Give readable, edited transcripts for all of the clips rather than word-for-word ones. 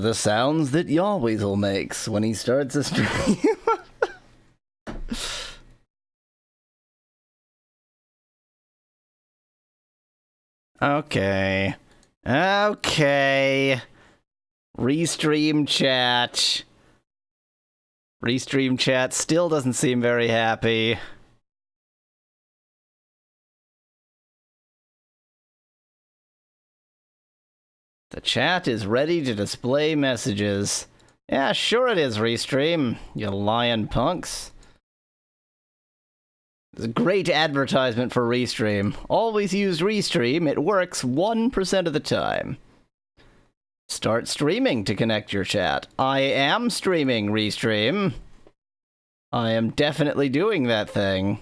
the sounds that Yahweasel makes when he starts a stream. Okay. Okay. Restream chat. Restream chat still doesn't seem very happy. The chat is ready to display messages. Yeah, sure it is, Restream, you lying punks. It's a great advertisement for Restream. Always use Restream, it works 1% of the time. Start streaming to connect your chat. I am streaming, Restream. I am definitely doing that thing.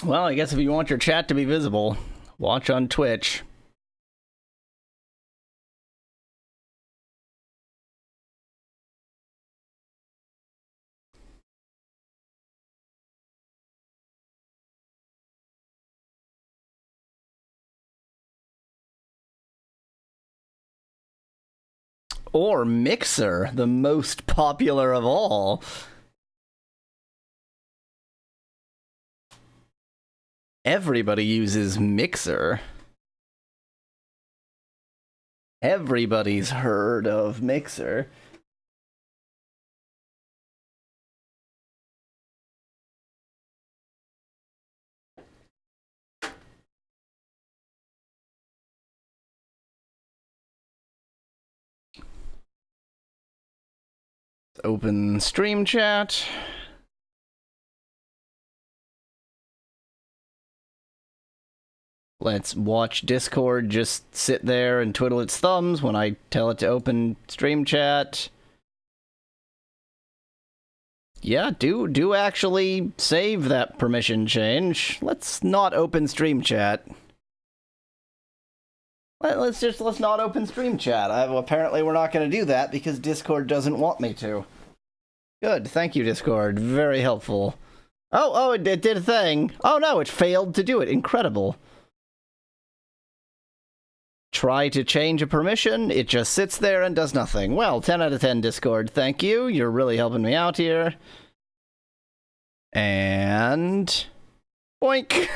Well, I guess if you want your chat to be visible, watch on Twitch. Or Mixer, the most popular of all. Everybody uses Mixer. Everybody's heard of Mixer. Open stream chat. Let's watch Discord just sit there and twiddle its thumbs when I tell it to open stream chat. Yeah, do actually save that permission change. Let's not open stream chat. Let's not open stream chat. Apparently we're not going to do that because Discord doesn't want me to. Good, thank you, Discord. Very helpful. Oh, it did a thing. Oh no, it failed to do it. Incredible. Try to change a permission, it just sits there and does nothing. Well, 10 out of 10, Discord. Thank you. You're really helping me out here. And... boink!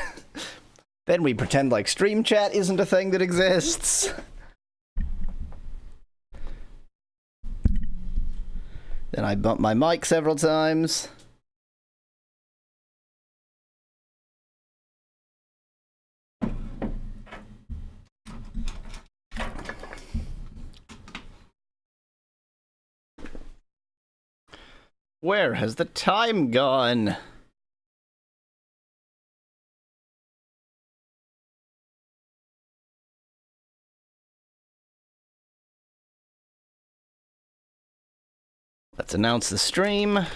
Then we pretend like stream chat isn't a thing that exists. Then I bump my mic several times. Where has the time gone? Let's announce the stream.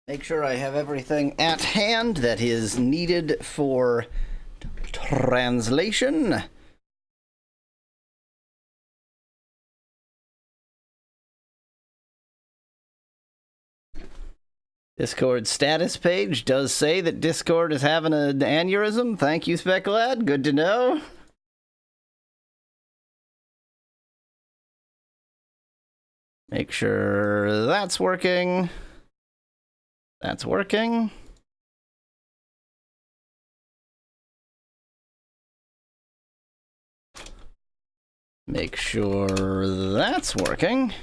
Make sure I have everything at hand that is needed for translation. Discord status page does say that Discord is having an aneurysm. Thank you, Specklad. Good to know. Make sure that's working. That's working. Make sure that's working.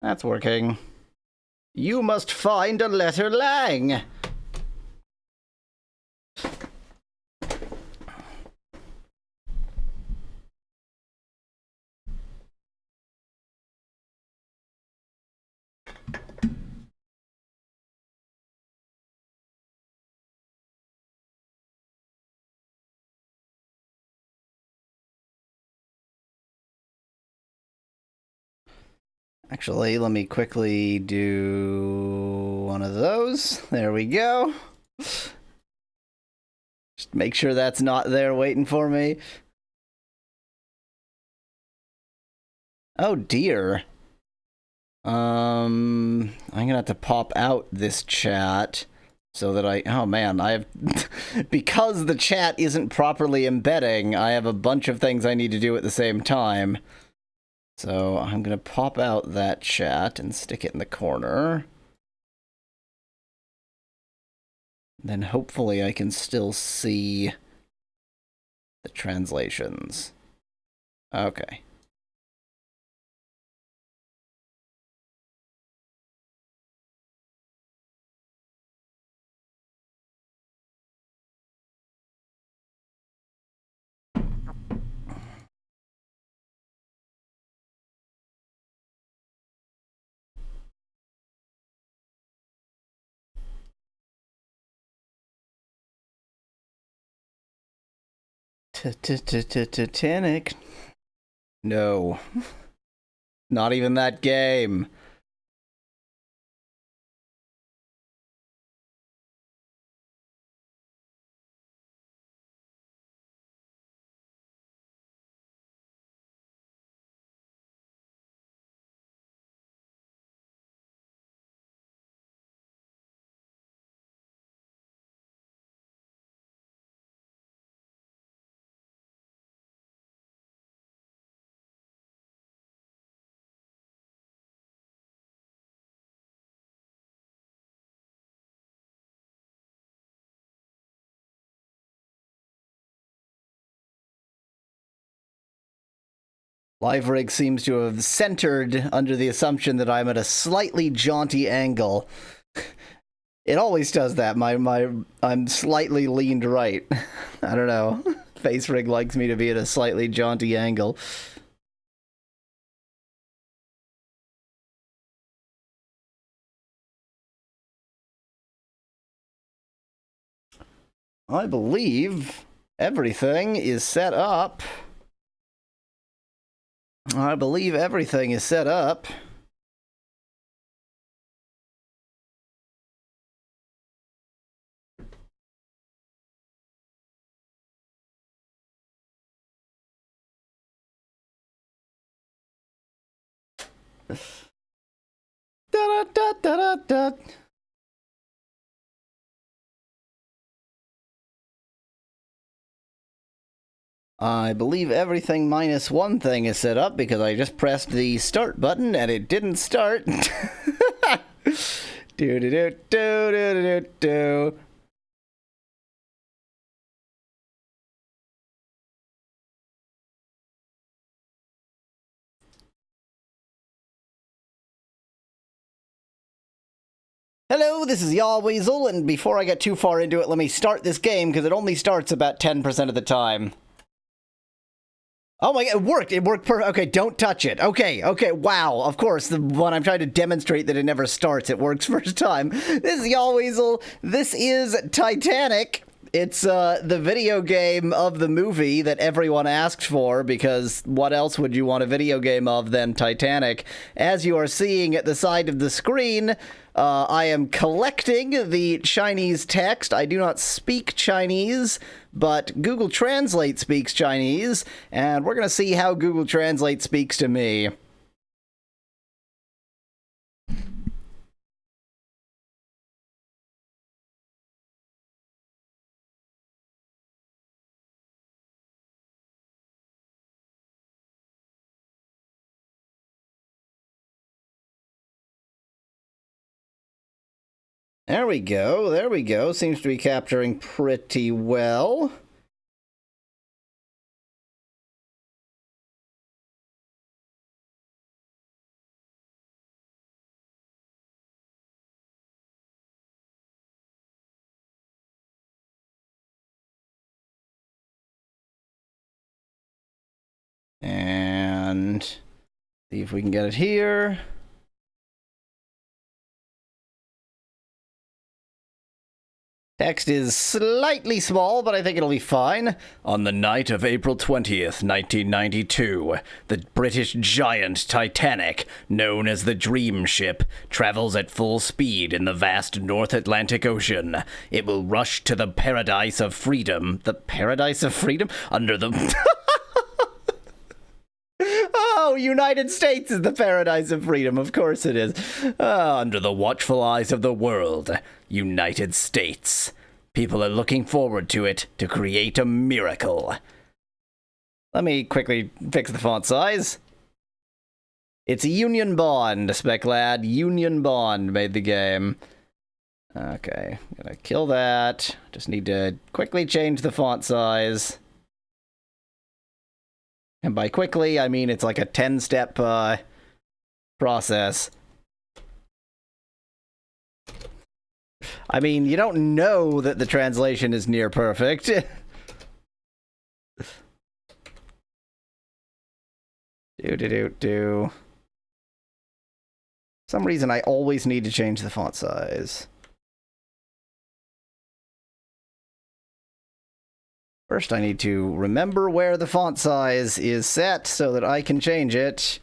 That's working. You must find a letter Lang. Actually, let me quickly do one of those. There we go. Just make sure that's not there waiting for me. Oh dear. I'm gonna have to pop out this chat so that oh man, I have, because the chat isn't properly embedding, I have a bunch of things I need to do at the same time. So I'm gonna pop out that chat and stick it in the corner. Then hopefully I can still see the translations. Okay. Titanic. No. Not even that game. Live rig seems to have centered under the assumption that I'm at a slightly jaunty angle. It always does that. I'm slightly leaned right. I don't know. Face rig likes me to be at a slightly jaunty angle. I believe everything is set up. I believe everything is set up. Da da da da da. I believe everything minus one thing is set up because I just pressed the start button and it didn't start. Do do do do do do do. Hello, this is Yahweasel, and before I get too far into it, let me start this game because it only starts about 10% of the time. Oh my god, it worked! It worked perfect. Okay, don't touch it. Okay, wow. Of course, the one I'm trying to demonstrate that it never starts, it works first time. This is Yahweasel. This is Titanic. It's the video game of the movie that everyone asked for, because what else would you want a video game of than Titanic? As you are seeing at the side of the screen, I am collecting the Chinese text. I do not speak Chinese, but Google Translate speaks Chinese, and we're going to see how Google Translate speaks to me. There we go, there we go. Seems to be capturing pretty well. And see if we can get it here. . Text is slightly small, but I think it'll be fine. On the night of April 20th, 1992, the British giant Titanic, known as the Dream Ship, travels at full speed in the vast North Atlantic Ocean. It will rush to the paradise of freedom. The paradise of freedom? Under the... Oh, United States is the paradise of freedom. Of course it is. Under the watchful eyes of the world. United States. People are looking forward to it to create a miracle. Let me quickly fix the font size. It's Union Bond, Spec Lad. Union Bond made the game. Okay, gonna kill that. Just need to quickly change the font size. And by quickly, I mean it's like a 10-step process. I mean, you don't know that the translation is near perfect. For some reason, I always need to change the font size. First, I need to remember where the font size is set so that I can change it.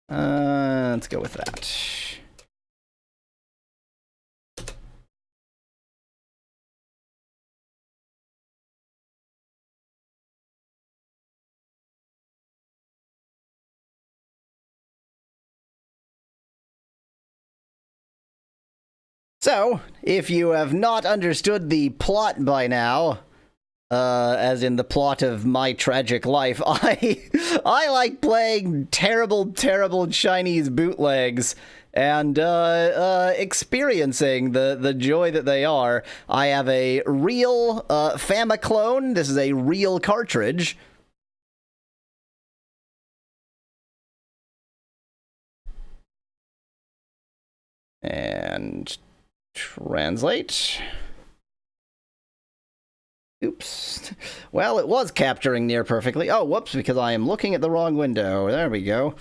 Let's go with that. So, if you have not understood the plot by now, as in the plot of My Tragic Life, I like playing terrible Chinese bootlegs and experiencing the joy that they are. I have a real Famiclone. This is a real cartridge. And translate. Oops. Well, it was capturing near perfectly. Oh, whoops, because I am looking at the wrong window. There we go.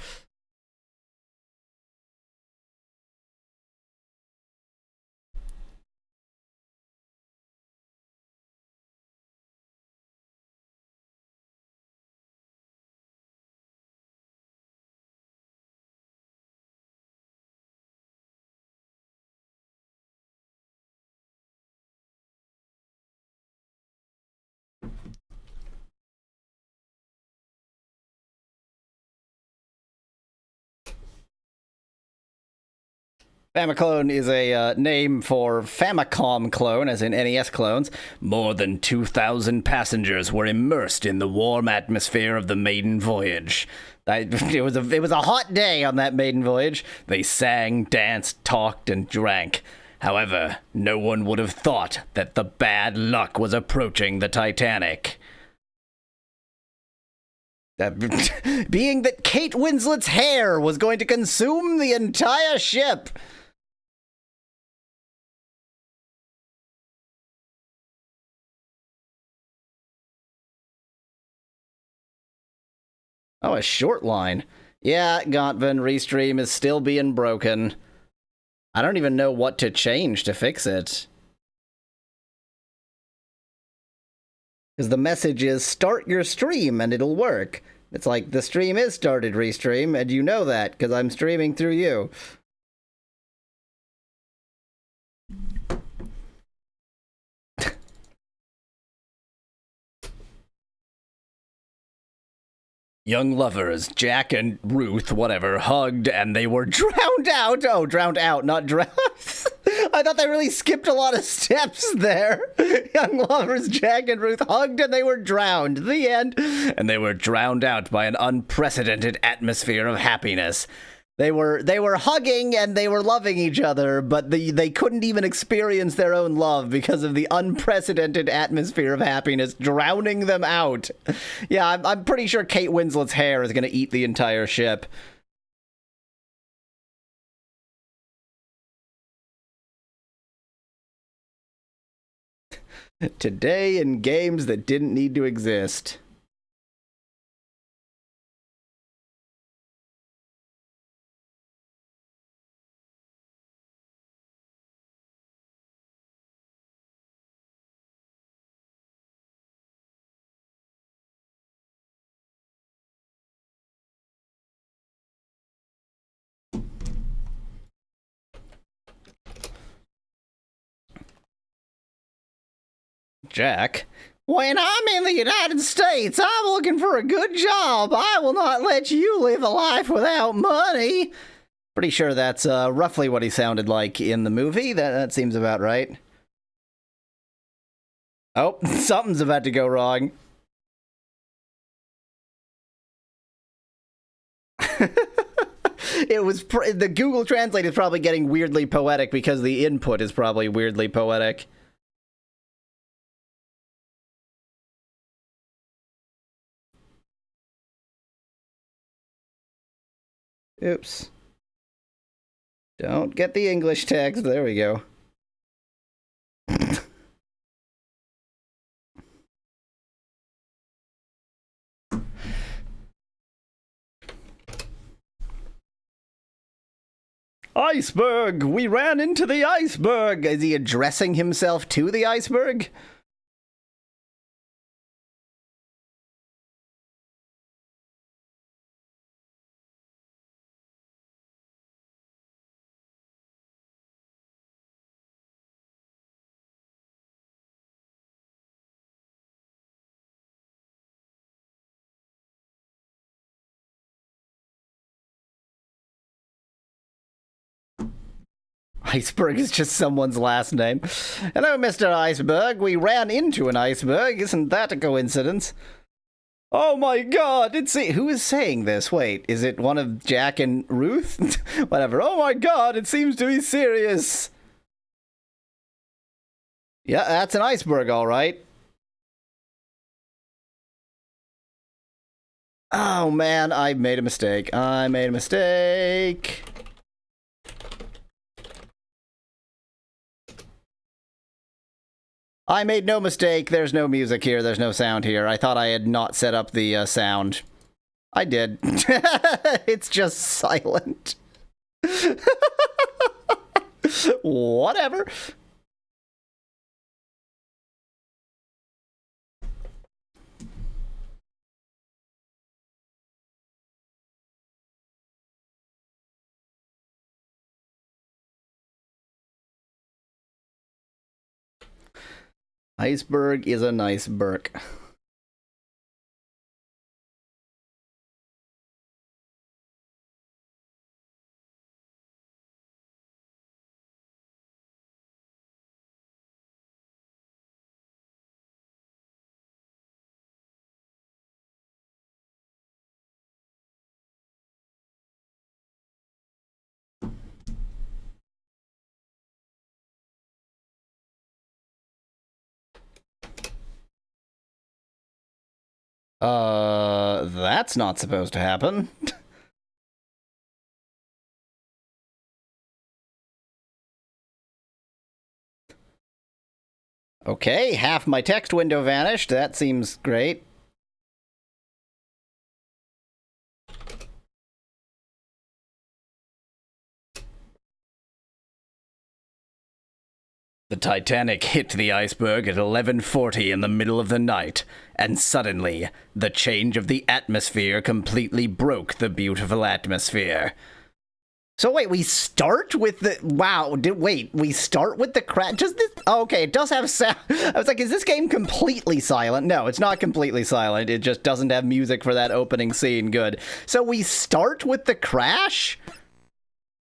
Famiclone is a name for Famicom clone, as in NES clones. More than 2,000 passengers were immersed in the warm atmosphere of the maiden voyage. It was a hot day on that maiden voyage. They sang, danced, talked, and drank. However, no one would have thought that the bad luck was approaching the Titanic. Being that Kate Winslet's hair was going to consume the entire ship. Oh, a short line. Yeah, Gauntvan Restream is still being broken. I don't even know what to change to fix it. Because the message is, start your stream and it'll work. It's like, the stream is started, Restream, and you know that, because I'm streaming through you. Young lovers, Jack and Ruth, whatever, hugged and they were drowned out. Oh, drowned out, not drowned. I thought they really skipped a lot of steps there. Young lovers, Jack and Ruth, hugged and they were drowned. The end. And they were drowned out by an unprecedented atmosphere of happiness. They were hugging and they were loving each other, but they couldn't even experience their own love because of the unprecedented atmosphere of happiness drowning them out. Yeah, I'm pretty sure Kate Winslet's hair is going to eat the entire ship. Today in games that didn't need to exist. Jack. When I'm in the United States, I'm looking for a good job. I will not let you live a life without money. Pretty sure that's roughly what he sounded like in the movie. That seems about right. Oh, something's about to go wrong. The Google Translate is probably getting weirdly poetic because the input is probably weirdly poetic. Oops. Don't get the English text. There we go. Iceberg! We ran into the iceberg! Is he addressing himself to the iceberg? Iceberg is just someone's last name. Hello, Mr. Iceberg. We ran into an iceberg. Isn't that a coincidence? Oh my god, who is saying this? Wait, is it one of Jack and Ruth? Whatever. Oh my god, it seems to be serious. Yeah, that's an iceberg, all right. Oh man, I made a mistake. I made a mistake. I made no mistake. There's no music here. There's no sound here. I thought I had not set up the sound. I did. It's just silent. Whatever. Iceberg is a nice berk. That's not supposed to happen. Okay, half my text window vanished. That seems great. The Titanic hit the iceberg at 11:40 in the middle of the night, and suddenly, the change of the atmosphere completely broke the beautiful atmosphere. So wait, we start with the... Wow, we start with the crash? Does this... Oh, okay, it does have sound. I was like, is this game completely silent? No, it's not completely silent. It just doesn't have music for that opening scene. Good. So we start with the crash?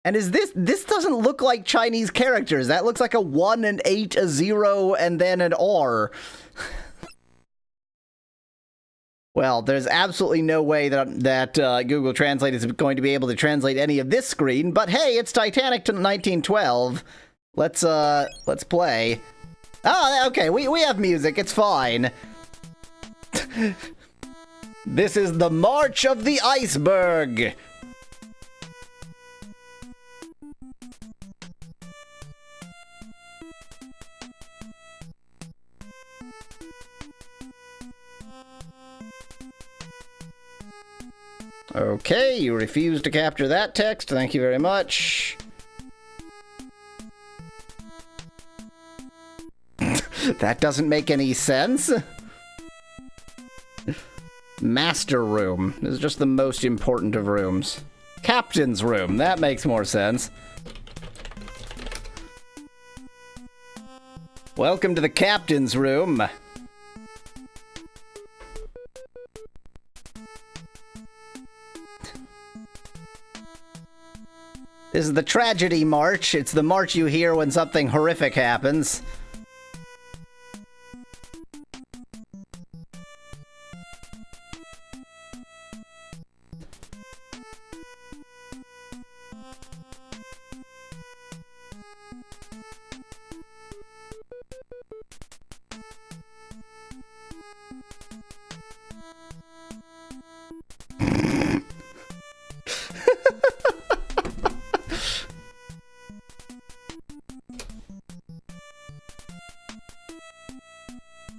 And is this doesn't look like Chinese characters. That looks like a 1, an 8, a 0, and then an R. Well, there's absolutely no way that Google Translate is going to be able to translate any of this screen, but hey, it's Titanic to 1912. Let's play. Oh, okay, we have music, it's fine. This is the March of the Iceberg. Okay, you refuse to capture that text. Thank you very much. That doesn't make any sense. Master room. This is just the most important of rooms. Captain's room. That makes more sense. Welcome to the captain's room. This is the tragedy march. It's the march you hear when something horrific happens.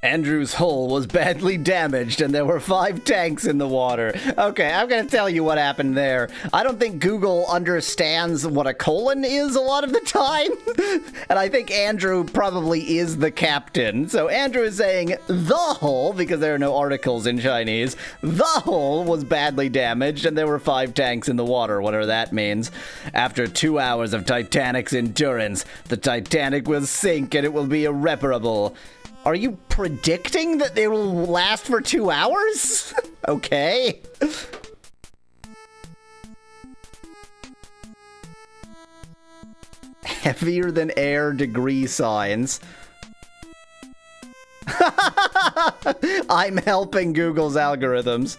Andrew's hull was badly damaged and there were 5 tanks in the water. Okay, I'm gonna tell you what happened there. I don't think Google understands what a colon is a lot of the time. And I think Andrew probably is the captain. So Andrew is saying the hull, because there are no articles in Chinese, the hull was badly damaged and there were 5 tanks in the water, whatever that means. After 2 hours of Titanic's endurance, the Titanic will sink and it will be irreparable. Are you predicting that they will last for 2 hours? Okay. Heavier than air degree signs. I'm helping Google's algorithms.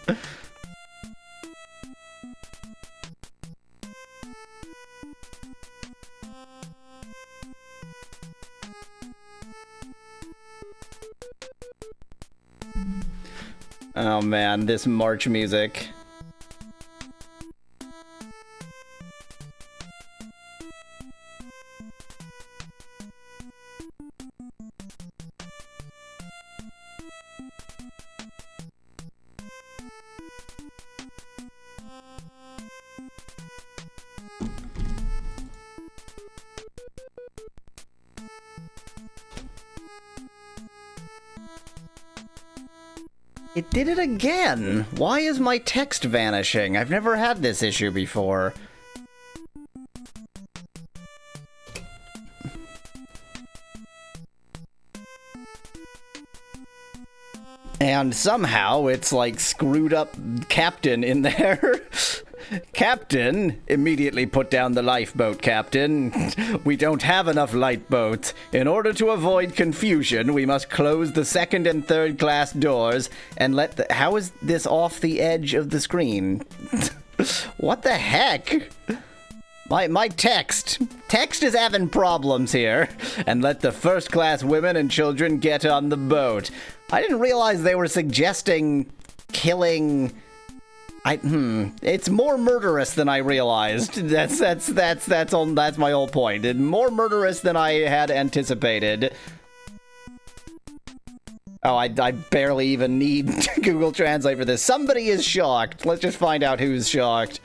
Oh man, this march music. It did it again! Why is my text vanishing? I've never had this issue before. And somehow it's like screwed up Captain in there. Captain, immediately put down the lifeboat, Captain. We don't have enough lifeboats. In order to avoid confusion, we must close the second and third class doors and let the... How is this off the edge of the screen? What the heck? My text. Text is having problems here. And let the first class women and children get on the boat. I didn't realize they were suggesting killing... It's more murderous than I realized. That's my whole point. It's more murderous than I had anticipated. Oh, I barely even need Google Translate for this. Somebody is shocked. Let's just find out who's shocked.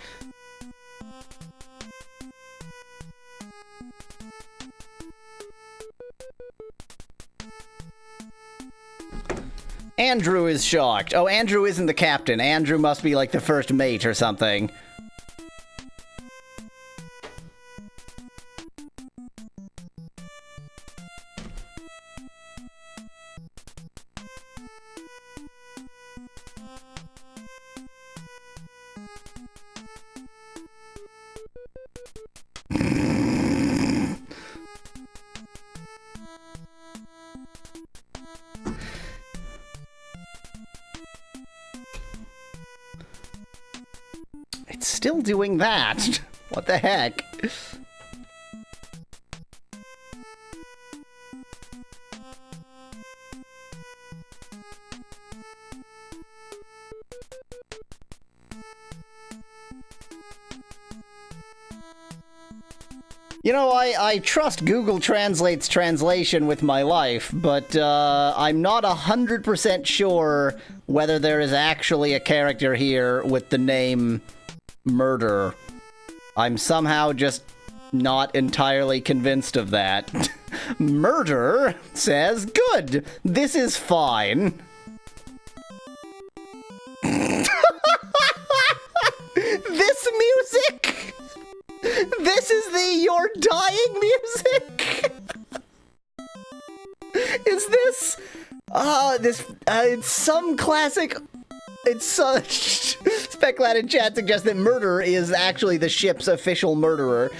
Andrew is shocked. Oh, Andrew isn't the captain. Andrew must be like the first mate or something. It's still doing that. What the heck? You know, I trust Google Translate's translation with my life, but I'm not 100% sure whether there is actually a character here with the name Murder. I'm somehow just not entirely convinced of that. Murder says, good, this is fine. This music? This is the You're Dying music? is this? It's some classic. It's such. Specklat in chat suggests that murder is actually the ship's official murderer.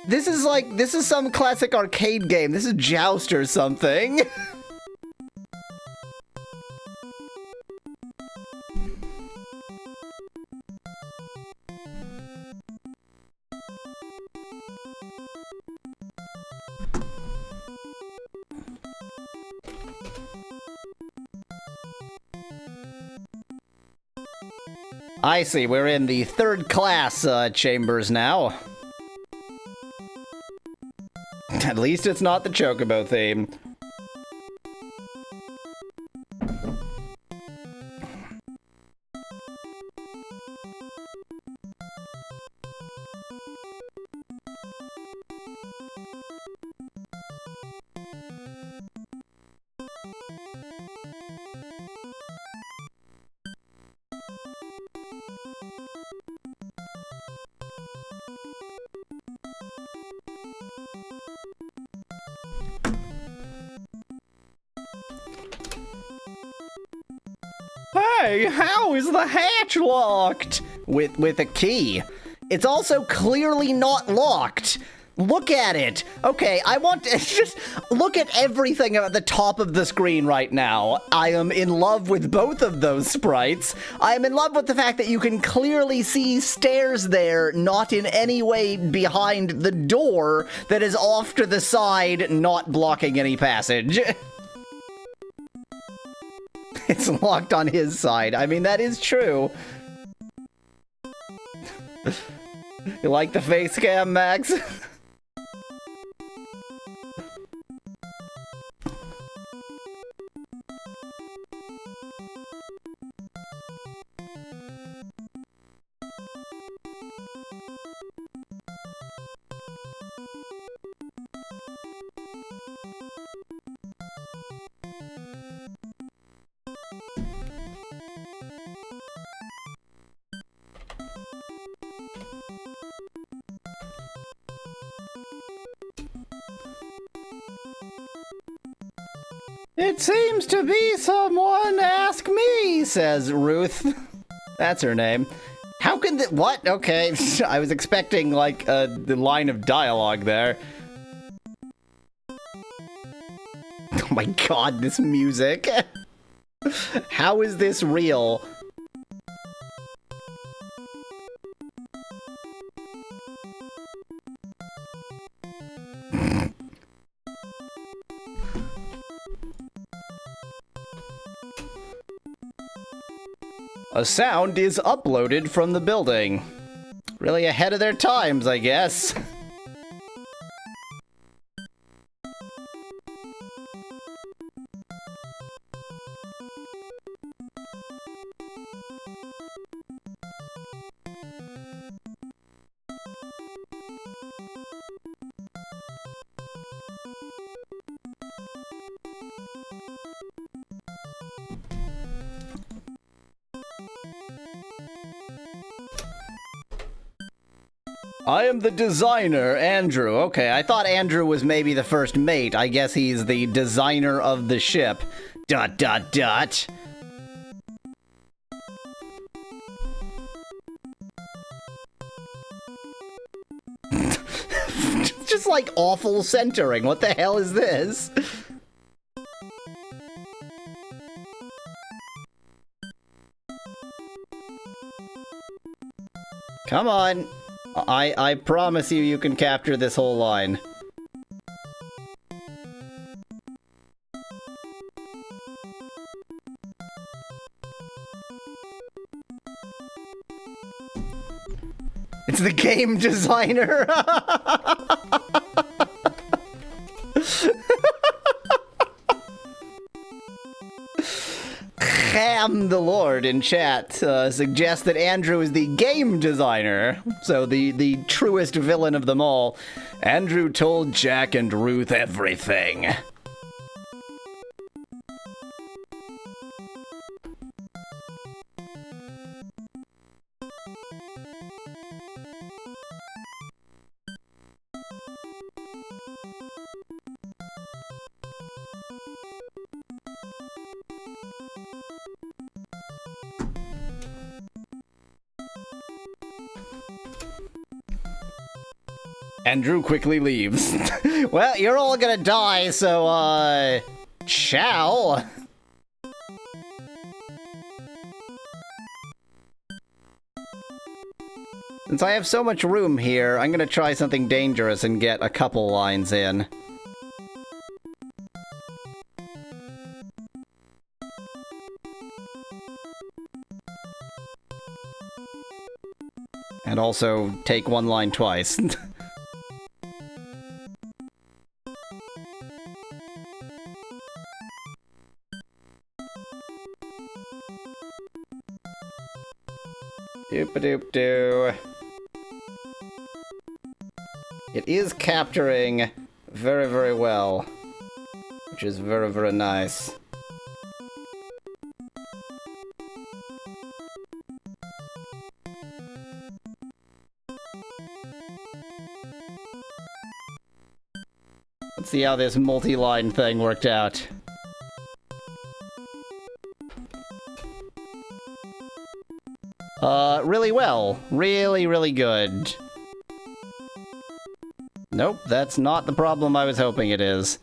This is some classic arcade game. This is Joust or something. I see, we're in the third class chambers now. At least it's not the Chocobo theme. Hey, how is the hatch locked? With a key. It's also clearly not locked. Look at it. Okay, I want to just look at everything at the top of the screen right now. I am in love with both of those sprites. I am in love with the fact that you can clearly see stairs there, not in any way behind the door that is off to the side, not blocking any passage. It's locked on his side. I mean, that is true. You like the face cam, Max? It seems to be someone, ask me, says Ruth. That's her name. How can that— what? Okay, I was expecting, like, the line of dialogue there. Oh my god, this music. How is this real? A sound is uploaded from the building. Really ahead of their times, I guess. I am the designer, Andrew. Okay, I thought Andrew was maybe the first mate. I guess he's the designer of the ship. ... Just like awful centering. What the hell is this? Come on. I promise you, you can capture this whole line. It's the game designer! Ham the Lord in chat suggests that Andrew is the game designer, so the truest villain of them all. Andrew told Jack and Ruth everything. Andrew quickly leaves. Well, you're all gonna die, so, ciao. Since I have so much room here, I'm gonna try something dangerous and get a couple lines in. And also take one line twice. Doop-a-doop-doo. It is capturing very, very well, which is very, very nice. Let's see how this multi-line thing worked out. Really well. Really, really good. Nope, that's not the problem I was hoping it is.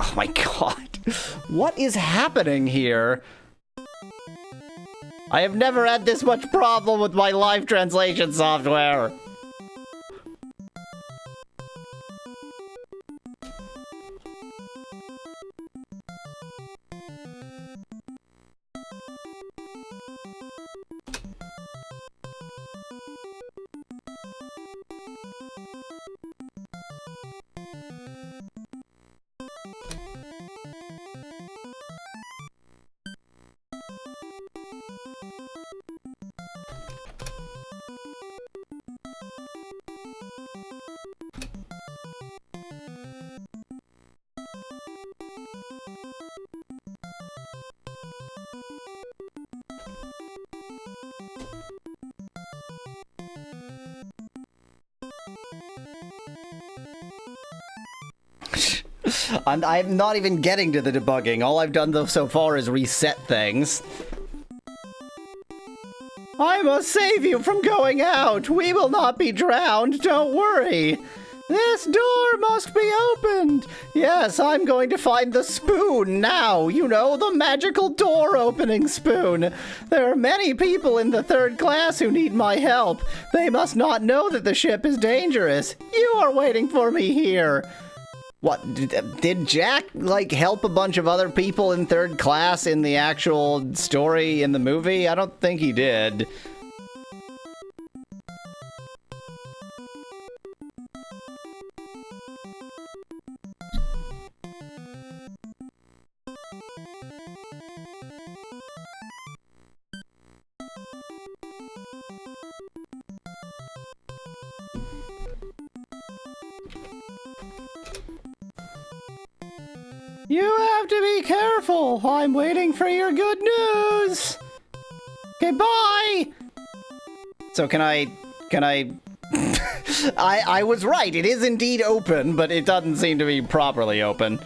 Oh my god. What is happening here? I have never had this much problem with my live translation software. I'm not even getting to the debugging. All I've done so far is reset things. I must save you from going out. We will not be drowned. Don't worry. This door must be opened. Yes, I'm going to find the spoon now. You know, the magical door opening spoon. There are many people in the third class who need my help. They must not know that the ship is dangerous. You are waiting for me here. What, did Jack, like, help a bunch of other people in third class in the actual story in the movie? I don't think he did. You have to be careful. I'm waiting for your good news. Okay, bye. So can I I was right. It is indeed open, but it doesn't seem to be properly open.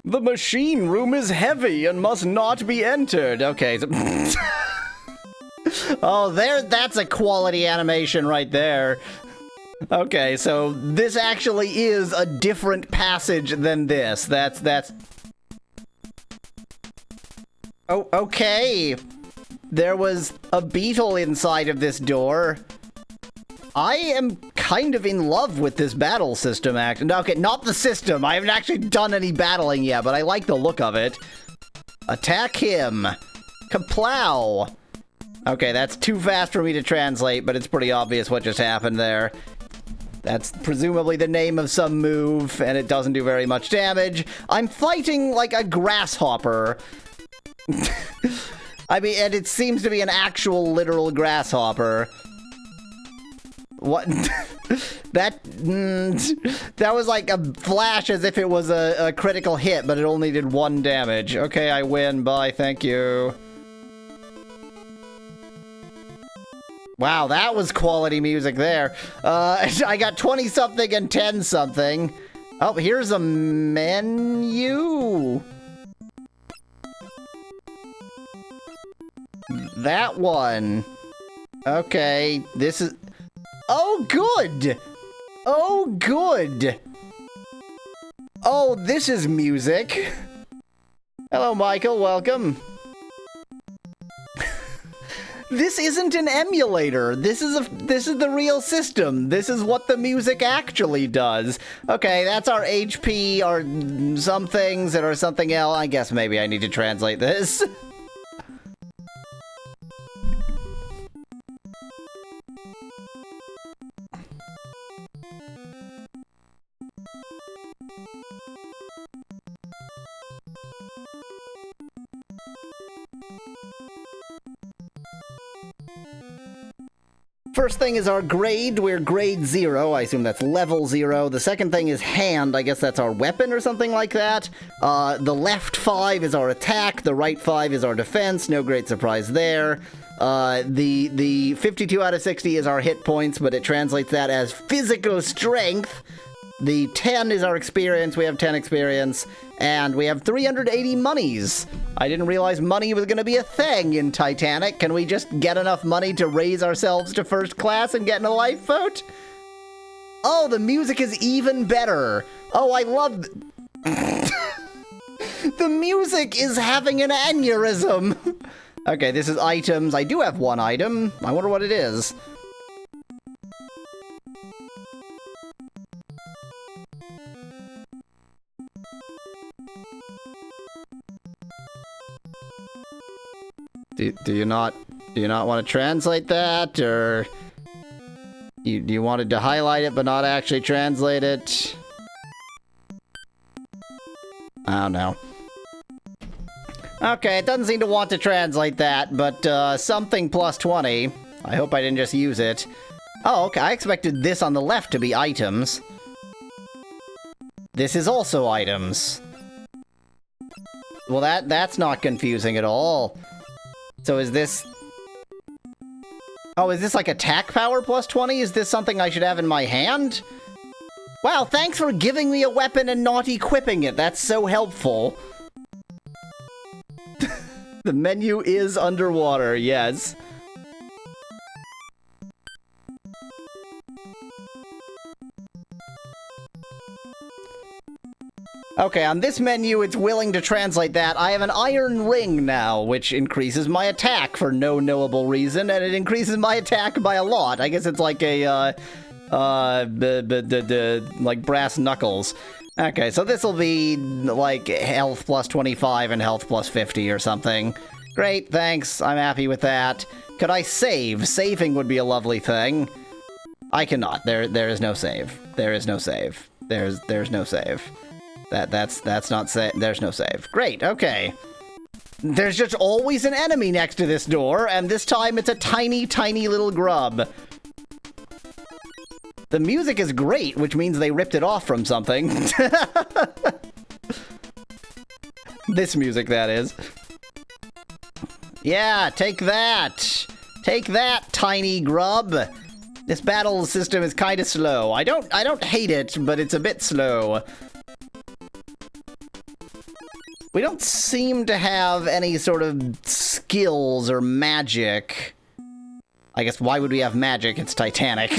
The machine room is heavy and must not be entered. Okay. So oh, that's a quality animation right there. Okay, so this actually is a different passage than this. That's... Oh, okay. There was a beetle inside of this door. I am kind of in love with this battle system Okay, not the system. I haven't actually done any battling yet, but I like the look of it. Attack him. Kaplow. Okay, that's too fast for me to translate, but it's pretty obvious what just happened there. That's presumably the name of some move, and it doesn't do very much damage. I'm fighting like a grasshopper. I mean, and it seems to be an actual literal grasshopper. What? That was like a flash as if it was a critical hit, but it only did 1 damage. Okay, I win. Bye, thank you. Wow, that was quality music there. I got 20-something and 10-something. Oh, here's a menu. That one. Okay, this is... Oh, good! Oh, good! Oh, this is music. Hello, Michael, welcome. This isn't an emulator. This is the real system. This is what the music actually does. Okay, that's our HP, or some things that are something else. I guess maybe I need to translate this. First thing is our grade. We're grade 0. I assume that's level 0. The second thing is hand. I guess that's our weapon or something like that. The left 5 is our attack. The right 5 is our defense. No great surprise there. The 52 out of 60 is our hit points, but it translates that as physical strength. The 10 is our experience. We have 10 experience. And we have 380 monies. I didn't realize money was going to be a thing in Titanic. Can we just get enough money to raise ourselves to first class and get in a lifeboat? Oh, the music is even better. Oh, I love... The music is having an aneurysm. Okay, this is items. I do have 1 item. I wonder what it is. Do you not want to translate that, or you wanted to highlight it but not actually translate it? I don't know. Okay, it doesn't seem to want to translate that, but something plus 20. I hope I didn't just use it. Oh, okay, I expected this on the left to be items. This is also items. Well, that's not confusing at all. So is this... Oh, is this like attack power plus 20? Is this something I should have in my hand? Wow, thanks for giving me a weapon and not equipping it. That's so helpful. The menu is underwater, yes. Okay, on this menu, it's willing to translate that. I have an iron ring now, which increases my attack for no knowable reason, and it increases my attack by a lot. I guess it's like a, like brass knuckles. Okay, so this'll be, like, health plus 25 and health plus 50 or something. Great, thanks. I'm happy with that. Could I save? Saving would be a lovely thing. I cannot. There is no save. There is no save. There's no save. That's not there's no save. Great, okay. There's just always an enemy next to this door, and this time it's a tiny, tiny little grub. The music is great, which means they ripped it off from something. This music, that is. Yeah, take that! Take that, tiny grub! This battle system is kinda slow. I don't hate it, but it's a bit slow. We don't seem to have any sort of skills or magic. I guess why would we have magic? It's Titanic.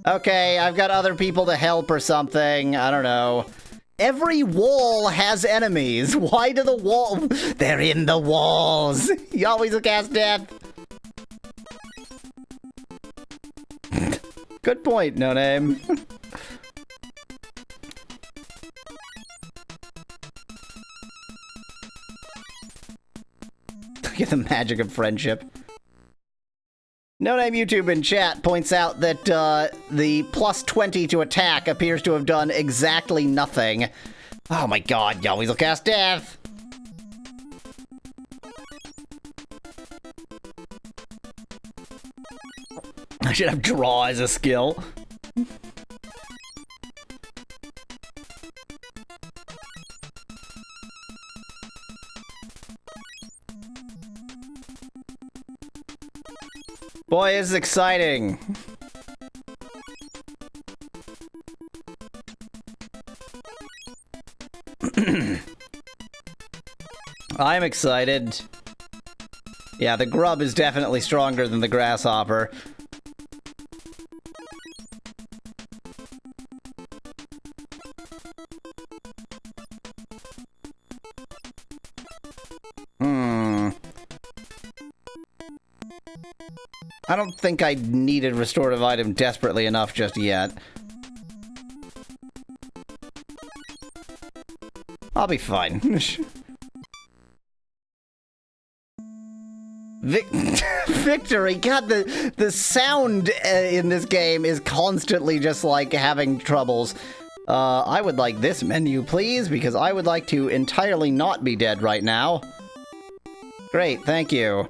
Okay, I've got other people to help or something. I don't know. Every wall has enemies. Why do the wall... They're in the walls. Yahweasel cast death. Good point, No Name. Look at the magic of friendship. No Name YouTube in chat points out that the plus 20 to attack appears to have done exactly nothing. Oh my god, Yahweasel cast death! should have draw as a skill. Boy, this is exciting. I'm excited. Yeah, the grub is definitely stronger than the grasshopper. I don't think I needed restorative item desperately enough just yet. I'll be fine. Victory! God, the sound in this game is constantly just like having troubles. I would like this menu, please, because I would like to entirely not be dead right now. Great, thank you.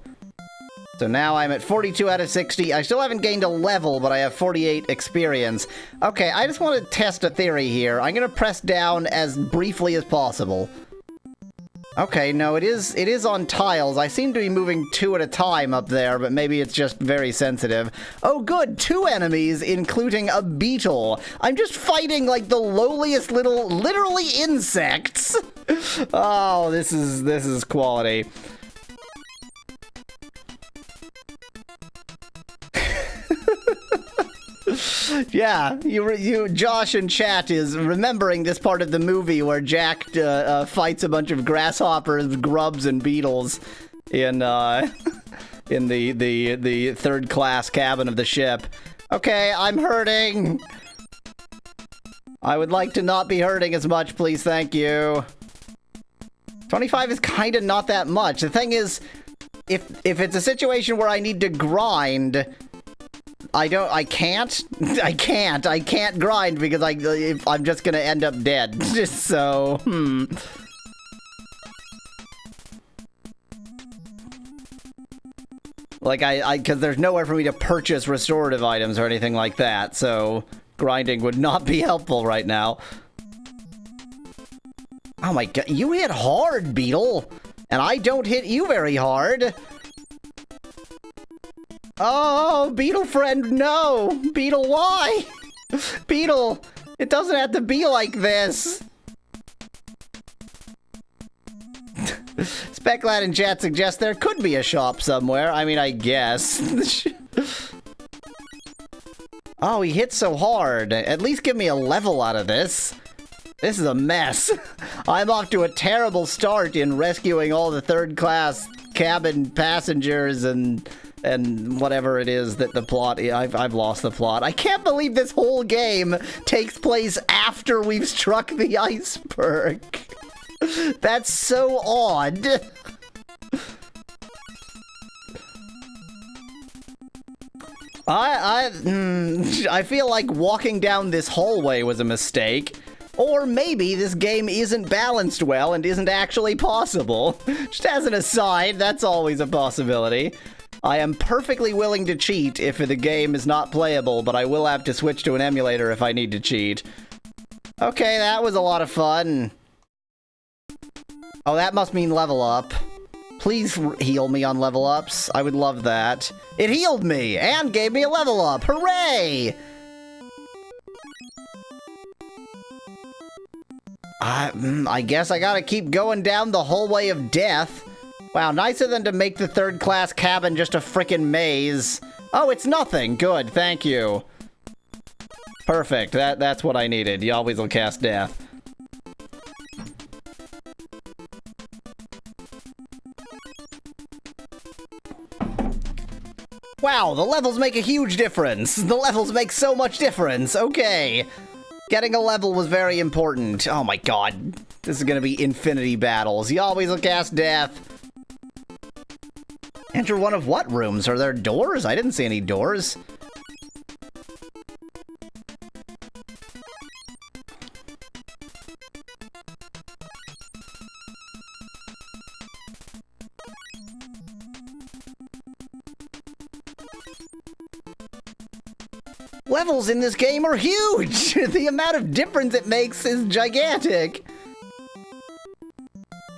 So now I'm at 42 out of 60. I still haven't gained a level, but I have 48 experience. Okay, I just want to test a theory here. I'm gonna press down as briefly as possible. Okay, no, it is on tiles. I seem to be moving 2 at a time up there, but maybe it's just very sensitive. Oh good, 2 enemies, including a beetle. I'm just fighting like the lowliest little, literally insects. Oh, this is quality. Yeah, Josh in chat is remembering this part of the movie where Jack fights a bunch of grasshoppers, grubs, and beetles in the third class cabin of the ship. Okay, I'm hurting. I would like to not be hurting as much, please, thank you. 25 is kind of not that much. The thing is, if it's a situation where I need to grind, I can't grind because I'm just gonna end up dead. So, Like, because there's nowhere for me to purchase restorative items or anything like that, so grinding would not be helpful right now. Oh my god, you hit hard, Beetle! And I don't hit you very hard! Oh, Beetle friend, no! Beetle, why? Beetle, it doesn't have to be like this! Speclad in chat suggests there could be a shop somewhere. I mean, I guess. Oh, he hit so hard. At least give me a level out of this. This is a mess. I'm off to a terrible start in rescuing all the third-class cabin passengers and whatever it is that the plot... I've lost the plot. I can't believe this whole game takes place after we've struck the iceberg. That's so odd. I feel like walking down this hallway was a mistake. Or maybe this game isn't balanced well and isn't actually possible. Just as an aside, that's always a possibility. I am perfectly willing to cheat if the game is not playable, but I will have to switch to an emulator if I need to cheat. Okay, that was a lot of fun. Oh, that must mean level up. Please heal me on level ups. I would love that. It healed me and gave me a level up. Hooray! I guess I gotta keep going down the hallway of death. Wow, nicer than to make the third-class cabin just a frickin' maze. Oh, it's nothing. Good, thank you. Perfect, that's what I needed. Yahweasel cast death. Wow, the levels make a huge difference. The levels make so much difference. Okay. Getting a level was very important. Oh my god. This is gonna be infinity battles. Yahweasel cast death. Enter one of what rooms? Are there doors? I didn't see any doors. Levels in this game are huge! The amount of difference it makes is gigantic!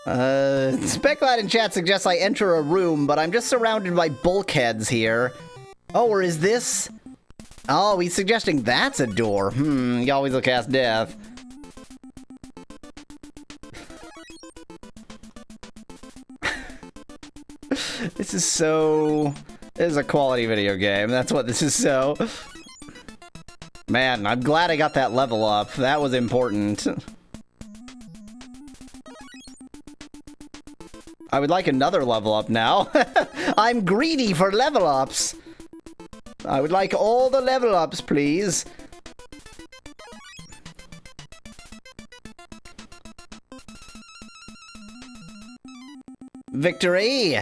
Speclad in chat suggests I enter a room, but I'm just surrounded by bulkheads here. Oh, or is this... Oh, he's suggesting that's a door. Yahweasel cast death. This is so... This is a quality video game. That's what this is so... Man, I'm glad I got that level up. That was important. I would like another level up now. I'm greedy for level ups. I would like all the level ups, please. Victory!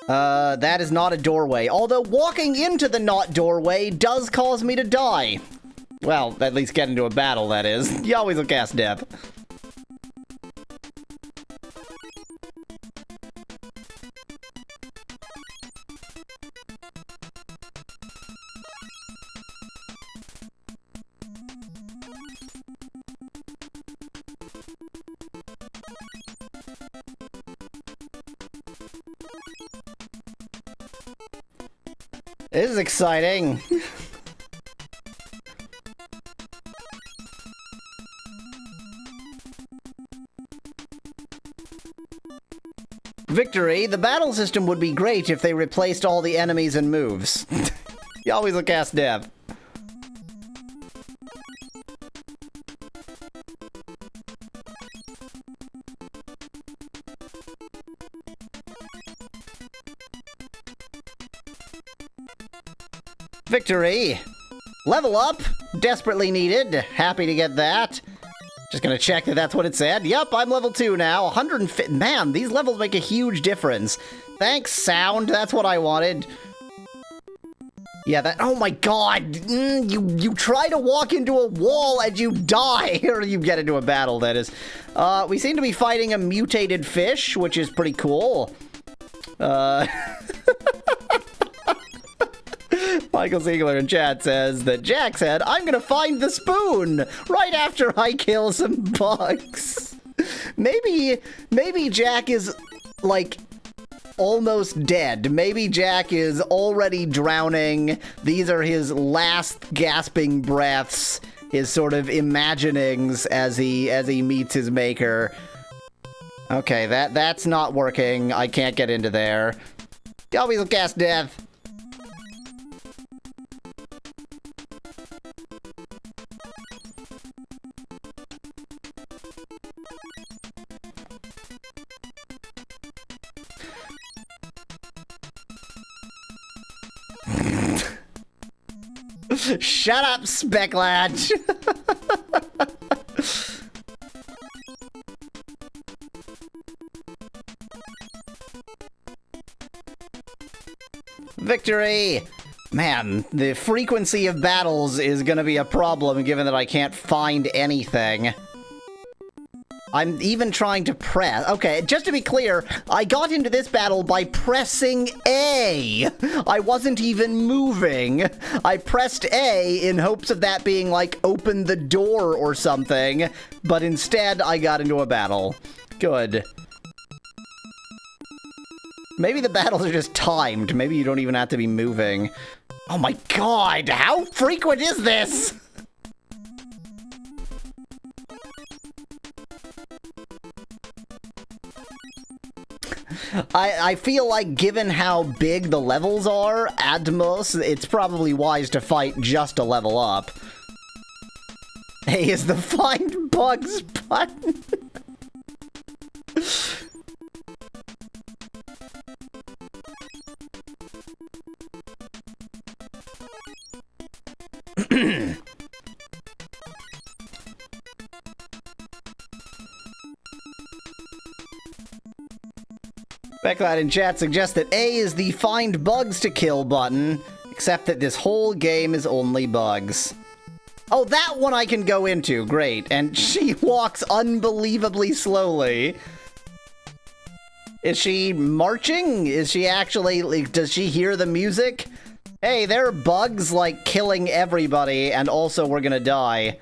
That is not a doorway. Although walking into the not doorway does cause me to die. Well, at least get into a battle, that is. You always will cast death. This is exciting. Victory. The battle system would be great if they replaced all the enemies and moves. You always will cast death. Victory! Level up! Desperately needed. Happy to get that. Just gonna check that that's what it said. Yup, I'm level 2 now. 150. Man, these levels make a huge difference. Thanks, sound. That's what I wanted. Yeah, that. Oh my god! You try to walk into a wall and you die! Or you get into a battle, that is. We seem to be fighting a mutated fish, which is pretty cool. Michael Ziegler in chat says that Jack said, I'm gonna find the spoon right after I kill some bugs. Maybe Jack is, like, almost dead. Maybe Jack is already drowning. These are his last gasping breaths, his sort of imaginings as he meets his maker. Okay, that's not working. I can't get into there. Always cast death. Shut up, Specklad! Victory! Man, the frequency of battles is gonna be a problem given that I can't find anything. I'm even trying to press. Okay, just to be clear, I got into this battle by pressing A. I wasn't even moving. I pressed A in hopes of that being like, open the door or something, but instead I got into a battle. Good. Maybe the battles are just timed. Maybe you don't even have to be moving. Oh my god, how frequent is this? I feel like, given how big the levels are, at most, it's probably wise to fight just a level up. A is the find bugs button. Becklad in chat suggests that A is the find bugs to kill button, except that this whole game is only bugs. Oh, that one I can go into, great. And she walks unbelievably slowly. Is she marching? Is she actually, like, does she hear the music? Hey, there are bugs, like, killing everybody, and also we're gonna die.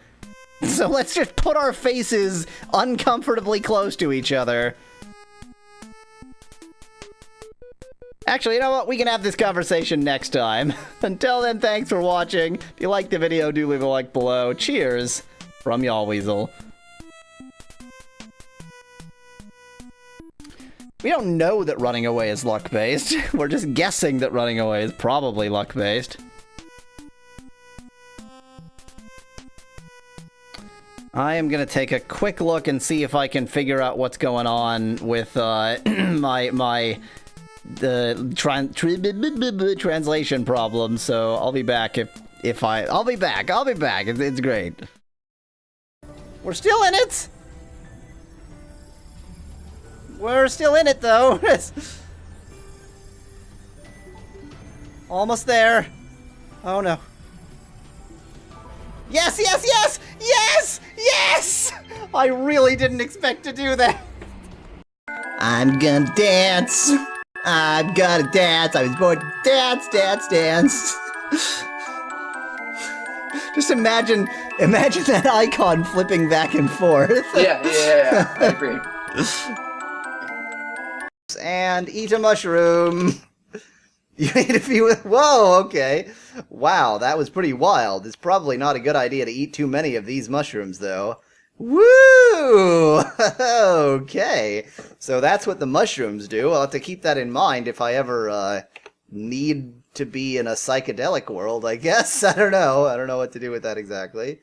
So let's just put our faces uncomfortably close to each other. Actually, you know what? We can have this conversation next time. Until then, thanks for watching. If you liked the video, do leave a like below. Cheers from Yahweasel. We don't know that running away is luck-based. We're just guessing that running away is probably luck-based. I am gonna take a quick look and see if I can figure out what's going on with my translation problem. So I'll be back I'll be back. It's great. We're still in it. We're still in it though. Almost there. Oh no. Yes, yes, yes! Yes! Yes! I really didn't expect to do that. I'm gonna dance. I'm gonna dance. I was born to dance, dance, dance. Just imagine that icon flipping back and forth. Yeah, I agree. And eat a mushroom. You ate a few. Whoa, okay. Wow, that was pretty wild. It's probably not a good idea to eat too many of these mushrooms, though. Woo! Okay. So that's what the mushrooms do. I'll have to keep that in mind if I ever need to be in a psychedelic world, I guess. I don't know. I don't know what to do with that exactly.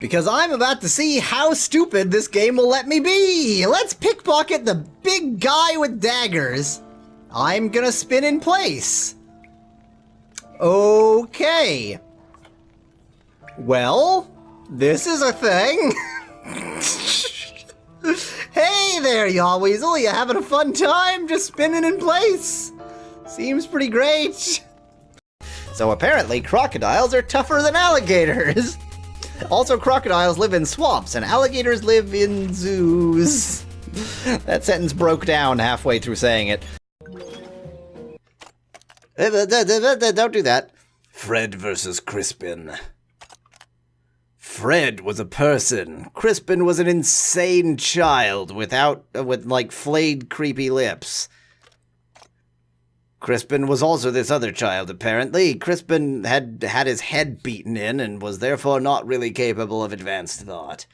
Because I'm about to see how stupid this game will let me be. Let's pickpocket the big guy with daggers. I'm gonna spin in place. Okay. Well, this is a thing. Hey there, Yahweasel. You having a fun time just spinning in place? Seems pretty great. So apparently crocodiles are tougher than alligators. Also, crocodiles live in swamps and alligators live in zoos. That sentence broke down halfway through saying it. Don't do that. Fred versus Crispin. Fred was a person. Crispin was an insane child with like flayed creepy lips. Crispin was also this other child, apparently. Crispin had his head beaten in and was therefore not really capable of advanced thought.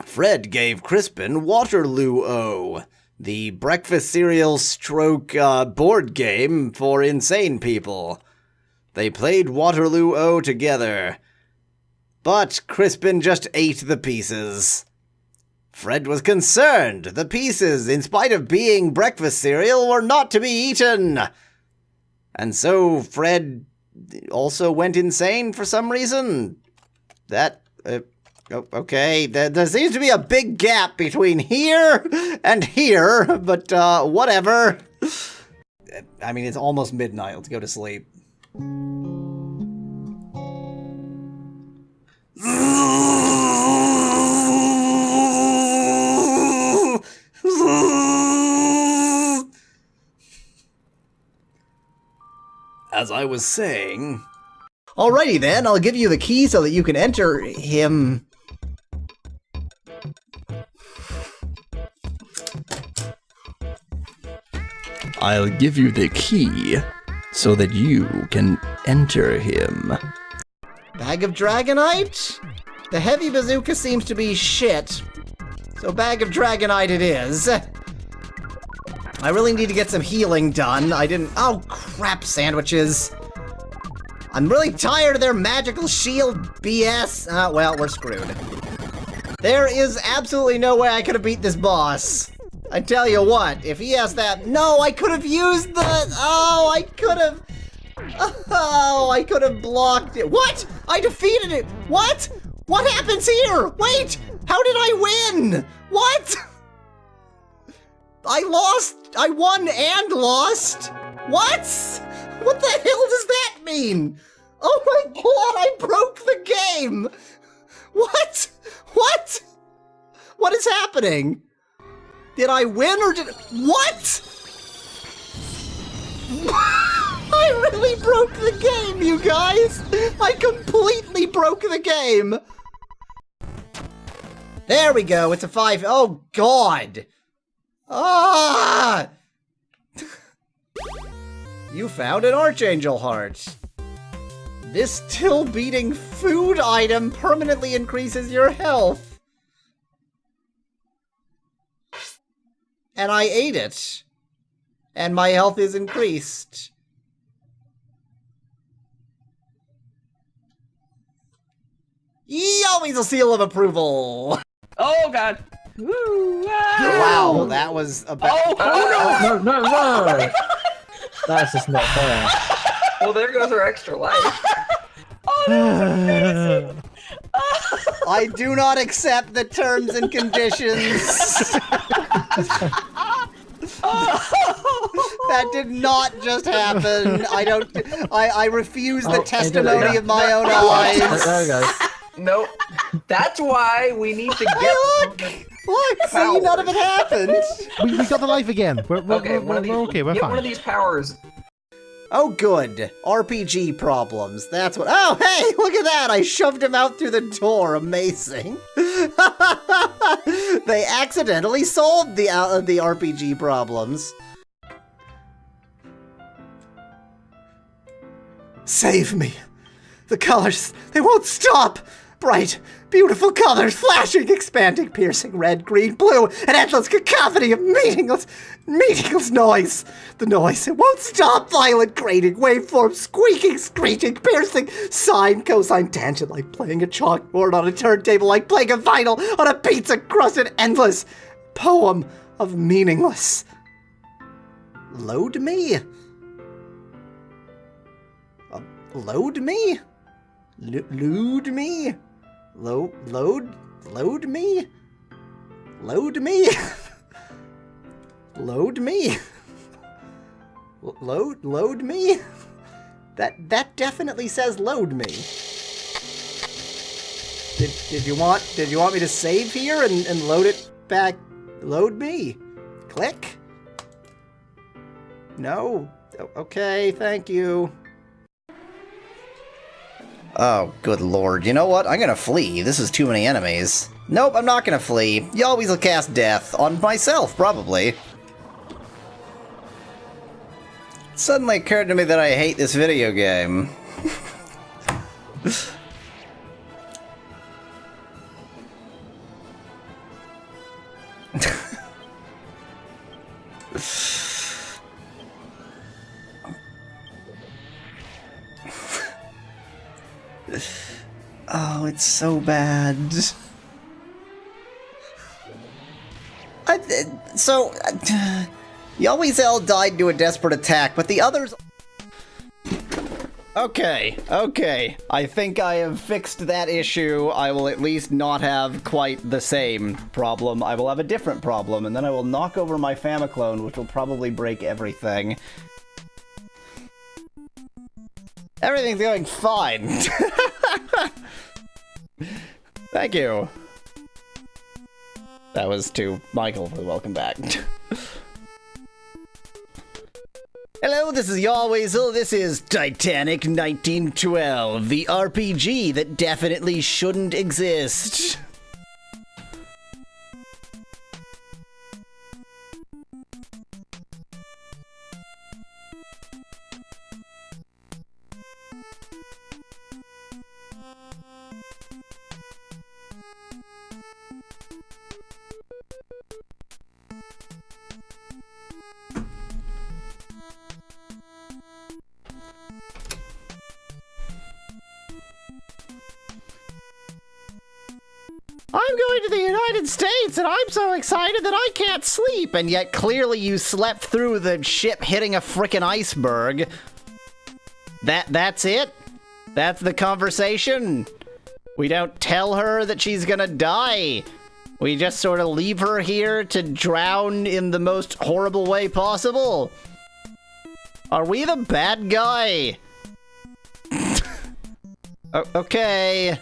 Fred gave Crispin Waterloo-O, the breakfast cereal stroke board game for insane people. They played Waterloo-O together, but Crispin just ate the pieces. Fred was concerned. The pieces, in spite of being breakfast cereal, were not to be eaten. And so Fred also went insane for some reason. Okay, there seems to be a big gap between here and here, but whatever. I mean, it's almost midnight. Let's go to sleep. As I was saying... Alrighty then, I'll give you the key so that you can enter him... I'll give you the key so that you can enter him. Bag of Dragonite? The heavy bazooka seems to be shit, so bag of Dragonite it is. I really need to get some healing done. Oh crap, sandwiches. I'm really tired of their magical shield BS. Well, we're screwed. There is absolutely no way I could have beat this boss. I tell you what, if he has that... No, I could have used the... Oh, I could have... Oh, I could have blocked it. What? I defeated it. What? What happens here? Wait, how did I win? What? I lost. I won and lost. What? What the hell does that mean? Oh my god, I broke the game. What? What? What is happening? Did I win or did... What? I really broke the game, you guys! I completely broke the game! There we go, it's a 5. Oh, God! Ah! You found an Archangel Heart. This still-beating food item permanently increases your health. And I ate it. And my health is increased. Yahweasel seal of approval! Oh, God. Woo, Wow, that was about... Oh, No. That's just not fair. well, there goes our extra life. I do not accept the terms and conditions. That did not just happen. I refuse the testimony of my own eyes. There we go. Nope. That's why we need to get... Look, see, none of it happened. We got the life again. We're Okay, one of these, okay, we're get fine. one of these powers. Oh, good. RPG problems. That's what... Oh, hey, look at that. I shoved him out through the door. Amazing. They accidentally solved the RPG problems. Save me. The colors, they won't stop. Bright, beautiful colors, flashing, expanding, piercing, red, green, blue, an endless cacophony of meaningless noise. The noise, it won't stop. Violent, grating, waveform, squeaking, screeching, piercing, sine, cosine, tangent, like playing a chalkboard on a turntable, like playing a vinyl on a pizza crust, an endless poem of meaningless. Load me. Load me? Load me? Load me? Load me? Load me? Load me? That definitely says load me. Did you want me to save here and load it back? Load me. Click. No. Okay, thank you. Oh, good lord. You know what? I'm gonna flee. This is too many enemies. Nope, I'm not gonna flee. Yahweasel cast death. On myself, probably. It suddenly occurred to me that I hate this video game. Oh, it's so bad. Yahweasel died to a desperate attack, but the others... Okay. I think I have fixed that issue. I will at least not have quite the same problem. I will have a different problem, and then I will knock over my Famiclone, which will probably break everything. Everything's going fine. Thank you. That was to Michael for the welcome back. Hello, this is Yahweasel. This is Titanic 1912, the RPG that definitely shouldn't exist. I'm going to the United States, and I'm so excited that I can't sleep. And yet, clearly, you slept through the ship hitting a frickin' iceberg. That's it? That's the conversation? We don't tell her that she's gonna die. We just sort of leave her here to drown in the most horrible way possible. Are we the bad guy? Okay.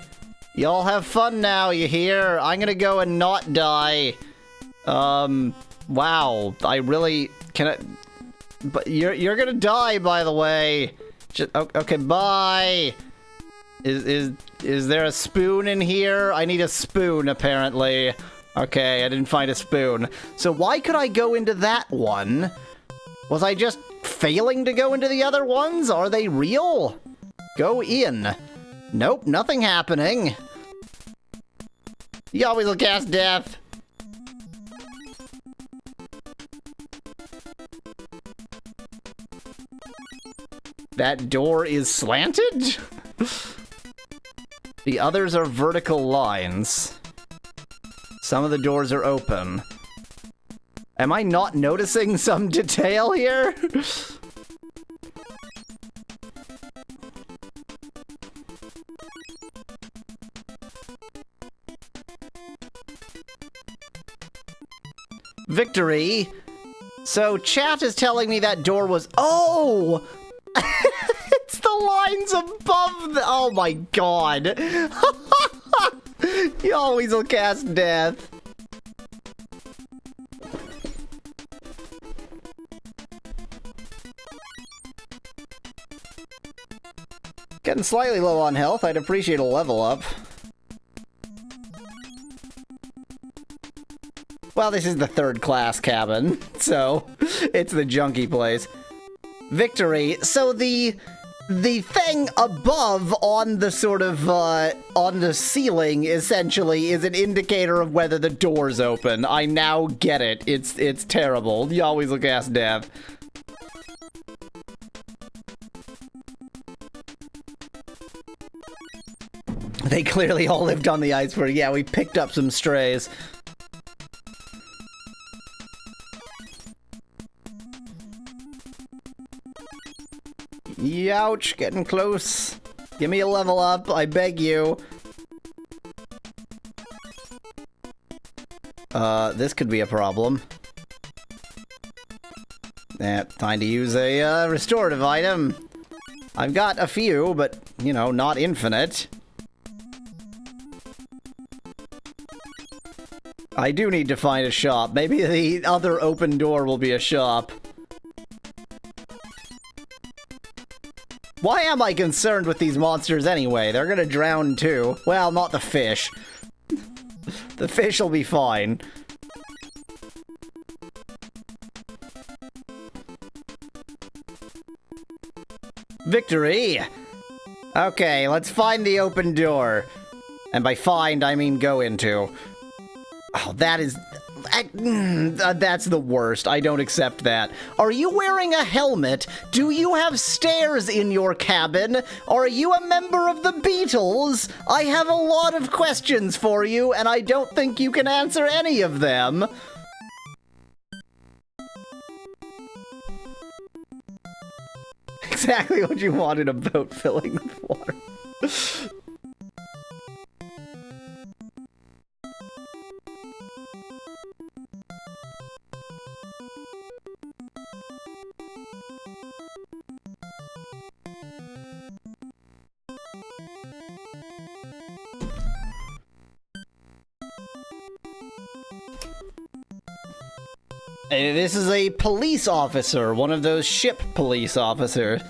Y'all have fun now, you hear? I'm gonna go and not die. Wow. I really... But you're gonna die, by the way. Okay, bye. Is there a spoon in here? I need a spoon, apparently. Okay, I didn't find a spoon. So why could I go into that one? Was I just failing to go into the other ones? Are they real? Go in. Nope, nothing happening. Yahweasel cast death. That door is slanted? The others are vertical lines. Some of the doors are open. Am I not noticing some detail here? Victory. So chat is telling me that door was... Oh! It's the lines above the... Oh my god. Yahweasel cast death. Getting slightly low on health. I'd appreciate a level up. Well, this is the third class cabin, so it's the junkie place. Victory. So the thing above on the sort of on the ceiling essentially is an indicator of whether the door's open. I now get it. It's terrible. You always look ass death. They clearly all lived on the iceberg. Yeah, we picked up some strays. Youch, getting close. Give me a level up, I beg you. This could be a problem. Time to use a restorative item. I've got a few, but, you know, not infinite. I do need to find a shop. Maybe the other open door will be a shop. Why am I concerned with these monsters anyway? They're gonna drown too. Well, not the fish. The fish will be fine. Victory! Okay, let's find the open door. And by find, I mean go into. Oh, that is... that's the worst. I don't accept that. Are you wearing a helmet? Do you have stairs in your cabin? Are you a member of the Beatles? I have a lot of questions for you, and I don't think you can answer any of them. Exactly what you wanted, a boat filling with water. This is a police officer, one of those ship police officers.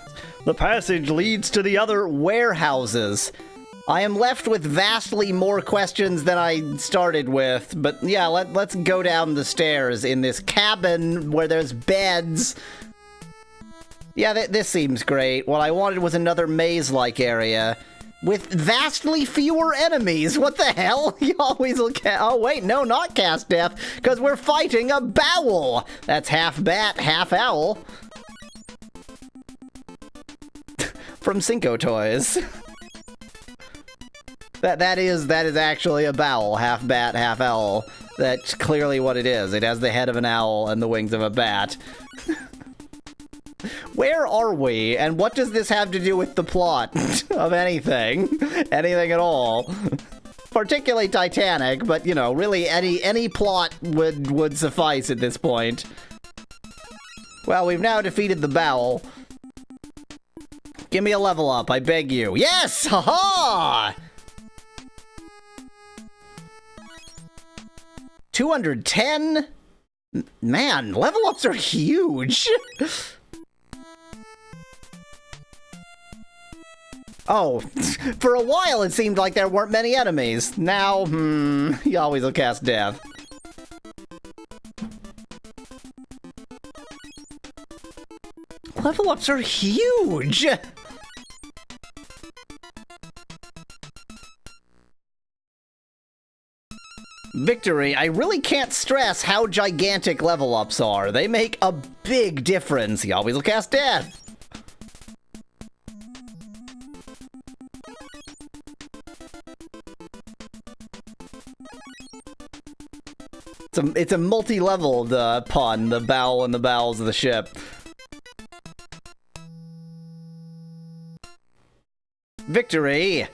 The passage leads to the other warehouses. I am left with vastly more questions than I started with, but yeah, let's go down the stairs in this cabin where there's beds. Yeah, this seems great. What I wanted was another maze-like area. With vastly fewer enemies. What the hell? You always look at... Oh, wait, no, not cast death, because we're fighting a bowel. That's half bat, half owl. From Cinco Toys. That is actually a bowel, half bat, half owl. That's clearly what it is. It has the head of an owl and the wings of a bat. Where are we, and what does this have to do with the plot of anything? Anything at all? Particularly Titanic, but, you know, really any plot would suffice at this point. Well, we've now defeated the bowel. Give me a level up, I beg you. Yes! Haha! 210? Man, level ups are huge! Oh, for a while it seemed like there weren't many enemies. Now, Yahweasel will cast death. Level ups are huge! Victory, I really can't stress how gigantic level ups are. They make a big difference. Yahweasel will cast death. It's a multi-leveled pun, the bowel and the bowels of the ship. Victory!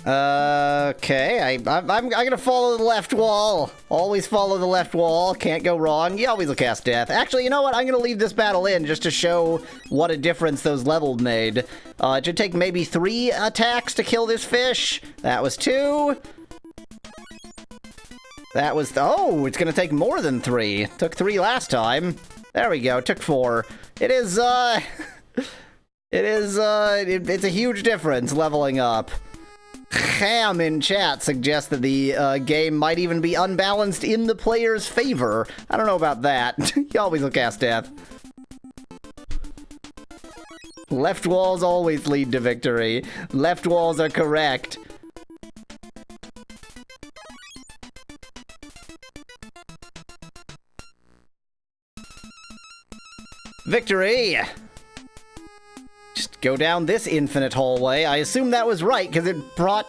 Okay, I'm gonna follow the left wall. Always follow the left wall, can't go wrong. Yahweasel will cast death. Actually, you know what? I'm gonna leave this battle in just to show what a difference those levels made. It should take maybe 3 attacks to kill this fish. That was 2. That was... Oh, it's gonna take more than 3. Took 3 last time. There we go, took 4. It is, it's a huge difference leveling up. Ham in chat suggests that the game might even be unbalanced in the player's favor. I don't know about that. Yahweasel will cast death. Left walls always lead to victory. Left walls are correct. Victory! Just go down this infinite hallway. I assume that was right, because it brought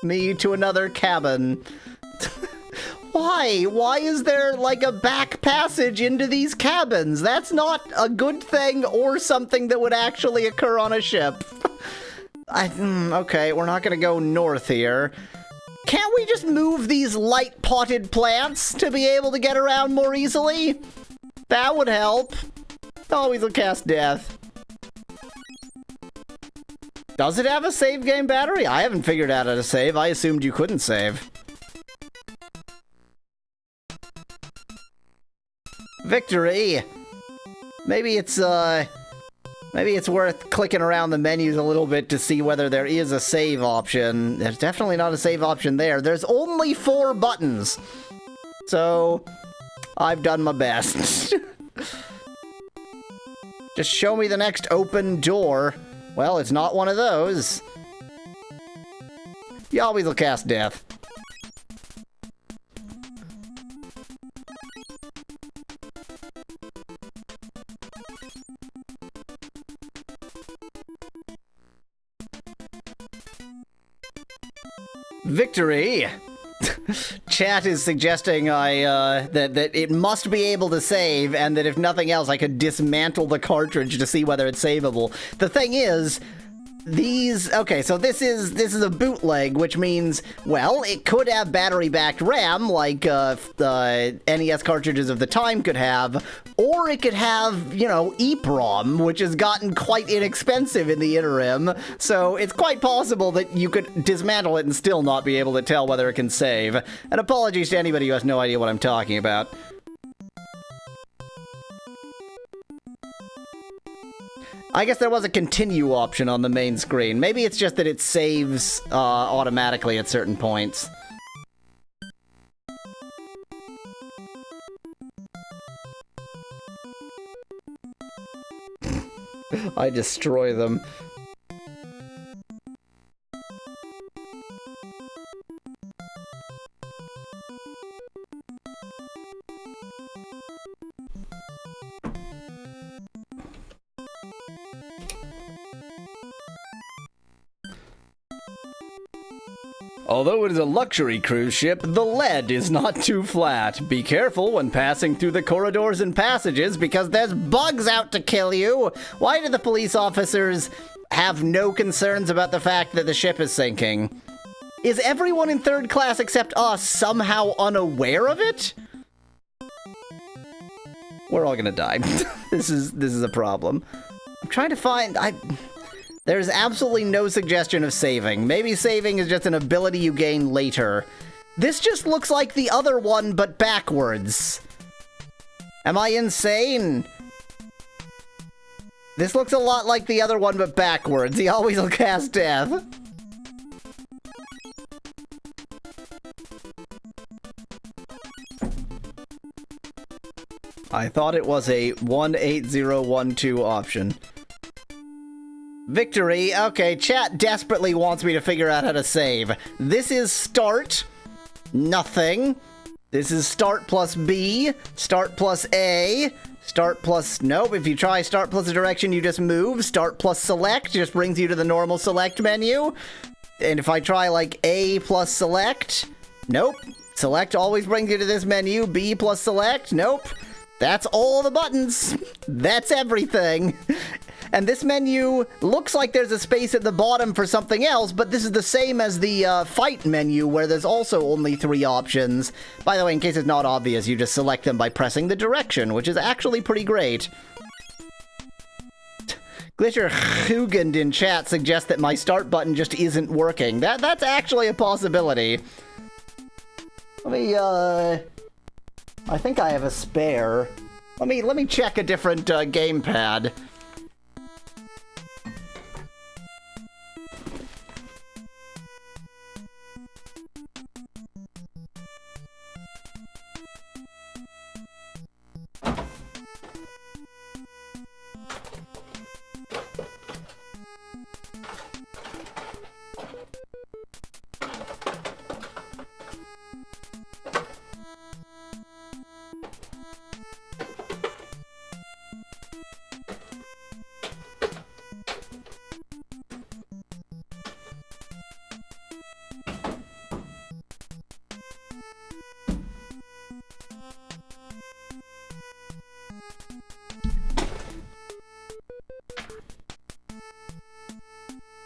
me to another cabin. Why? Why is there, like, a back passage into these cabins? That's not a good thing or something that would actually occur on a ship. Okay, we're not gonna go north here. Can't we just move these light-potted plants to be able to get around more easily? That would help. Always will cast death. Does it have a save game battery? I haven't figured out how to save. I assumed you couldn't save. Victory! Maybe it's worth clicking around the menus a little bit to see whether there is a save option. There's definitely not a save option there. There's only 4 buttons. So, I've done my best. Just show me the next open door. Well, it's not one of those. Yahweasel will cast death. Victory! Chat is suggesting that it must be able to save, and that if nothing else, I could dismantle the cartridge to see whether it's savable. The thing is, okay, so this is a bootleg, which means, well, it could have battery-backed RAM, like the NES cartridges of the time could have, or it could have, you know, EEPROM, which has gotten quite inexpensive in the interim, so it's quite possible that you could dismantle it and still not be able to tell whether it can save. And apologies to anybody who has no idea what I'm talking about. I guess there was a continue option on the main screen. Maybe it's just that it saves automatically at certain points. I destroy them. Although it is a luxury cruise ship, the lead is not too flat. Be careful when passing through the corridors and passages because there's bugs out to kill you. Why do the police officers have no concerns about the fact that the ship is sinking? Is everyone in third class except us somehow unaware of it? We're all gonna die. This is a problem. I'm trying to find... There's absolutely no suggestion of saving. Maybe saving is just an ability you gain later. This just looks like the other one, but backwards. Am I insane? This looks a lot like the other one, but backwards. He always will cast death. I thought it was a 18012 option. Victory. Okay, chat desperately wants me to figure out how to save. This is start. Nothing. This is start plus B. Start plus A. Start plus... Nope, if you try start plus a direction, you just move. Start plus select just brings you to the normal select menu. And if I try, like, A plus select... Nope. Select always brings you to this menu. B plus select... Nope. That's all the buttons. That's everything. And this menu looks like there's a space at the bottom for something else, but this is the same as the fight menu, where there's also only 3 options. By the way, in case it's not obvious, you just select them by pressing the direction, which is actually pretty great. Glitter Hugend in chat suggests that my start button just isn't working. That's actually a possibility. Let me, I think I have a spare. Let me check a different gamepad.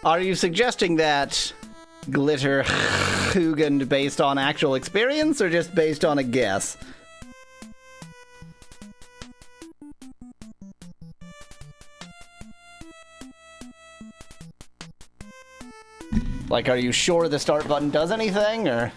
Are you suggesting that Glitter Hugend based on actual experience or just based on a guess? Like, are you sure the start button does anything, or...?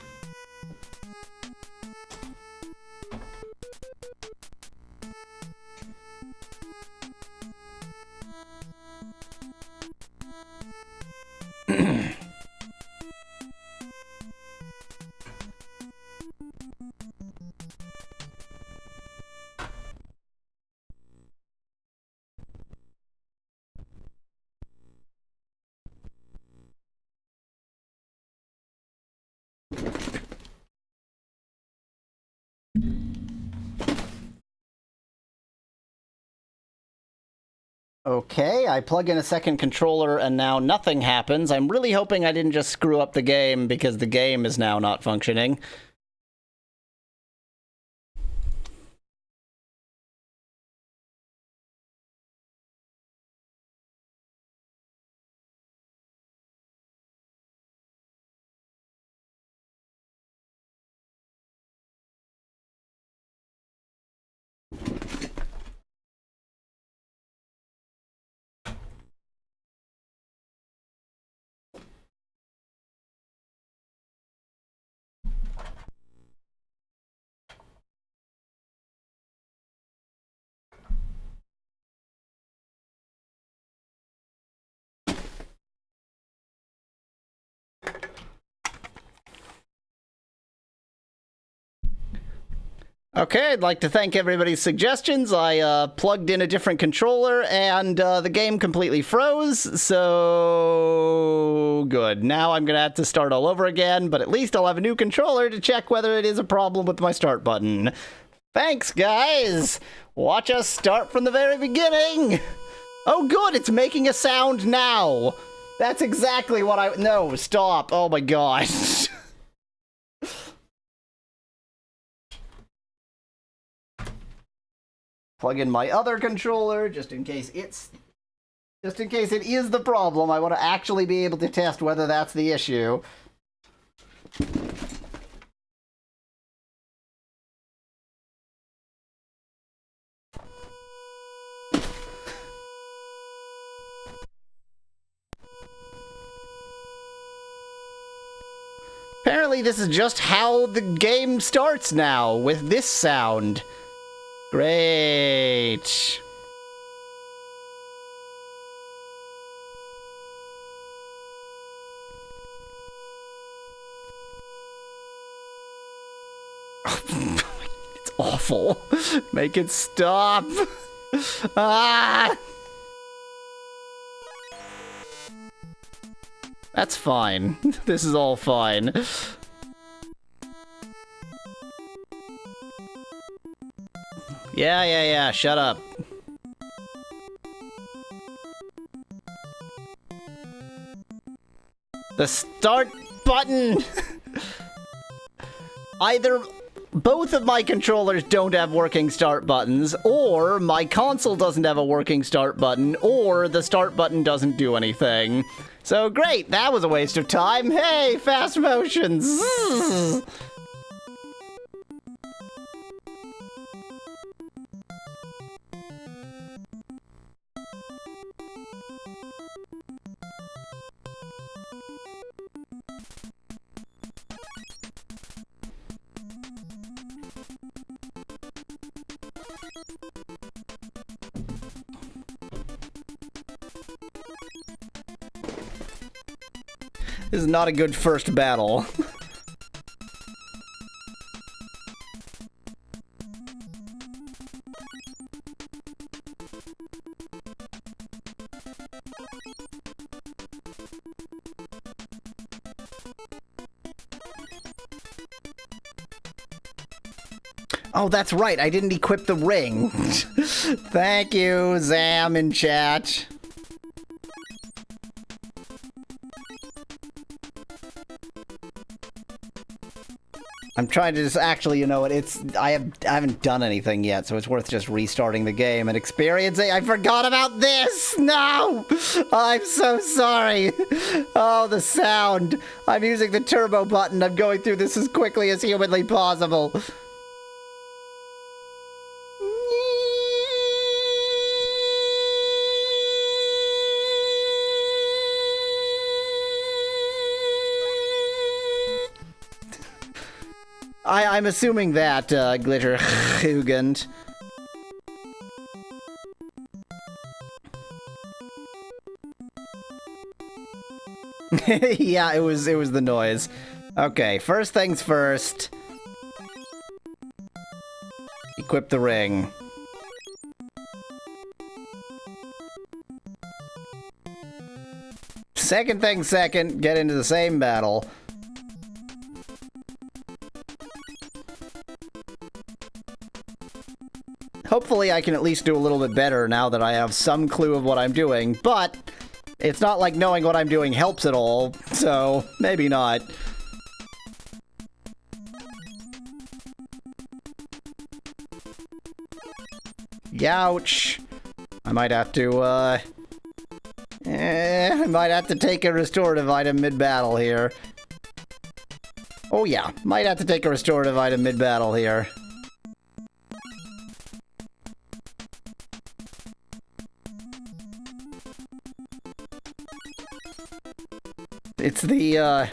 Okay, I plug in a second controller and now nothing happens. I'm really hoping I didn't just screw up the game because the game is now not functioning. Okay, I'd like to thank everybody's suggestions. I plugged in a different controller and the game completely froze, so good. Now I'm gonna have to start all over again, but at least I'll have a new controller to check whether it is a problem with my start button. Thanks, guys! Watch us start from the very beginning! Oh good, it's making a sound now! That's exactly what I... No, stop. Oh my god. Plug in my other controller, just in case it is the problem. I want to actually be able to test whether that's the issue. Apparently this is just how the game starts now, with this sound. Great. It's awful. Make it stop. Ah! That's fine. This is all fine. Yeah, shut up. The start button! Either both of my controllers don't have working start buttons, or my console doesn't have a working start button, or the start button doesn't do anything. So great, that was a waste of time. Hey, fast motions! This is not a good first battle. Oh, that's right, I didn't equip the ring. Thank you, Zam in chat. I'm trying to just actually, you know what, I haven't done anything yet, so it's worth just restarting the game and experiencing. I forgot about this! No! I'm so sorry. Oh, the sound. I'm using the turbo button. I'm going through this as quickly as humanly possible. I'm assuming that, Glitter Hugend. Yeah, it was the noise. Okay, first things first. Equip the ring. Second thing second, get into the same battle. Hopefully I can at least do a little bit better now that I have some clue of what I'm doing, but it's not like knowing what I'm doing helps at all, so maybe not. Youch. I might have to, I might have to take a restorative item mid-battle here. Oh yeah, might have to take a restorative item mid-battle here. It's the,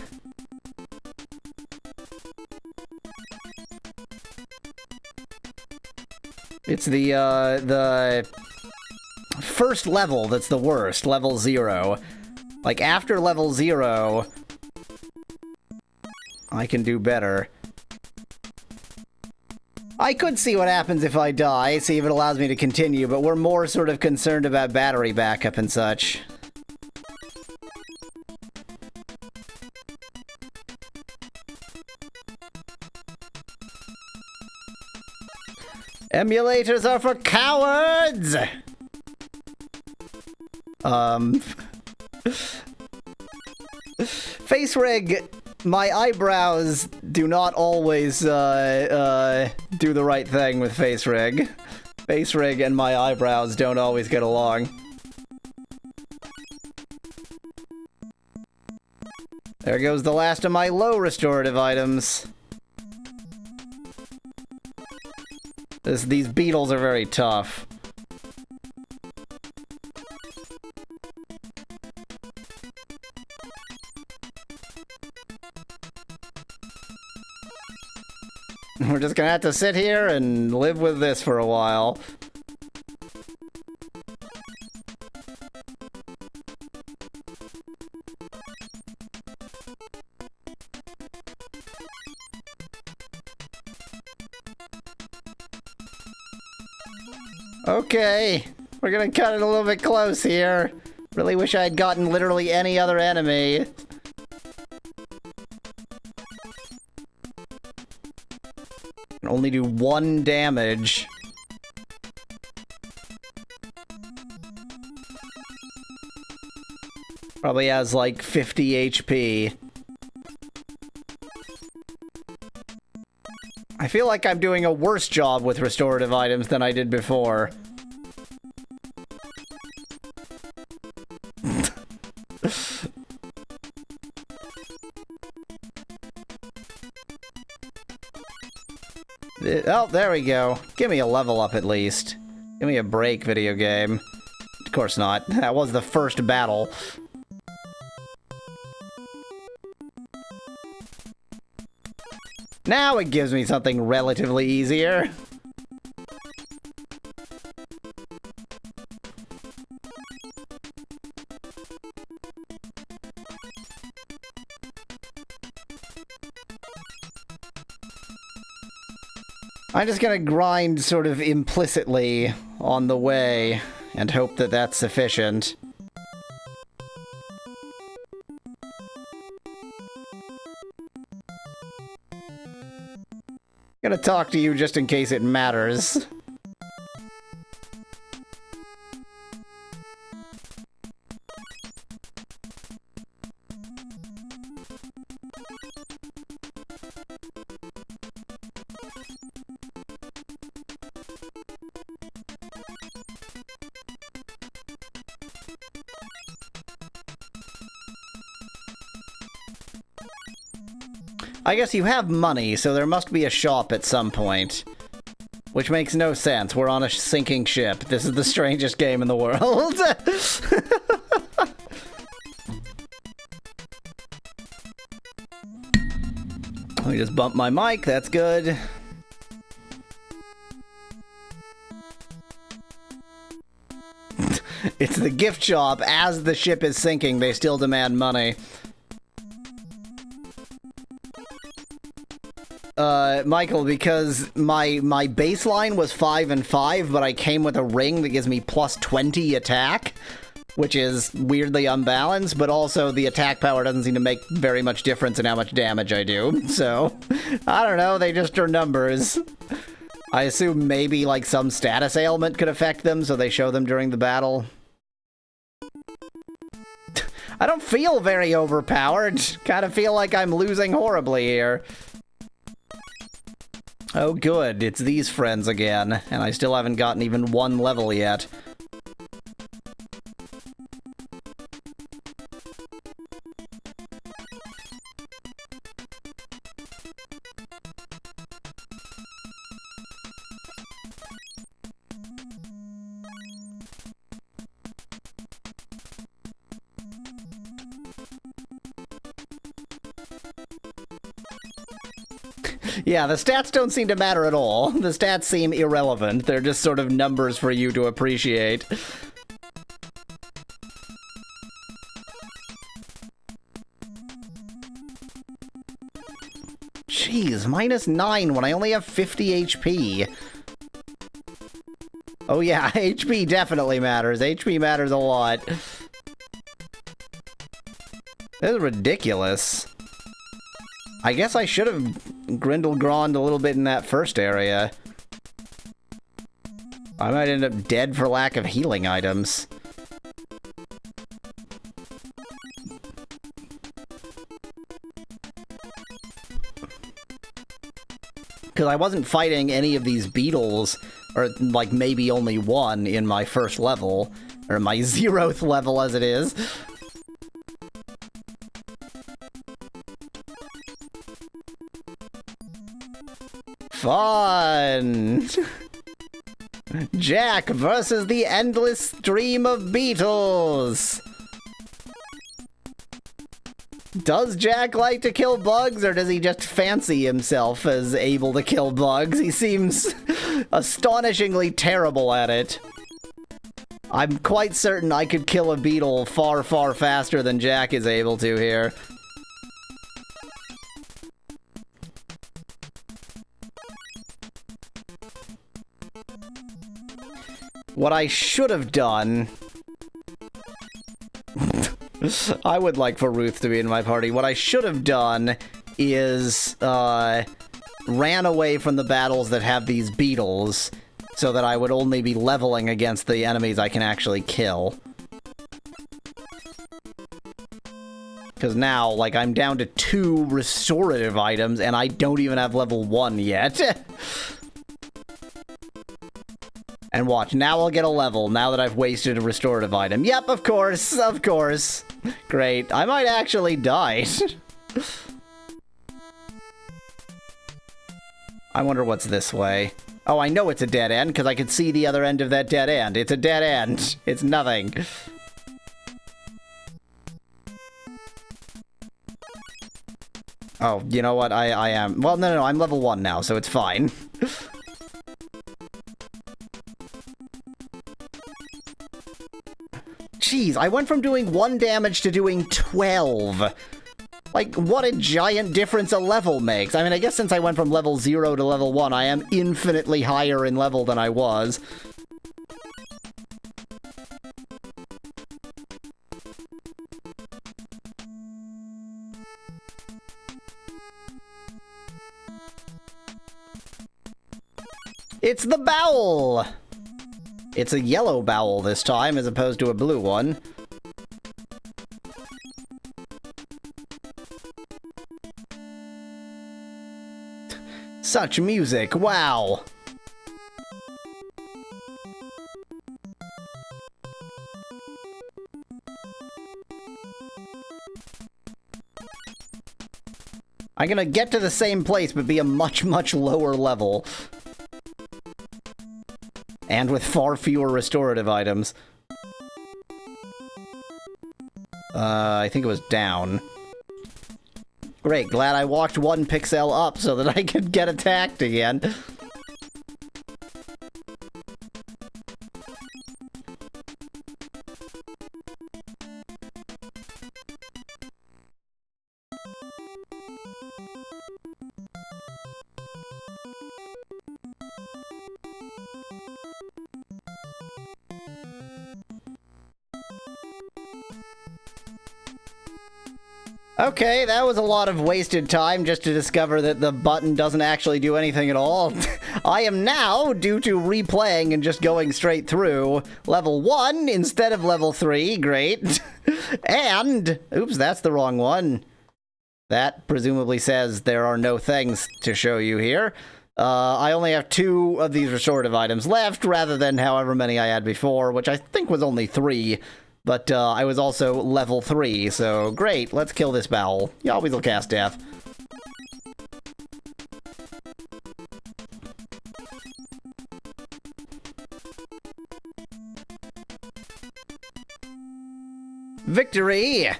it's the first level that's the worst, level 0. Like, after level 0, I can do better. I could see what happens if I die, see if it allows me to continue, but we're more sort of concerned about battery backup and such. Emulators are for cowards! Face rig, my eyebrows do not always, do the right thing with face rig. Face rig and my eyebrows don't always get along. There goes the last of my low restorative items. These beetles are very tough. We're just gonna have to sit here and live with this for a while. Okay, we're gonna cut it a little bit close here. Really wish I had gotten literally any other enemy. Can only do 1 damage. Probably has like 50 HP. I feel like I'm doing a worse job with restorative items than I did before. Oh, there we go. Give me a level up at least. Give me a break, video game. Of course not. That was the first battle. Now it gives me something relatively easier. I'm just gonna grind sort of implicitly on the way and hope that that's sufficient. Gonna talk to you just in case it matters. I guess you have money, so there must be a shop at some point. Which makes no sense. We're on a sinking ship. This is the strangest game in the world. Let me just bump my mic. That's good. It's the gift shop. As the ship is sinking, they still demand money. Michael, because my baseline was 5 and 5, but I came with a ring that gives me plus 20 attack, which is weirdly unbalanced, but also the attack power doesn't seem to make very much difference in how much damage I do. So, I don't know, they just are numbers. I assume maybe like some status ailment could affect them, so they show them during the battle. I don't feel very overpowered. Kind of feel like I'm losing horribly here. Oh good, it's these friends again, and I still haven't gotten even 1 level yet. Yeah, the stats don't seem to matter at all. The stats seem irrelevant. They're just sort of numbers for you to appreciate. Jeez, -9 when I only have 50 HP. Oh yeah, HP definitely matters. HP matters a lot. This is ridiculous. I guess I should have grindle-grond a little bit in that first area. I might end up dead for lack of healing items. Because I wasn't fighting any of these beetles, or like maybe only one in my first level, or my 0th level as it is. Fun! Jack versus the endless stream of beetles! Does Jack like to kill bugs, or does he just fancy himself as able to kill bugs? He seems astonishingly terrible at it. I'm quite certain I could kill a beetle far, far faster than Jack is able to here. What I should have done... I would like for Ruth to be in my party. What I should have done is, ran away from the battles that have these beetles, so that I would only be leveling against the enemies I can actually kill. Because now, like, I'm down to 2 restorative items, and I don't even have level 1 yet. And watch, now I'll get a level, now that I've wasted a restorative item. Yep, of course, of course. Great. I might actually die. I wonder what's this way. Oh, I know it's a dead end, because I can see the other end of that dead end. It's a dead end. It's nothing. Oh, you know what? I am... Well, no, I'm level 1 now, so it's fine. Jeez, I went from doing 1 damage to doing 12. Like, what a giant difference a level makes. I mean, I guess since I went from level 0 to level 1, I am infinitely higher in level than I was. It's the bowel! It's a yellow bowel this time, as opposed to a blue one. Such music, wow! I'm gonna get to the same place, but be a much, much lower level. And with far fewer restorative items. I think it was down. Great, glad I walked 1 pixel up so that I could get attacked again. Okay, that was a lot of wasted time just to discover that the button doesn't actually do anything at all. I am now, due to replaying and just going straight through, level 1 instead of level 3. Great. And, oops, that's the wrong one. That presumably says there are no things to show you here. I only have 2 of these restorative items left, rather than however many I had before, which I think was only 3. But I was also level 3, so great, let's kill this bowel. Yahweasel cast death. Victory!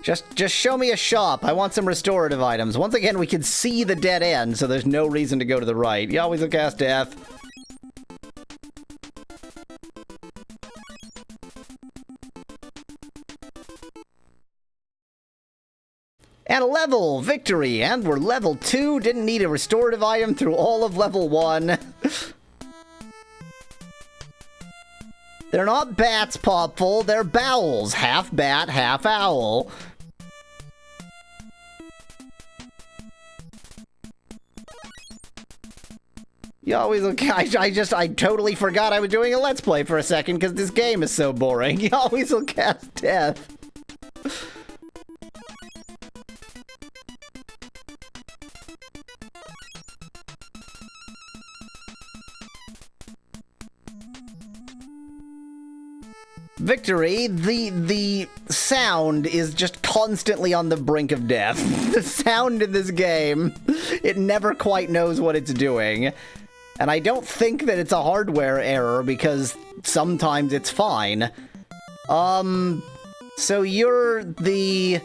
Just show me a shop. I want some restorative items. Once again, we can see the dead end, so there's no reason to go to the right. Yahweasel cast death. And a level! Victory! And we're level 2, didn't need a restorative item through all of level 1. They're not bats, Popful, they're bowels. Half bat, half owl. Yahweasel, I totally forgot I was doing a Let's Play for a second because this game is so boring. Yahweasel cast death. Victory, the sound is just constantly on the brink of death. The sound in this game, it never quite knows what it's doing. And I don't think that it's a hardware error, because sometimes it's fine. So you're the...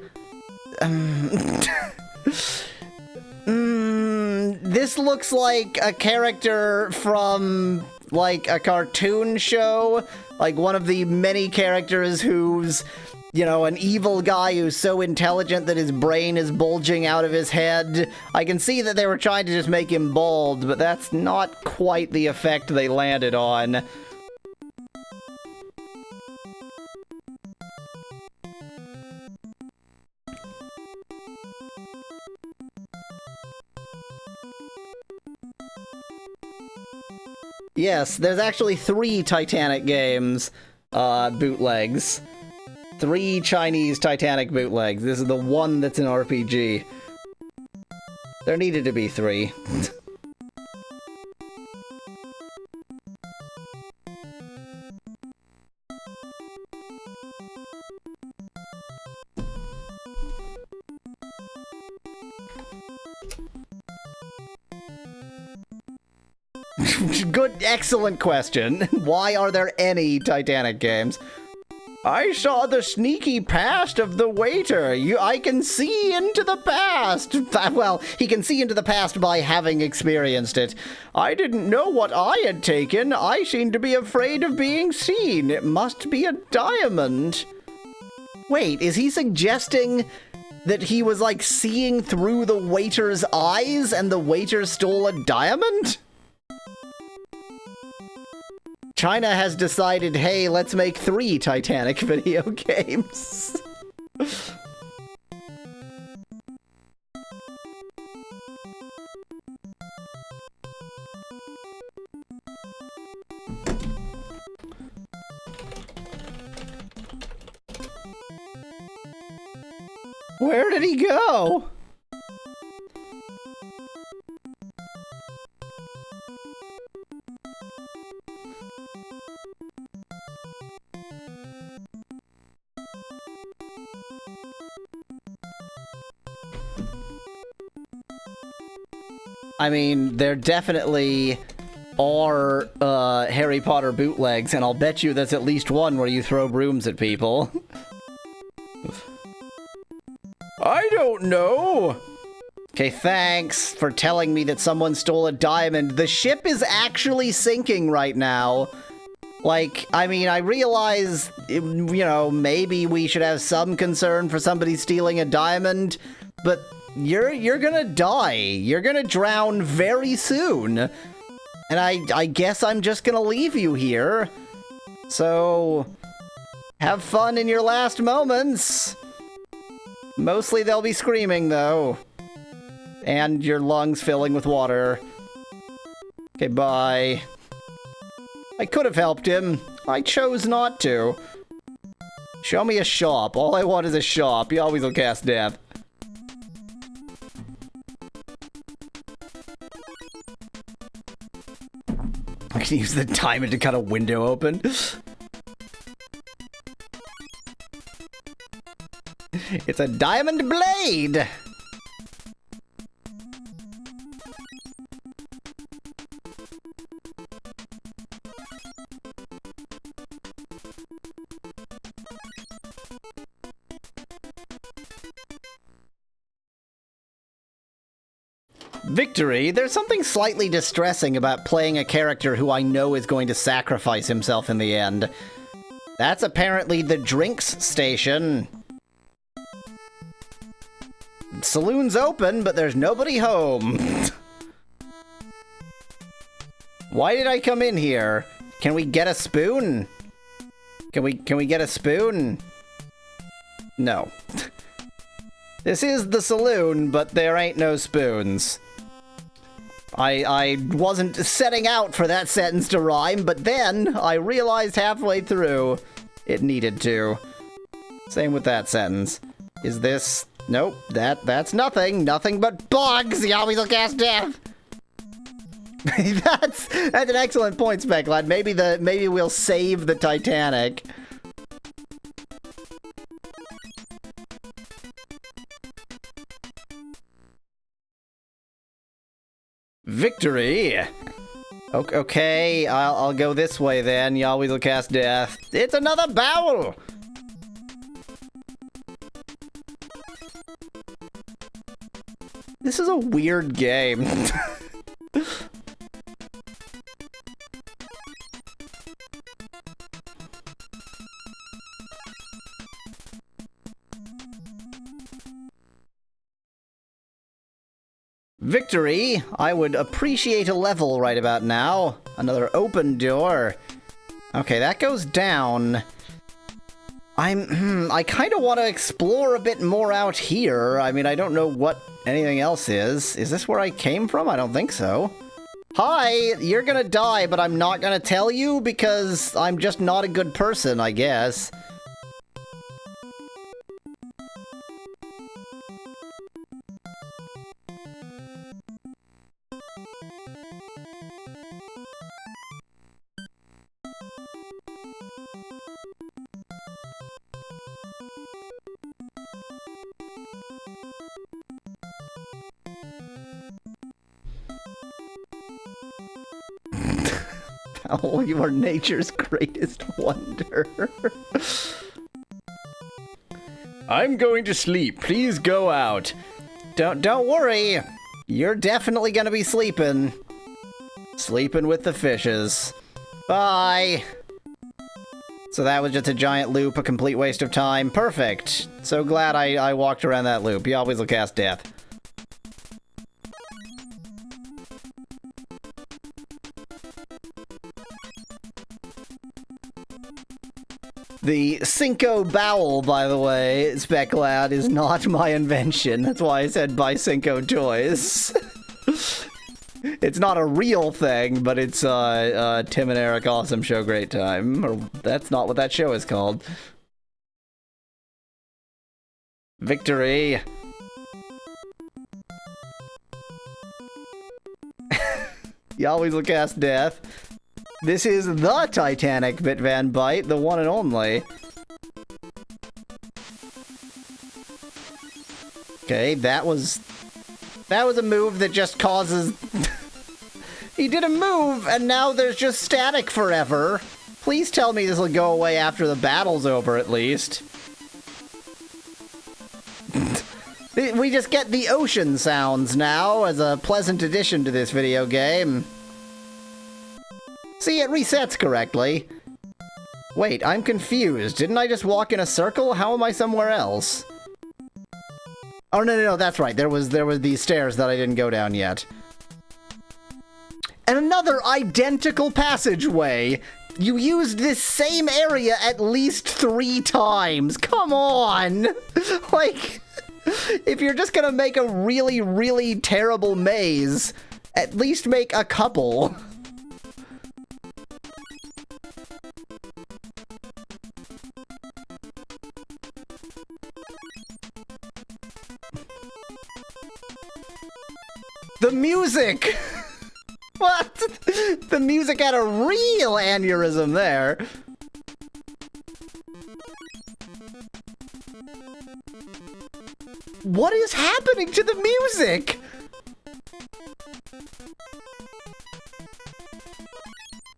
this looks like a character from, like, a cartoon show. Like, one of the many characters who's, you know, an evil guy who's so intelligent that his brain is bulging out of his head. I can see that they were trying to just make him bald, but that's not quite the effect they landed on. Yes, there's actually 3 Titanic games, bootlegs. 3 Chinese Titanic bootlegs. This is the one that's an RPG. There needed to be 3. Good, excellent question. Why are there any Titanic games? I saw the sneaky past of the waiter. I can see into the past. Well, he can see into the past by having experienced it. I didn't know what I had taken. I seemed to be afraid of being seen. It must be a diamond. Wait, is he suggesting that he was, like, seeing through the waiter's eyes and the waiter stole a diamond? China has decided, hey, let's make 3 Titanic video games. Where did he go? I mean, there definitely are Harry Potter bootlegs, and I'll bet you there's at least one where you throw brooms at people. I don't know. Okay, thanks for telling me that someone stole a diamond. The ship is actually sinking right now. Like, I mean, I realize, you know, maybe we should have some concern for somebody stealing a diamond, but you're gonna die. You're gonna drown very soon. And I guess I'm just gonna leave you here. So, have fun in your last moments. Mostly they'll be screaming, though. And your lungs filling with water. Okay, bye. I could have helped him. I chose not to. Show me a shop. All I want is a shop. Yahweasel will cast death. I can use the diamond to cut a window open. It's a diamond blade! Victory, there's something slightly distressing about playing a character who I know is going to sacrifice himself in the end. That's apparently the drinks station. Saloon's open, but there's nobody home. Why did I come in here? Can we get a spoon? Can we get a spoon? No. This is the saloon, but there ain't no spoons. I wasn't setting out for that sentence to rhyme, but then I realized halfway through it needed to. Same with that sentence. Is this... Nope, that's nothing. Nothing but bugs! Yahweasel will cast death! that's an excellent point, Specklad. Maybe we'll save the Titanic. Victory! Okay, I'll go this way then. Yahweasel will cast death. It's another bowel! This is a weird game. Victory! I would appreciate a level right about now. Another open door. Okay, that goes down. I kind of want to explore a bit more out here. I mean, I don't know what anything else is. Is this where I came from? I don't think so. Hi, you're gonna die, but I'm not gonna tell you because I'm just not a good person, I guess. Oh, you are nature's greatest wonder. I'm going to sleep. Please go out. Don't worry. You're definitely gonna be sleeping. Sleeping with the fishes. Bye. So that was just a giant loop, a complete waste of time. Perfect. So glad I walked around that loop. You always will cast death. The Cinco Bowel, by the way, Speclad, is not my invention. That's why I said buy Cinco toys. It's not a real thing, but it's Tim and Eric Awesome Show Great Time. Or that's not what that show is called. Victory. You always will cast death. This is the Titanic Bit Van Bite, the one and only. Okay, that was a move that just causes... He did a move, and now there's just static forever. Please tell me this will go away after the battle's over, at least. We just get the ocean sounds now as a pleasant addition to this video game. See, it resets correctly. Wait, I'm confused. Didn't I just walk in a circle? How am I somewhere else? Oh, no, that's right. There were these stairs that I didn't go down yet. And another identical passageway! You used this same area at least 3 times! Come on! Like, if you're just gonna make a really, really terrible maze, at least make a couple. The music! What? The music had a real aneurysm there. What is happening to the music?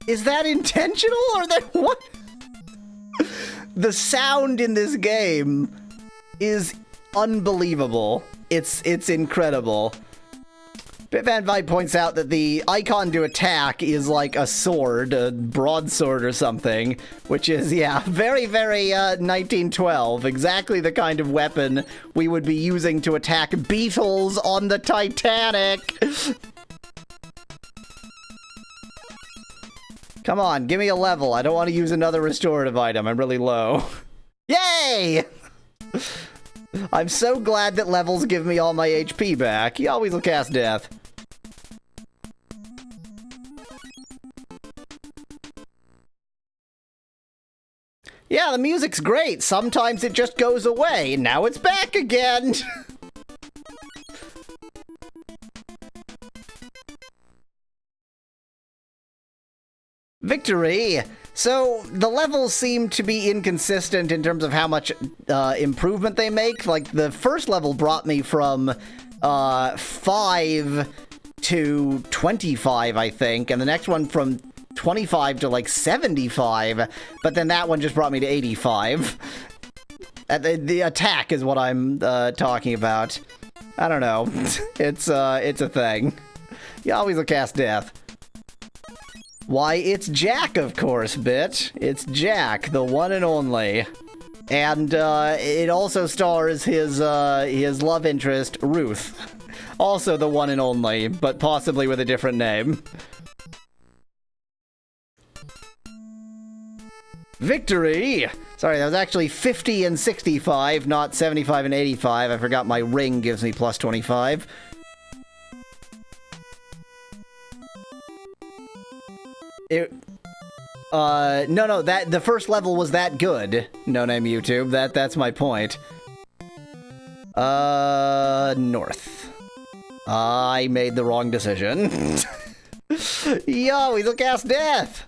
Is that intentional or that what? The sound in this game is unbelievable. It's incredible. Bitvan Vibe points out that the icon to attack is like a sword, a broadsword or something, which is, yeah, very, very 1912. Exactly the kind of weapon we would be using to attack beetles on the Titanic. Come on, give me a level. I don't want to use another restorative item. I'm really low. Yay! I'm so glad that levels give me all my HP back. You always will cast death. Yeah, the music's great. Sometimes it just goes away. Now it's back again. Victory! So, the levels seem to be inconsistent in terms of how much improvement they make. Like, the first level brought me from 5 to 25, I think, and the next one from 25 to, like, 75, but then that one just brought me to 85. The attack is what I'm talking about. I don't know. It's a thing. You always will cast death. Why, it's Jack, of course, bitch. It's Jack, the one and only. And, it also stars his love interest, Ruth. Also the one and only, but possibly with a different name. Victory! Sorry, that was actually 50 and 65, not 75 and 85. I forgot my ring gives me plus 25. No, that the first level was that good. No name YouTube. That's my point. North. I made the wrong decision. Yahweasel cast death.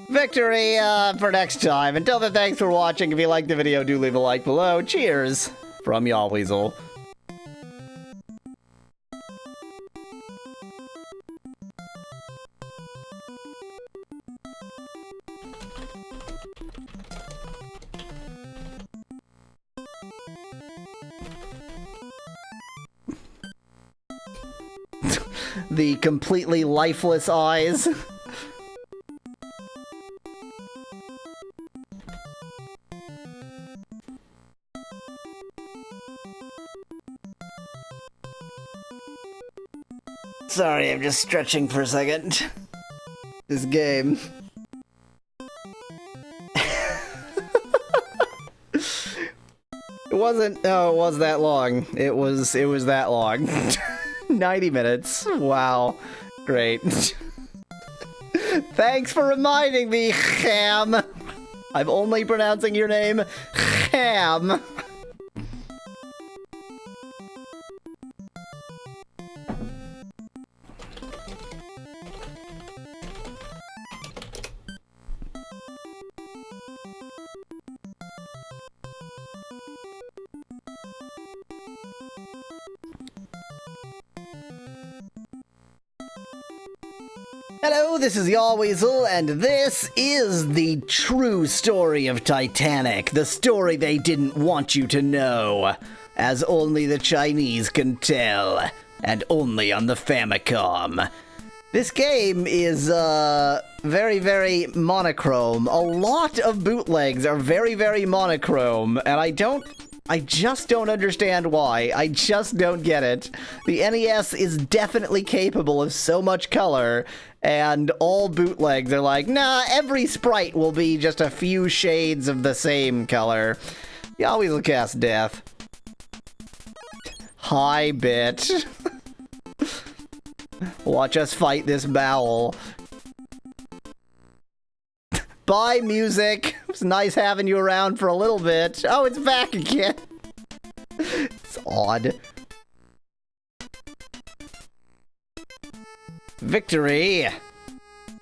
Victory for next time. Until then, thanks for watching. If you liked the video, do leave a like below. Cheers from Yahweasel. The completely lifeless eyes. Sorry, I'm just stretching for a second. This game. It wasn't. Oh, it was that long. It was that long. 90 minutes. Wow. Great. Thanks for reminding me, Ham. I'm only pronouncing your name, Ham. Hello, this is Yahweasel, and this is the true story of Titanic, the story they didn't want you to know, as only the Chinese can tell, and only on the Famicom. This game is, very, very monochrome. A lot of bootlegs are very, very monochrome, and I just don't understand why. I just don't get it. The NES is definitely capable of so much color, and all bootlegs are like, nah, every sprite will be just a few shades of the same color. Yahweasel cast death. Hi, bitch. Watch us fight this bowel. Bye, music. It's nice having you around for a little bit. Oh, it's back again. It's odd. Victory.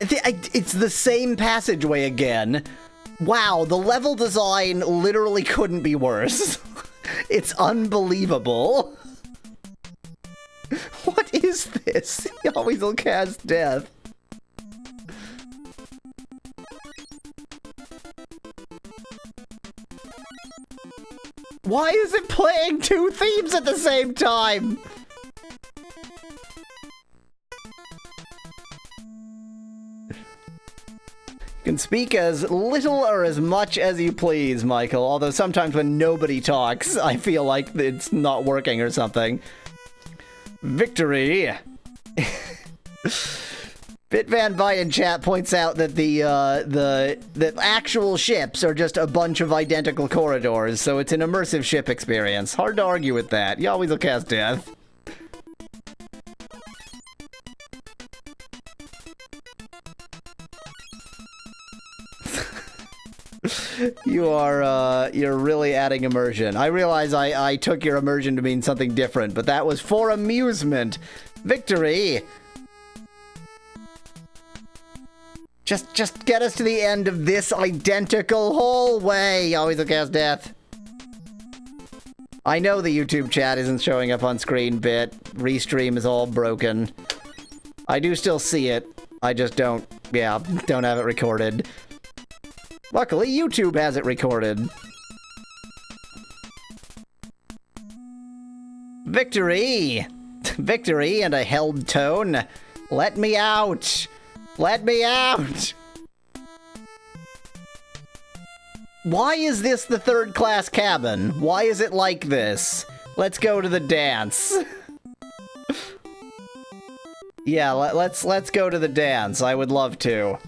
It's the same passageway again. Wow, the level design literally couldn't be worse. It's unbelievable. What is this? Yahweasel cast death. Why is it playing two themes at the same time? You can speak as little or as much as you please, Michael, although sometimes when nobody talks, I feel like it's not working or something. Victory! Bitvan By in chat points out that the actual ships are just a bunch of identical corridors, so it's an immersive ship experience. Hard to argue with that. Yahweasel cast death. You're really adding immersion. I realize I took your immersion to mean something different, but that was for amusement. Victory! Just get us to the end of this identical hallway. Yahweasel cast death. I know the YouTube chat isn't showing up on screen bit. Restream is all broken. I do still see it. I just don't have it recorded. Luckily, YouTube has it recorded. Victory! Victory and a held tone. Let me out! Let me out! Why is this the third-class cabin? Why is it like this? Let's go to the dance. Yeah, let's go to the dance. I would love to.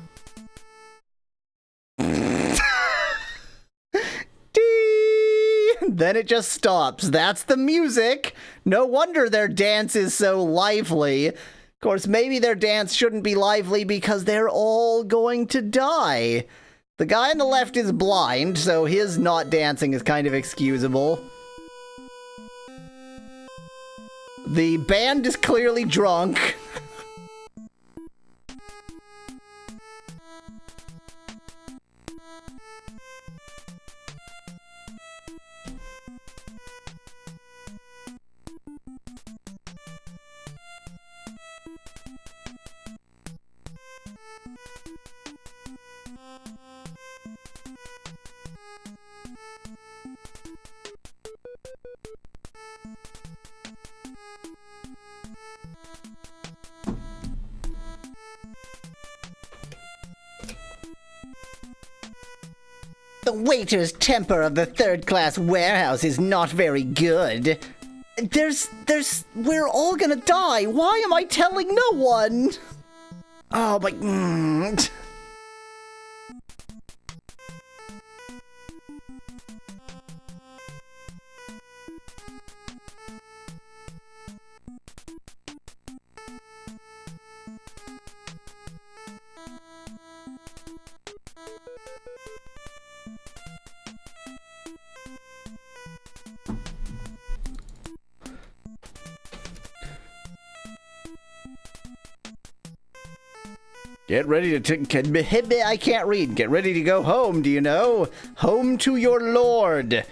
Then it just stops. That's the music. No wonder their dance is so lively. Of course, maybe their dance shouldn't be lively because they're all going to die. The guy on the left is blind, so his not dancing is kind of excusable. The band is clearly drunk. The waiter's temper of the third-class warehouse is not very good. We're all gonna die. Why am I telling no one? Oh, my... Get ready to I can't read. Get ready to go home, do you know? Home to your lord.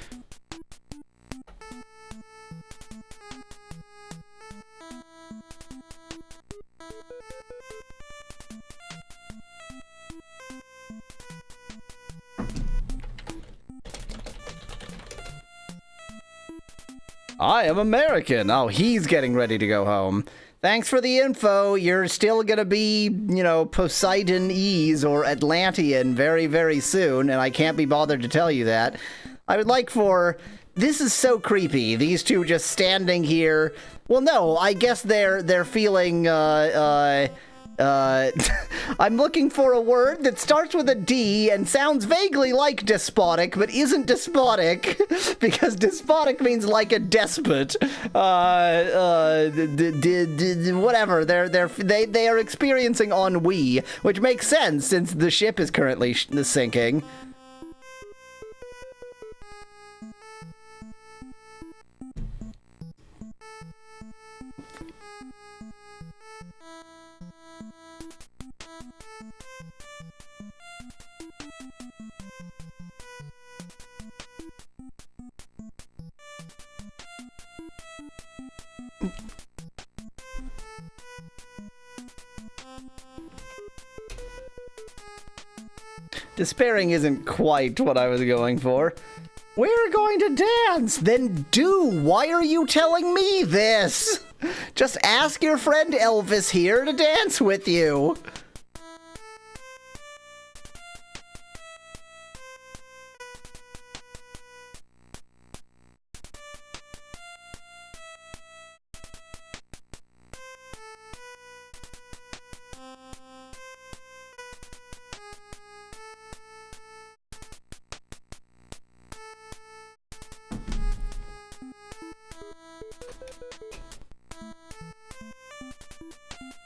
I am American. Oh, he's getting ready to go home. Thanks for the info. You're still gonna be, you know, Poseidonese or Atlantean very, very soon, and I can't be bothered to tell you that. I would like for... This is so creepy. These two just standing here. Well, no, I guess they're feeling, I'm looking for a word that starts with a D and sounds vaguely like despotic, but isn't despotic, because despotic means like a despot. Whatever. They are experiencing ennui, which makes sense since the ship is currently sinking. Despairing isn't quite what I was going for. We're going to dance! Then do! Why are you telling me this? Just ask your friend Elvis here to dance with you.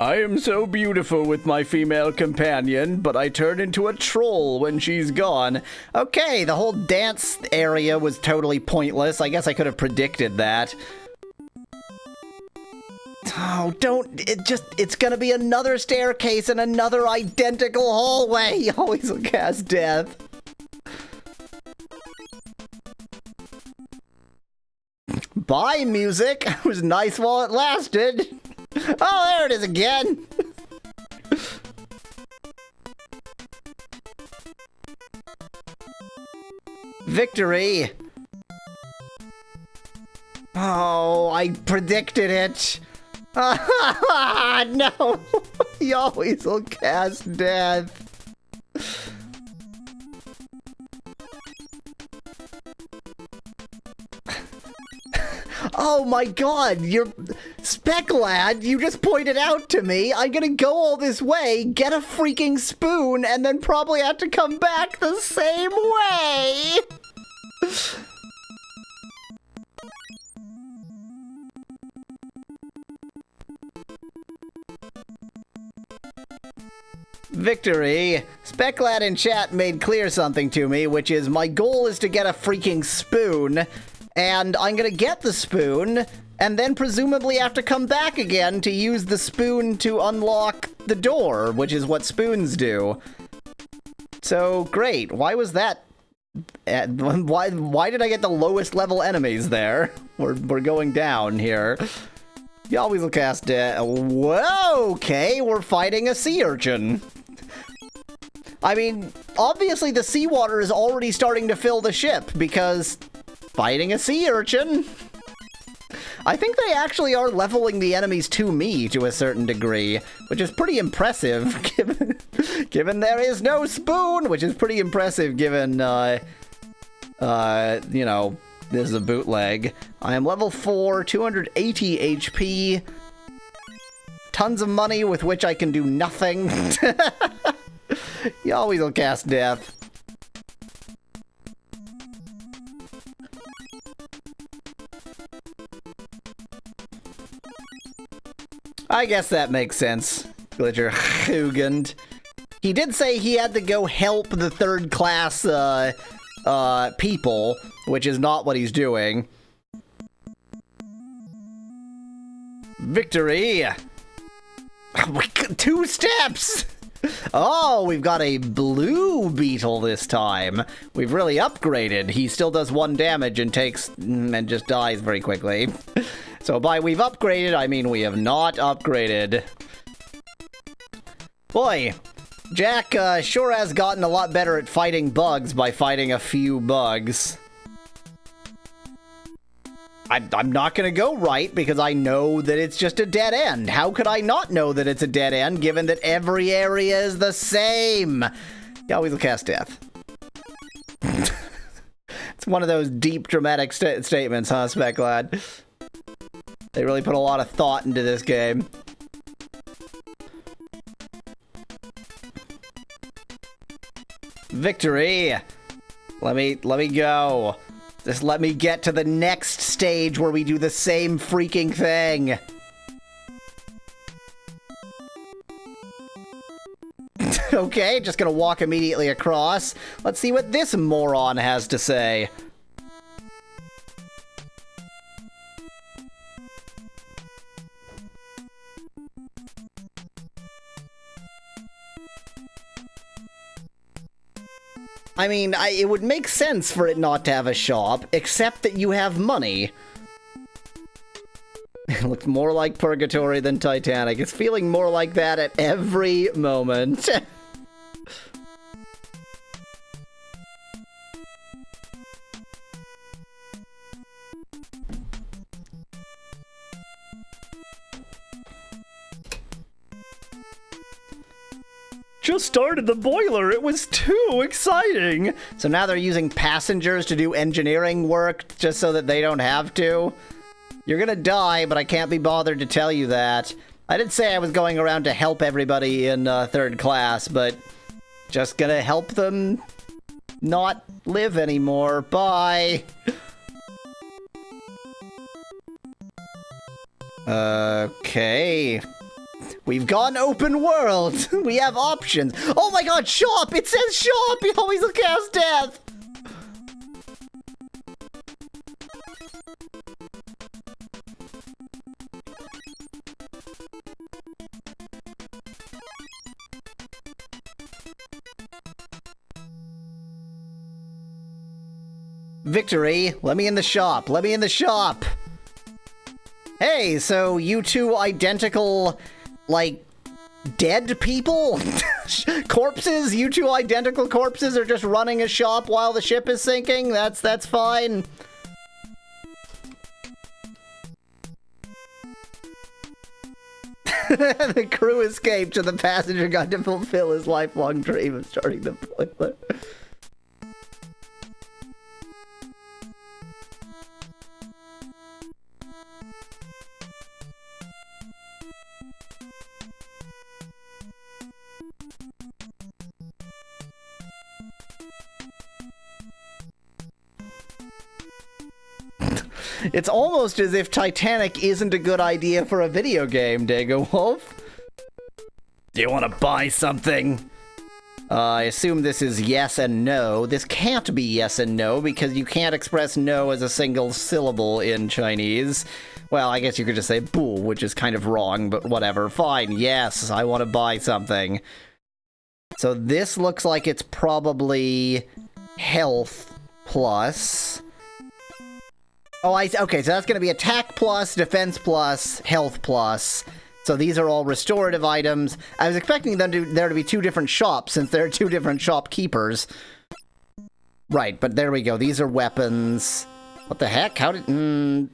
I am so beautiful with my female companion, but I turn into a troll when she's gone. Okay, the whole dance area was totally pointless. I guess I could have predicted that. Oh, it's gonna be another staircase and another identical hallway. Always will cast death. Bye, music. It was nice while it lasted. Oh, there it is again! Victory! Oh, I predicted it! No! He always will cast death. Oh my god, Spec Lad, you just pointed out to me I'm gonna go all this way, get a freaking spoon, and then probably have to come back the same way! Victory! Speclad in chat made clear something to me, which is my goal is to get a freaking spoon, and I'm gonna get the spoon, and then presumably have to come back again to use the spoon to unlock the door, which is what spoons do. So, great. Why was that? Why did I get the lowest level enemies there? We're going down here. Yahweasel cast whoa, okay, we're fighting a sea urchin. I mean, obviously the seawater is already starting to fill the ship, because fighting a sea urchin... I think they actually are leveling the enemies to me to a certain degree, which is pretty impressive, given there is no spoon, which is pretty impressive given, you know, this is a bootleg. I am level 4, 280 HP, tons of money with which I can do nothing. You always will cast death. I guess that makes sense, Glitcher Hugend. He did say he had to go help the third class, people, which is not what he's doing. Victory! 2 steps! Oh, we've got a blue beetle this time. We've really upgraded. He still does 1 damage and takes and just dies very quickly. So by we've upgraded, I mean we have not upgraded. Boy, Jack sure has gotten a lot better at fighting bugs by fighting a few bugs. I'm not gonna go right because I know that it's just a dead end. How could I not know that it's a dead end given that every area is the same? Yeah, we will cast death. It's one of those deep dramatic statements, huh, Speclad? They really put a lot of thought into this game. Victory! Let me go. Just let me get to the next stage where we do the same freaking thing. Okay, just gonna walk immediately across. Let's see what this moron has to say. I mean, it would make sense for it not to have a shop, except that you have money. It looks more like Purgatory than Titanic. It's feeling more like that at every moment. Just started the boiler. It was too exciting. So now they're using passengers to do engineering work just so that they don't have to. You're gonna die, but I can't be bothered to tell you that. I did say I was going around to help everybody in third class, but just gonna help them not live anymore. Bye. Okay. We've gone open world. We have options. Oh my god, shop! It says shop! He always will cast death! Victory! Let me in the shop! Let me in the shop! Hey, so you two identical... like, dead people? Corpses? You two identical corpses are just running a shop while the ship is sinking? That's fine. The crew escaped and the passenger got to fulfill his lifelong dream of starting the boiler. It's almost as if Titanic isn't a good idea for a video game, Dago Wolf. Do you want to buy something? I assume this is yes and no. This can't be yes and no because you can't express no as a single syllable in Chinese. Well, I guess you could just say bu, which is kind of wrong, but whatever. Fine, yes, I want to buy something. So this looks like it's probably health plus. Oh, okay, so that's going to be attack plus, defense plus, health plus. So these are all restorative items. I was expecting there to be two different shops since there are two different shopkeepers. Right, but there we go. These are weapons. What the heck? How did...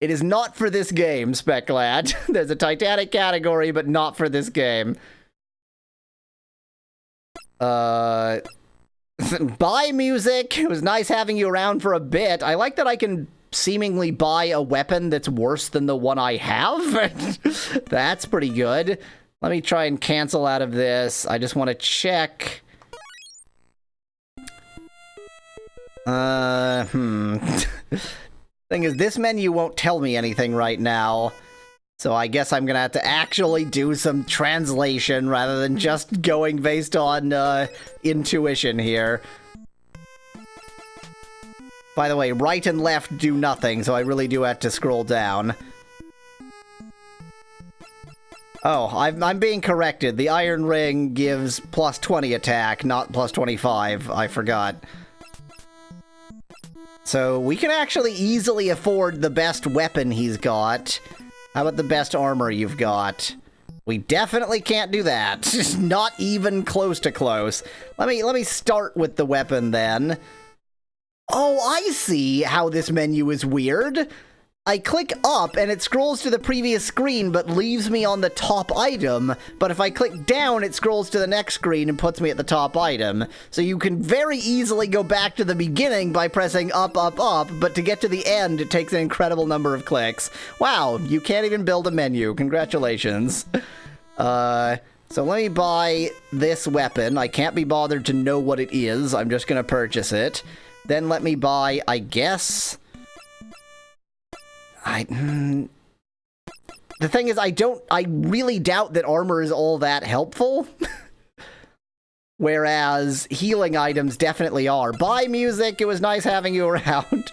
It is not for this game, Speclad. There's a Titanic category, but not for this game. Bye, music. It was nice having you around for a bit. I like that I can seemingly buy a weapon that's worse than the one I have. That's pretty good. Let me try and cancel out of this. I just want to check. Thing is, this menu won't tell me anything right now. So I guess I'm gonna have to actually do some translation rather than just going based on intuition here. By the way, right and left do nothing, so I really do have to scroll down. Oh, I'm being corrected. The Iron Ring gives plus 20 attack, not plus 25. I forgot. So we can actually easily afford the best weapon he's got. How about the best armor you've got? We definitely can't do that. Not even close to close. Let me start with the weapon then. Oh, I see how this menu is weird. I click up and it scrolls to the previous screen but leaves me on the top item, but if I click down it scrolls to the next screen and puts me at the top item. So you can very easily go back to the beginning by pressing up, up, up, but to get to the end it takes an incredible number of clicks. Wow, you can't even build a menu. Congratulations. So let me buy this weapon. I can't be bothered to know what it is. I'm just gonna purchase it. Then let me buy, I guess... The thing is, I really doubt that armor is all that helpful. Whereas healing items definitely are. Bye, music. It was nice having you around.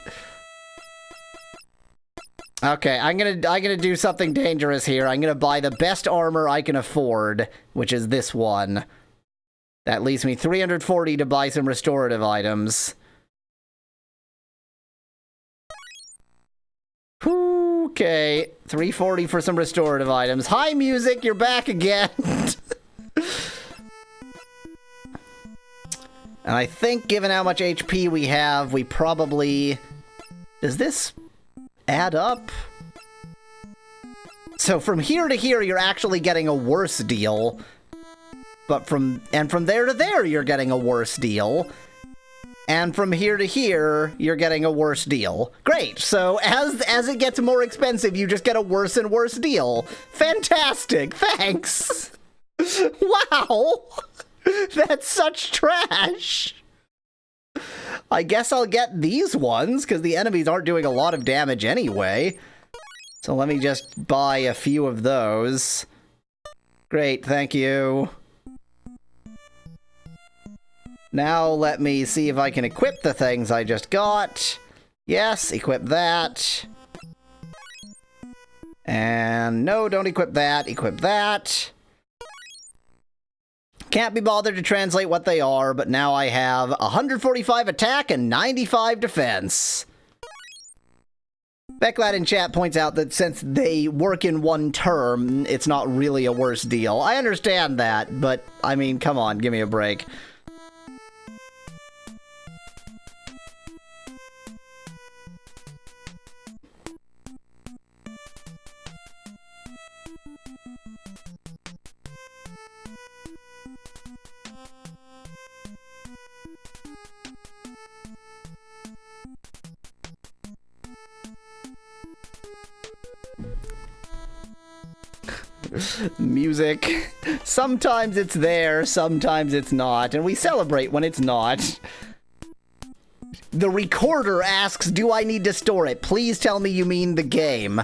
Okay, I'm gonna do something dangerous here. I'm gonna buy the best armor I can afford, which is this one. That leaves me 340 to buy some restorative items. Okay, 340 for some restorative items. Hi, music, you're back again. And I think, given how much HP we have, we probably... Does this add up? So from here to here, you're actually getting a worse deal. But from there to there, you're getting a worse deal. And from here to here, you're getting a worse deal. Great, so as it gets more expensive, you just get a worse and worse deal. Fantastic, thanks! Wow! That's such trash! I guess I'll get these ones, because the enemies aren't doing a lot of damage anyway. So let me just buy a few of those. Great, thank you. Now let me see if I can equip the things I just got. Yes, equip that. And no, don't equip that. Equip that. Can't be bothered to translate what they are, but now I have 145 attack and 95 defense. Becklad in chat points out that since they work in one term, it's not really a worse deal. I understand that, but I mean, come on, give me a break. Music. Sometimes it's there, sometimes it's not, and we celebrate when it's not. The recorder asks, do I need to store it? Please tell me you mean the game.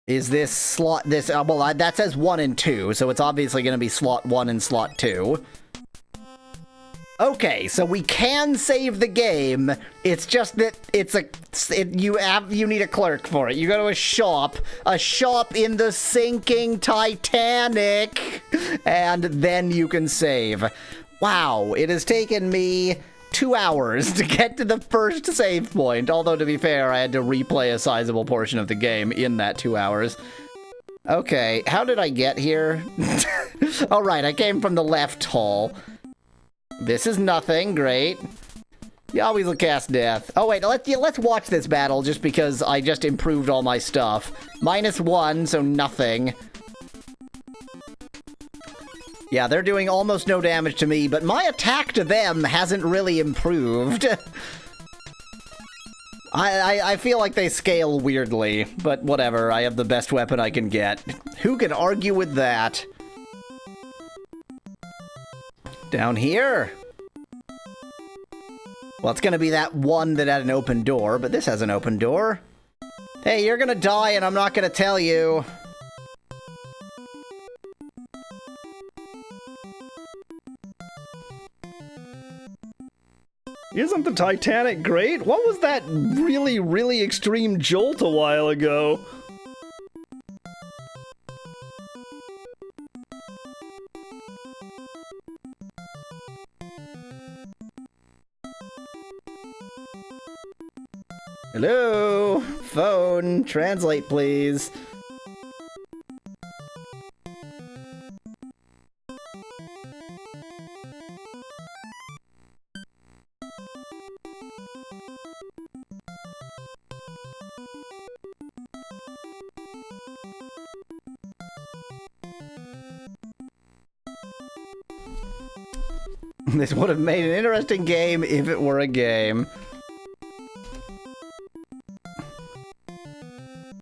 Is this slot, well, that says 1 and 2, so it's obviously going to be slot 1 and slot 2. Okay, so we can save the game. It's just that you need a clerk for it. You go to a shop in the sinking Titanic, and then you can save. Wow, it has taken me 2 hours to get to the first save point, although to be fair, I had to replay a sizable portion of the game in that 2 hours. Okay, how did I get here? All right, I came from the left hall. This is nothing, great. Yahweasel will cast death. Oh wait, let's watch this battle just because I just improved all my stuff. -1, so nothing. Yeah, they're doing almost no damage to me, but my attack to them hasn't really improved. I feel like they scale weirdly, but whatever, I have the best weapon I can get. Who can argue with that? Down here. Well, it's gonna be that one that had an open door, but this has an open door. Hey, you're gonna die and I'm not gonna tell you. Isn't the Titanic great? What was that really, really extreme jolt a while ago? Hello? Phone, translate please. This would have made an interesting game if it were a game.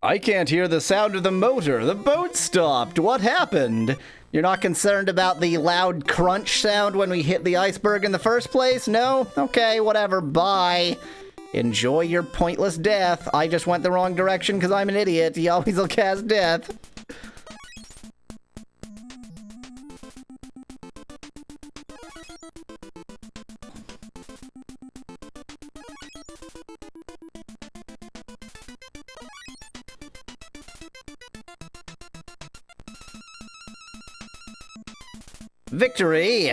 I can't hear the sound of the motor. The boat stopped. What happened? You're not concerned about the loud crunch sound when we hit the iceberg in the first place? No? Okay, whatever. Bye. Enjoy your pointless death. I just went the wrong direction because I'm an idiot. Yahweasel cast death. Victory!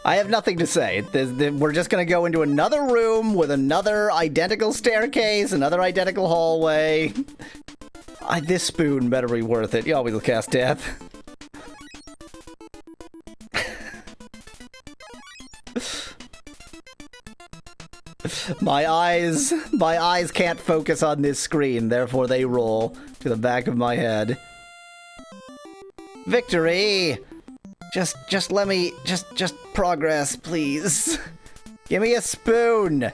I have nothing to say. We're just gonna go into another room with another identical staircase, another identical hallway. This spoon better be worth it. Yahweasel cast death. My eyes can't focus on this screen, therefore they roll to the back of my head. Victory! Just let me, just progress, please. Give me a spoon!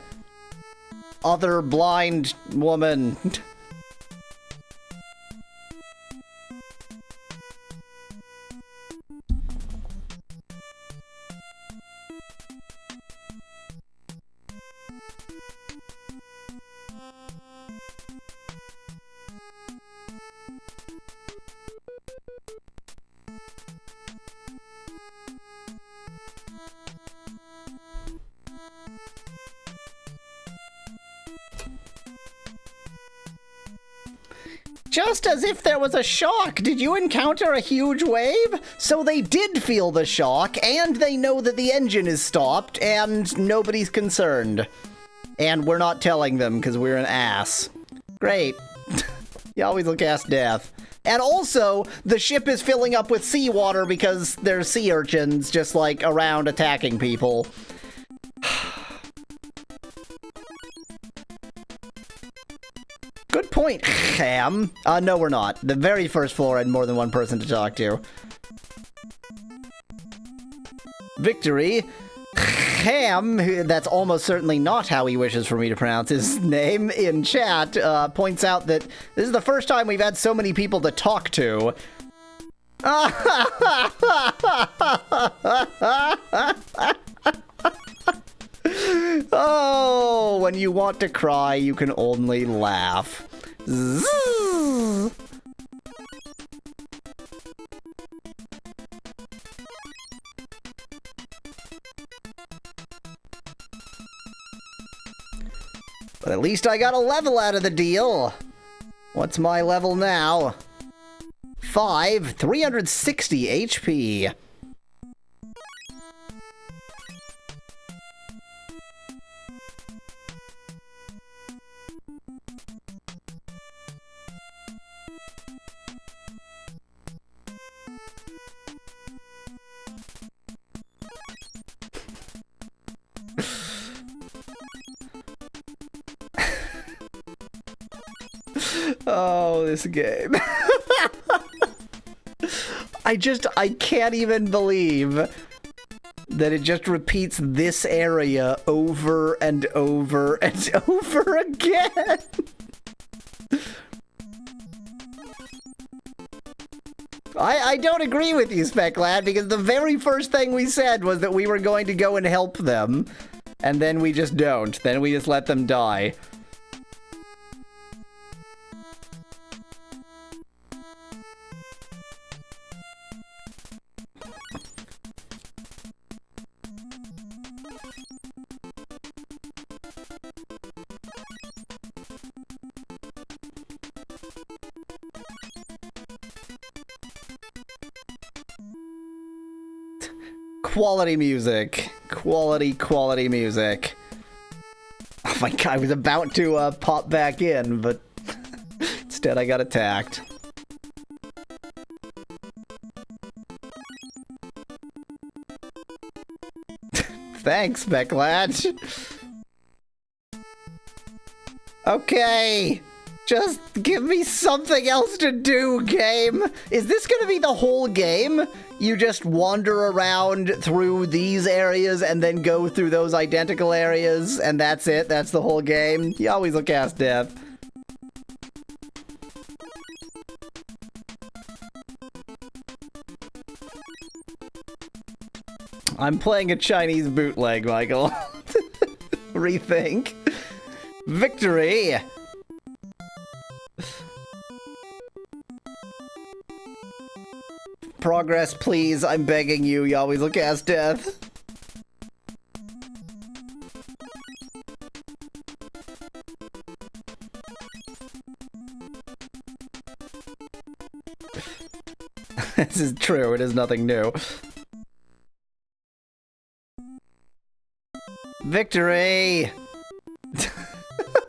Other blind woman. Just as if there was a shock. Did you encounter a huge wave? So they did feel the shock, and they know that the engine is stopped, and nobody's concerned. And we're not telling them, because we're an ass. Great. Yahweasel cast death. And also, the ship is filling up with seawater because there's sea urchins just, like, around attacking people. Good point, Ham. No, we're not. The very first floor had more than one person to talk to. Victory. Ham, that's almost certainly not how he wishes for me to pronounce his name in chat, points out that this is the first time we've had so many people to talk to. Oh, when you want to cry, you can only laugh. Zzz. But at least I got a level out of the deal. What's my level now? 5, 360 HP. Oh, this game. I can't even believe that it just repeats this area over and over and over again. I don't agree with you, Speclad, because the very first thing we said was that we were going to go and help them, and then we just don't. Then we just let them die. Quality music. Quality music. Oh my god, I was about to pop back in, but instead I got attacked. Thanks, Becklad. Okay. Just give me something else to do, game. Is this gonna be the whole game? You just wander around through these areas and then go through those identical areas, and that's it? That's the whole game? You always will cast death. I'm playing a Chinese bootleg, Michael. Rethink. Victory! Progress, please. I'm begging you. You always will cast death. This is true. It is nothing new. Victory!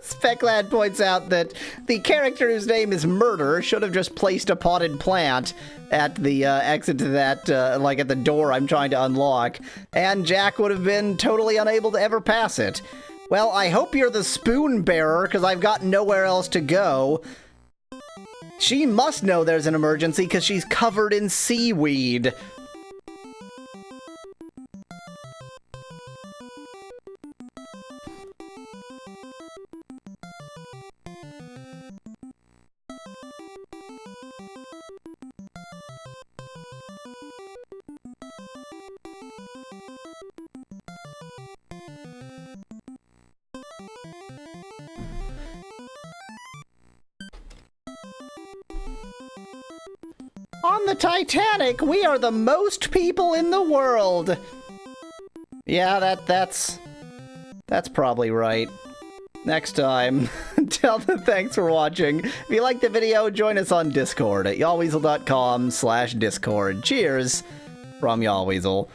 Speclad points out that the character whose name is Murder should have just placed a potted plant at the exit to that, like at the door I'm trying to unlock, and Jack would have been totally unable to ever pass it. Well, I hope you're the spoon bearer, because I've got nowhere else to go. She must know there's an emergency, because she's covered in seaweed. On the Titanic, we are the most people in the world. Yeah, that's probably right. Next time, tell them thanks for watching. If you liked the video, join us on Discord at yahweasel.com/discord. Cheers from Yahweasel.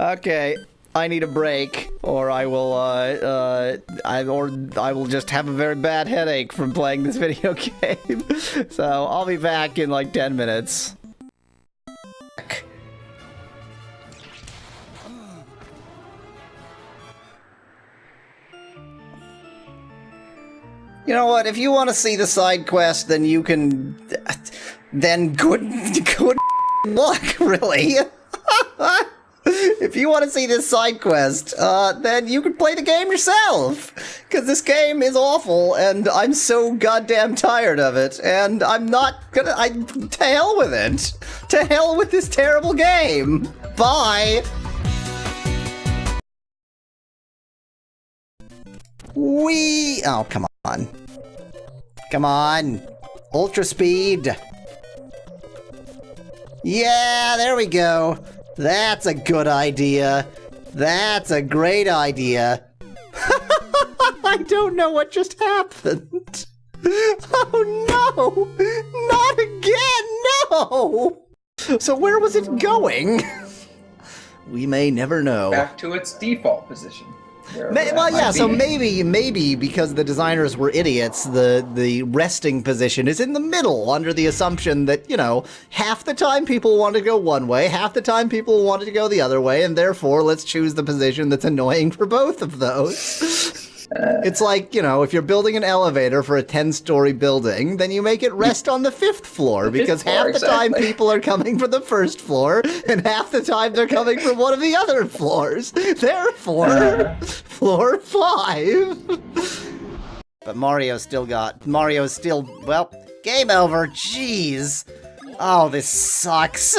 Okay. I need a break, or I will, I will just have a very bad headache from playing this video game. So, I'll be back in like 10 minutes. You know what, if you want to see the side quest, then you can... Then good luck, really. If you want to see this side quest, then you can play the game yourself. Because this game is awful, and I'm so goddamn tired of it. And I'm not gonna... to hell with it. To hell with this terrible game. Bye. Whee! Oh, come on. Come on. Ultra speed. Yeah, there we go. That's a good idea. That's a great idea. I don't know what just happened. Oh no! Not again! No! So where was it going? We may never know. Back to its default position. Well, yeah, so maybe because the designers were idiots, the resting position is in the middle, under the assumption that, you know, half the time people want to go one way, half the time people wanted to go the other way, and therefore let's choose the position that's annoying for both of those. It's like, you know, if you're building an elevator for a 10-story building, then you make it rest on the 5th floor, because half the time people are coming from the 1st floor, and half the time they're coming from one of the other floors. Therefore, floor 5. But Mario's still, well, game over, jeez. Oh, this sucks.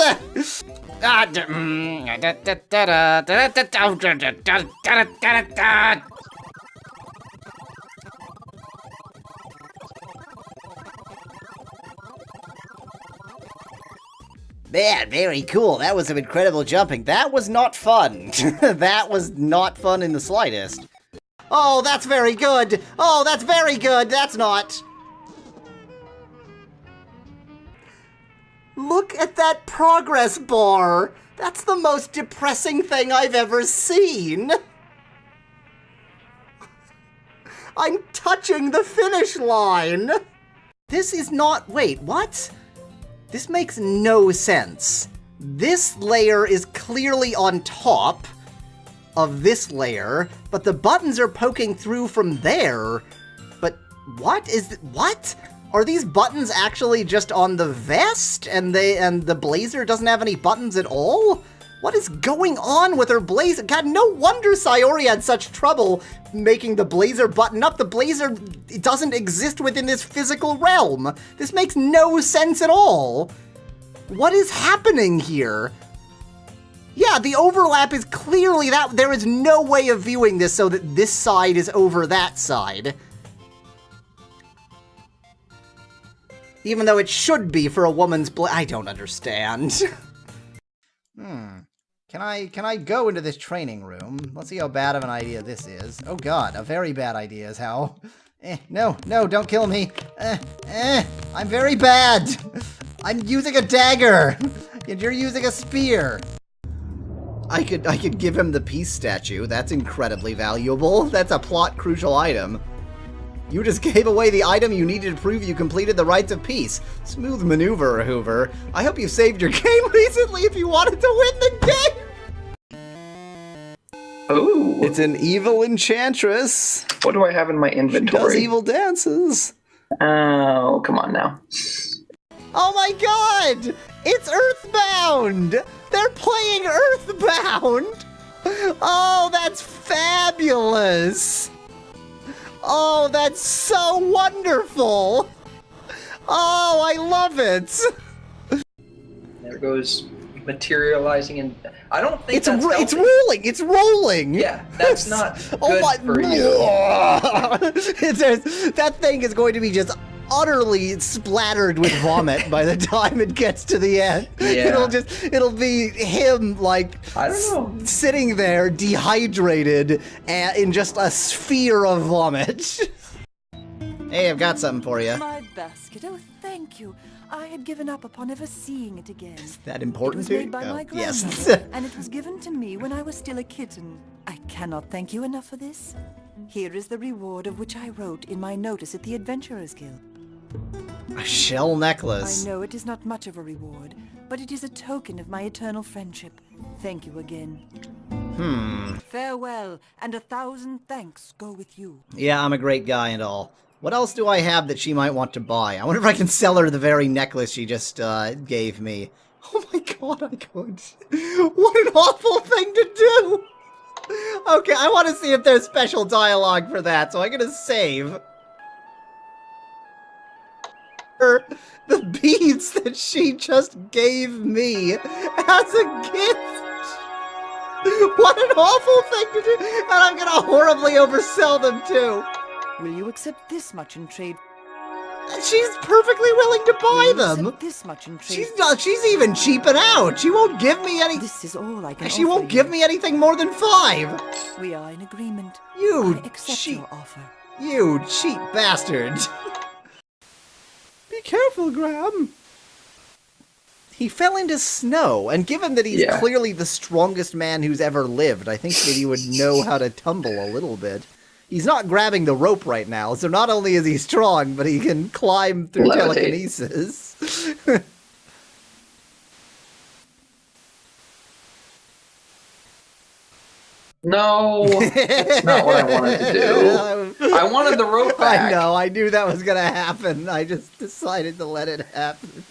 Man, very cool. That was some incredible jumping. That was not fun. That was not fun in the slightest. Oh, that's very good. Oh, that's very good. That's not. Look at that progress bar. That's the most depressing thing I've ever seen. I'm touching the finish line. This is not... Wait, what? This makes no sense. This layer is clearly on top of this layer, but the buttons are poking through from there. But what? Are these buttons actually just on the vest, and the blazer doesn't have any buttons at all? What is going on with her blazer? God, no wonder Sayori had such trouble making the blazer button up. The blazer doesn't exist within this physical realm. This makes no sense at all. What is happening here? Yeah, the overlap is clearly that. There is no way of viewing this so that this side is over that side. Even though it should be for a woman's I don't understand. Can I go into this training room? Let's see how bad of an idea this is. Oh god, a very bad idea is how... No, don't kill me. I'm very bad. I'm using a dagger, and you're using a spear. I could give him the peace statue. That's incredibly valuable. That's a plot crucial item. You just gave away the item you needed to prove you completed the rites of peace. Smooth maneuver, Hoover. I hope you saved your game recently if you wanted to win the game! Ooh. It's an evil enchantress. What do I have in my inventory? She does evil dances. Oh, come on now. Oh my god! It's Earthbound! They're playing Earthbound! Oh, that's fabulous! Oh, that's so wonderful! Oh, I love it! There goes materializing, and I don't think it's rolling! It's rolling! Yeah, that's not good for you. That thing is going to be just utterly splattered with vomit by the time it gets to the end. Yeah. It'll be him, like, I don't know, sitting there dehydrated in just a sphere of vomit. Hey, I've got something for you. My basket. Oh, thank you. I had given up upon ever seeing it again. Is that important to you? you? It was made by my Yes. grandmother, and it was given to me when I was still a kitten. I cannot thank you enough for this. Here is the reward of which I wrote in my notice at the Adventurers Guild. A shell necklace. I know it is not much of a reward, but it is a token of my eternal friendship. Thank you again. Farewell, and 1,000 thanks go with you. Yeah, I'm a great guy and all. What else do I have that she might want to buy? I wonder if I can sell her the very necklace she just gave me. Oh my god, I could. What an awful thing to do! Okay, I want to see if there's special dialogue for that, so I'm gonna save. The beads that she just gave me as a gift! What an awful thing to do! And I'm gonna horribly oversell them too! Will you accept this much in trade? She's perfectly willing to buy Will you them! accept this much in trade? She's even cheaping out! She won't give me any- This is all I can She offer won't you. give me anything more than 5! We are in agreement. You I accept cheap- your offer. You cheap bastard! Be careful, Graham. He fell into snow, and given that he's Yeah. clearly the strongest man who's ever lived, I think that he would know how to tumble a little bit. He's not grabbing the rope right now, so not only is he strong, but he can climb through Levitate. telekinesis. No, that's not what I wanted to do. I wanted the rope back. I know, I knew that was gonna happen. I just decided to let it happen.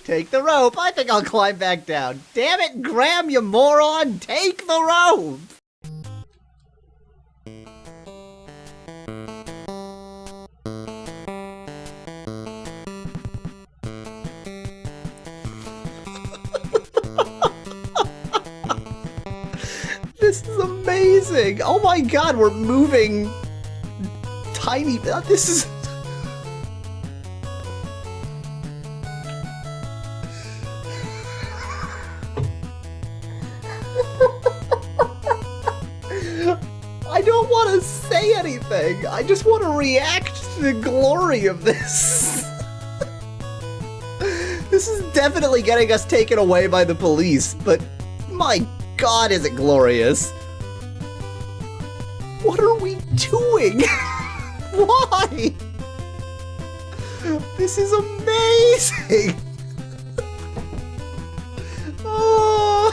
Take the rope. I think I'll climb back down. Damn it, Graham, you moron! Take the rope! This is amazing! Oh my god, we're moving tiny. This is. I don't want to say anything. I just want to react to the glory of this. This is definitely getting us taken away by the police, but my God, is it glorious? What are we doing? Why? This is amazing. Oh.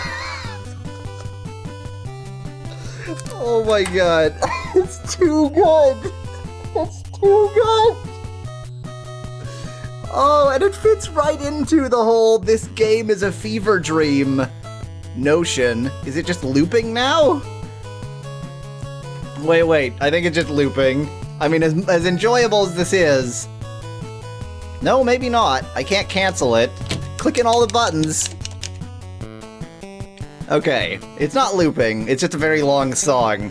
Oh my God. It's too good. It's too good. Oh, and it fits right into the whole this game is a fever dream notion. Is it just looping now? Wait, I think it's just looping. I mean, as enjoyable as this is... No, maybe not. I can't cancel it. Clicking all the buttons. Okay, it's not looping, it's just a very long song.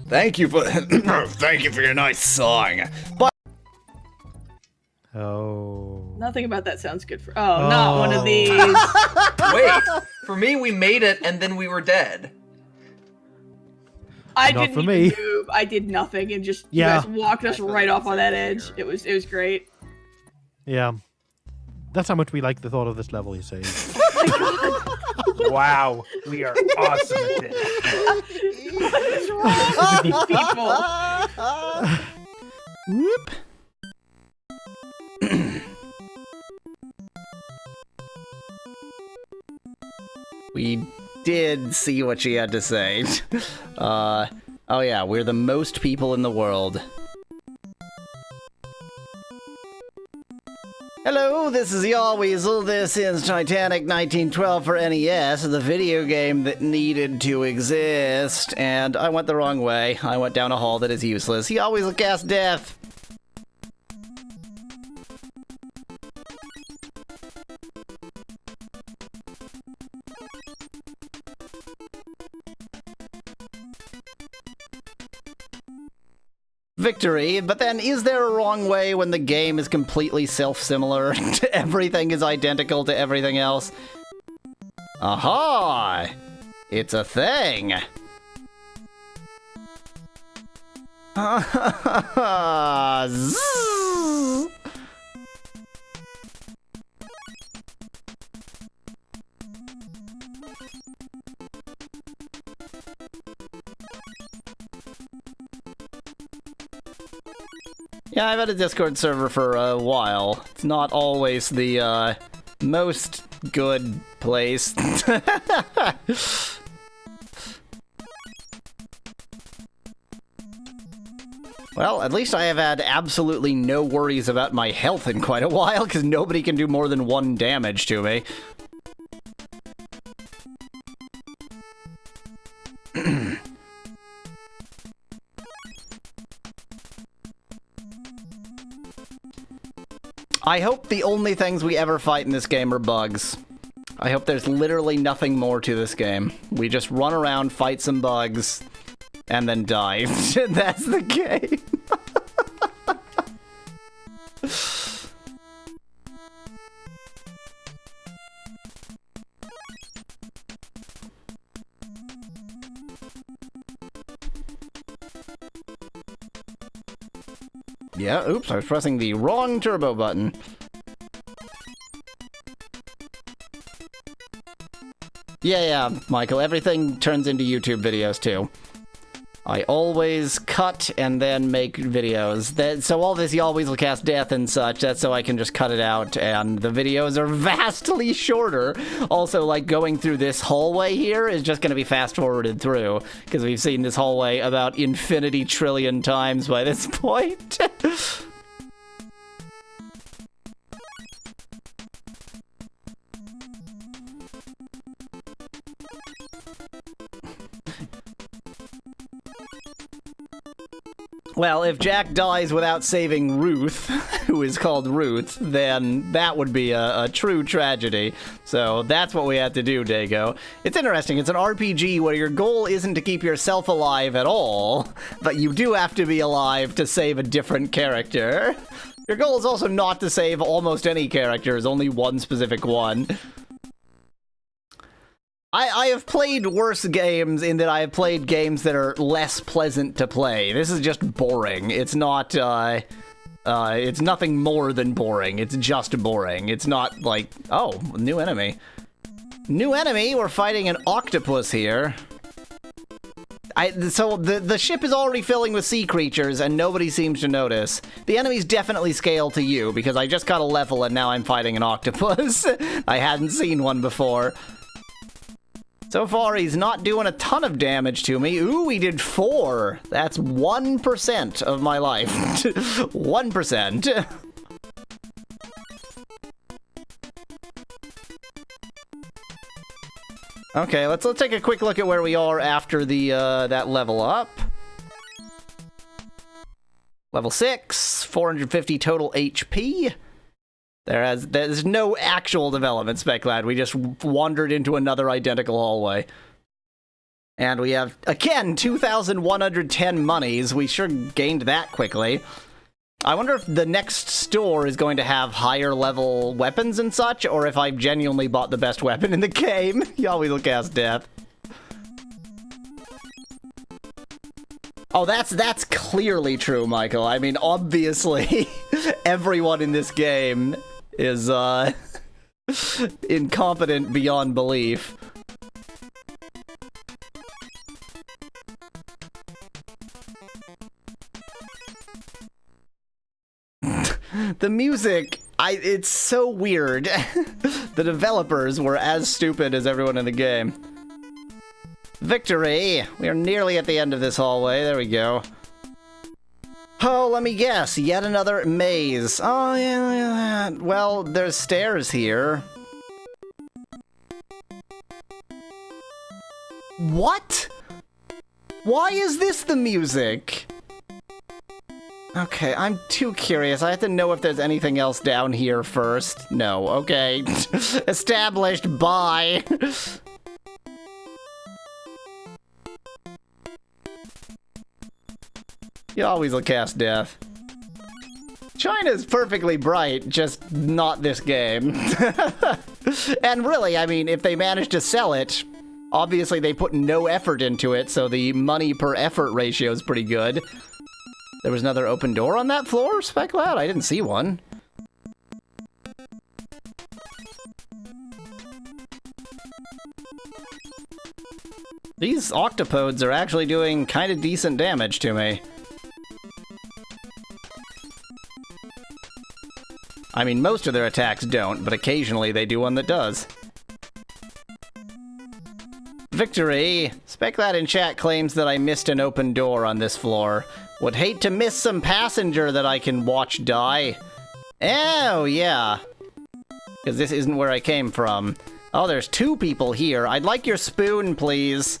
Thank you for thank you for your nice song. But Oh. Nothing about that sounds good for. Oh, not one of these. Wait, for me, we made it and then we were dead. I Not didn't for even me. move. I did nothing and just you Yeah. guys walked us right off on that edge. It was great. Yeah. That's how much we like the thought of this level, you see. Wow. We are awesome at this. What is wrong with these people? whoop. We did see what she had to say. Oh yeah, we're the most people in the world. Hello, this is Yahweasel. This is Titanic 1912 for NES, the video game that needed to exist. And I went the wrong way. I went down a hall that is useless. He always will cast death. Victory, but then is there a wrong way when the game is completely self-similar? Everything is identical to everything else? Aha! It's a thing! Zzz. Yeah, I've had a Discord server for a while. It's not always the, most good place. Well, at least I have had absolutely no worries about my health in quite a while, because nobody can do more than 1 damage to me. I hope the only things we ever fight in this game are bugs. I hope there's literally nothing more to this game. We just run around, fight some bugs, and then die. That's the game. Yeah, oops, I was pressing the wrong turbo button. Yeah, Michael, everything turns into YouTube videos, too. I always cut and then make videos. So all this Yahweasel cast death and such, that's so I can just cut it out, and the videos are vastly shorter. Also, like, going through this hallway here is just going to be fast-forwarded through, because we've seen this hallway about infinity trillion times by this point. Well, if Jack dies without saving Ruth, who is called Ruth, then that would be a true tragedy. So that's what we have to do, Dago. It's interesting. It's an RPG where your goal isn't to keep yourself alive at all, but you do have to be alive to save a different character. Your goal is also not to save almost any characters, only one specific one. I have played worse games in that I have played games that are less pleasant to play. This is just boring. It's not, it's nothing more than boring. It's just boring. It's not like, oh, new enemy. New enemy? We're fighting an octopus here. So the ship is already filling with sea creatures and nobody seems to notice. The enemies definitely scale to you because I just got a level and now I'm fighting an octopus. I hadn't seen one before. So far, he's not doing a ton of damage to me. Ooh, he did 4. That's 1% of my life. 1%. Okay, let's take a quick look at where we are after the that level up. Level 6, 450 total HP. There's no actual development, Speclad. We just wandered into another identical hallway. And we have, again, 2,110 monies. We sure gained that quickly. I wonder if the next store is going to have higher level weapons and such, or if I've genuinely bought the best weapon in the game. Yahweasel cast death. Oh, that's clearly true, Michael. I mean, obviously, everyone in this game is, incompetent beyond belief. The music, it's so weird. The developers were as stupid as everyone in the game. Victory! We are nearly at the end of this hallway. There we go. Oh, let me guess. Yet another maze. Oh, yeah. Well, there's stairs here. What? Why is this the music? Okay, I'm too curious. I have to know if there's anything else down here first. No, okay. Established, bye. Yahweasel cast death. China's perfectly bright, just not this game. And really, I mean, if they manage to sell it, obviously they put no effort into it, so the money per effort ratio is pretty good. There was another open door on that floor, Speclad? I didn't see one. These octopodes are actually doing kind of decent damage to me. I mean, most of their attacks don't, but occasionally they do one that does. Victory! Speclad in chat claims that I missed an open door on this floor. Would hate to miss some passenger that I can watch die. Oh, yeah. Because this isn't where I came from. Oh, there's 2 people here. I'd like your spoon, please.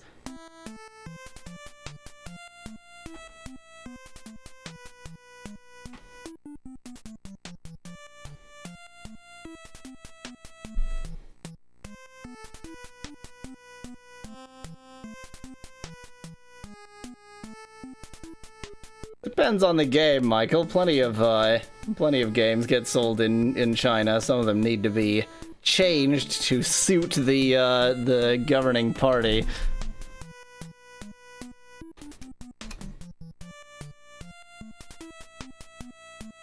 Depends on the game, Michael. Plenty of games get sold in China. Some of them need to be changed to suit the governing party.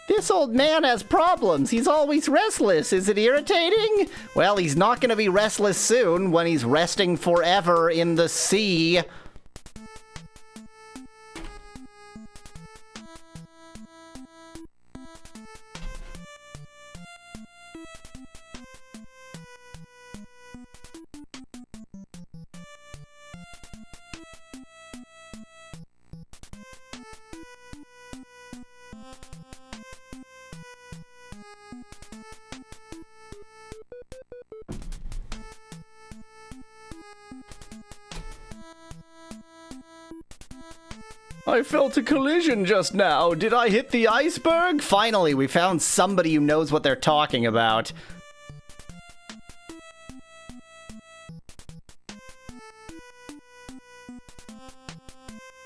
This old man has problems. He's always restless. Is it irritating? Well, he's not going to be restless soon when he's resting forever in the sea. I felt a collision just now. Did I hit the iceberg? Finally, we found somebody who knows what they're talking about.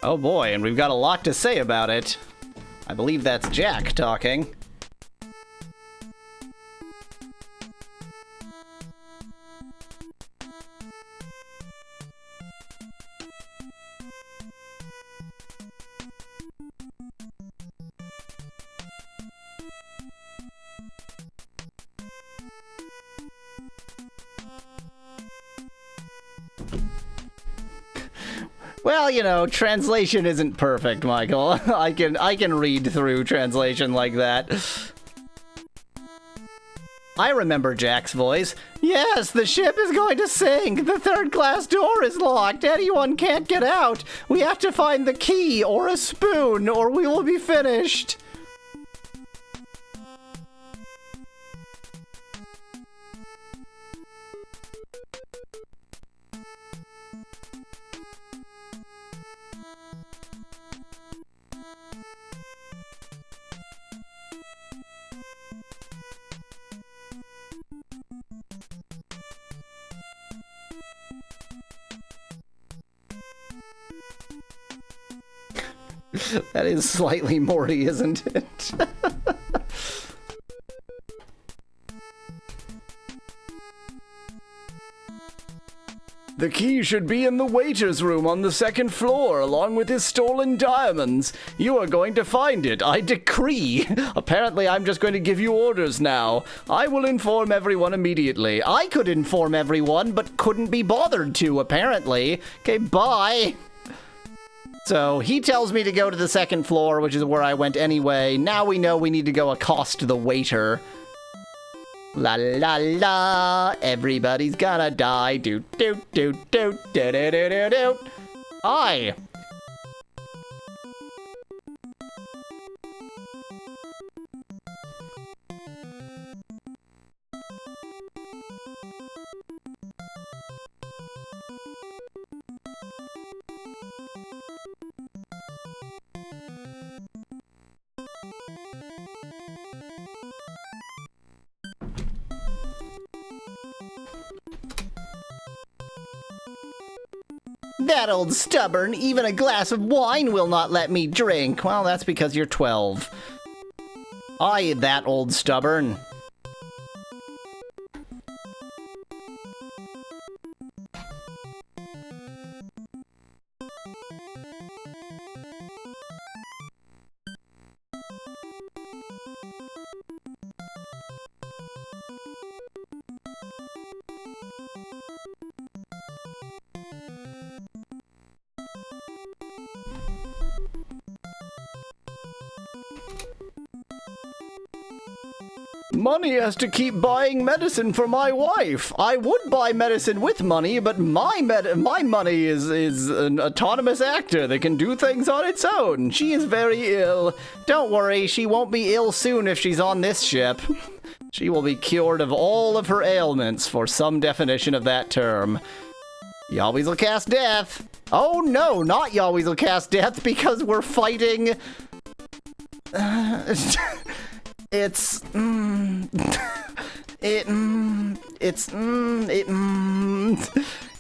Oh boy, and we've got a lot to say about it. I believe that's Jack talking. Well, you know, translation isn't perfect, Michael. I can read through translation like that. I remember Jack's voice. Yes, the ship is going to sink. The third-class door is locked. Anyone can't get out. We have to find the key or a spoon, or we will be finished. That is slightly Morty, isn't it? The key should be in the waiter's room on the second floor, along with his stolen diamonds. You are going to find it, I decree. Apparently, I'm just going to give you orders now. I will inform everyone immediately. I could inform everyone, but couldn't be bothered to, apparently. Okay, bye. So he tells me to go to the second floor, which is where I went anyway. Now we know we need to go accost the waiter. La la la, everybody's gonna die. Doot doot doot doot doot doot doot doot. Hi. That old stubborn, even a glass of wine will not let me drink. Well, that's because you're 12. Aye, that old stubborn. Money has to keep buying medicine for my wife. I would buy medicine with money, but my money is an autonomous actor that can do things on its own. She is very ill. Don't worry, she won't be ill soon if she's on this ship. She will be cured of all of her ailments, for some definition of that term. Yahweasel cast death. Oh no, not Yahweasel cast death, because we're fighting... It's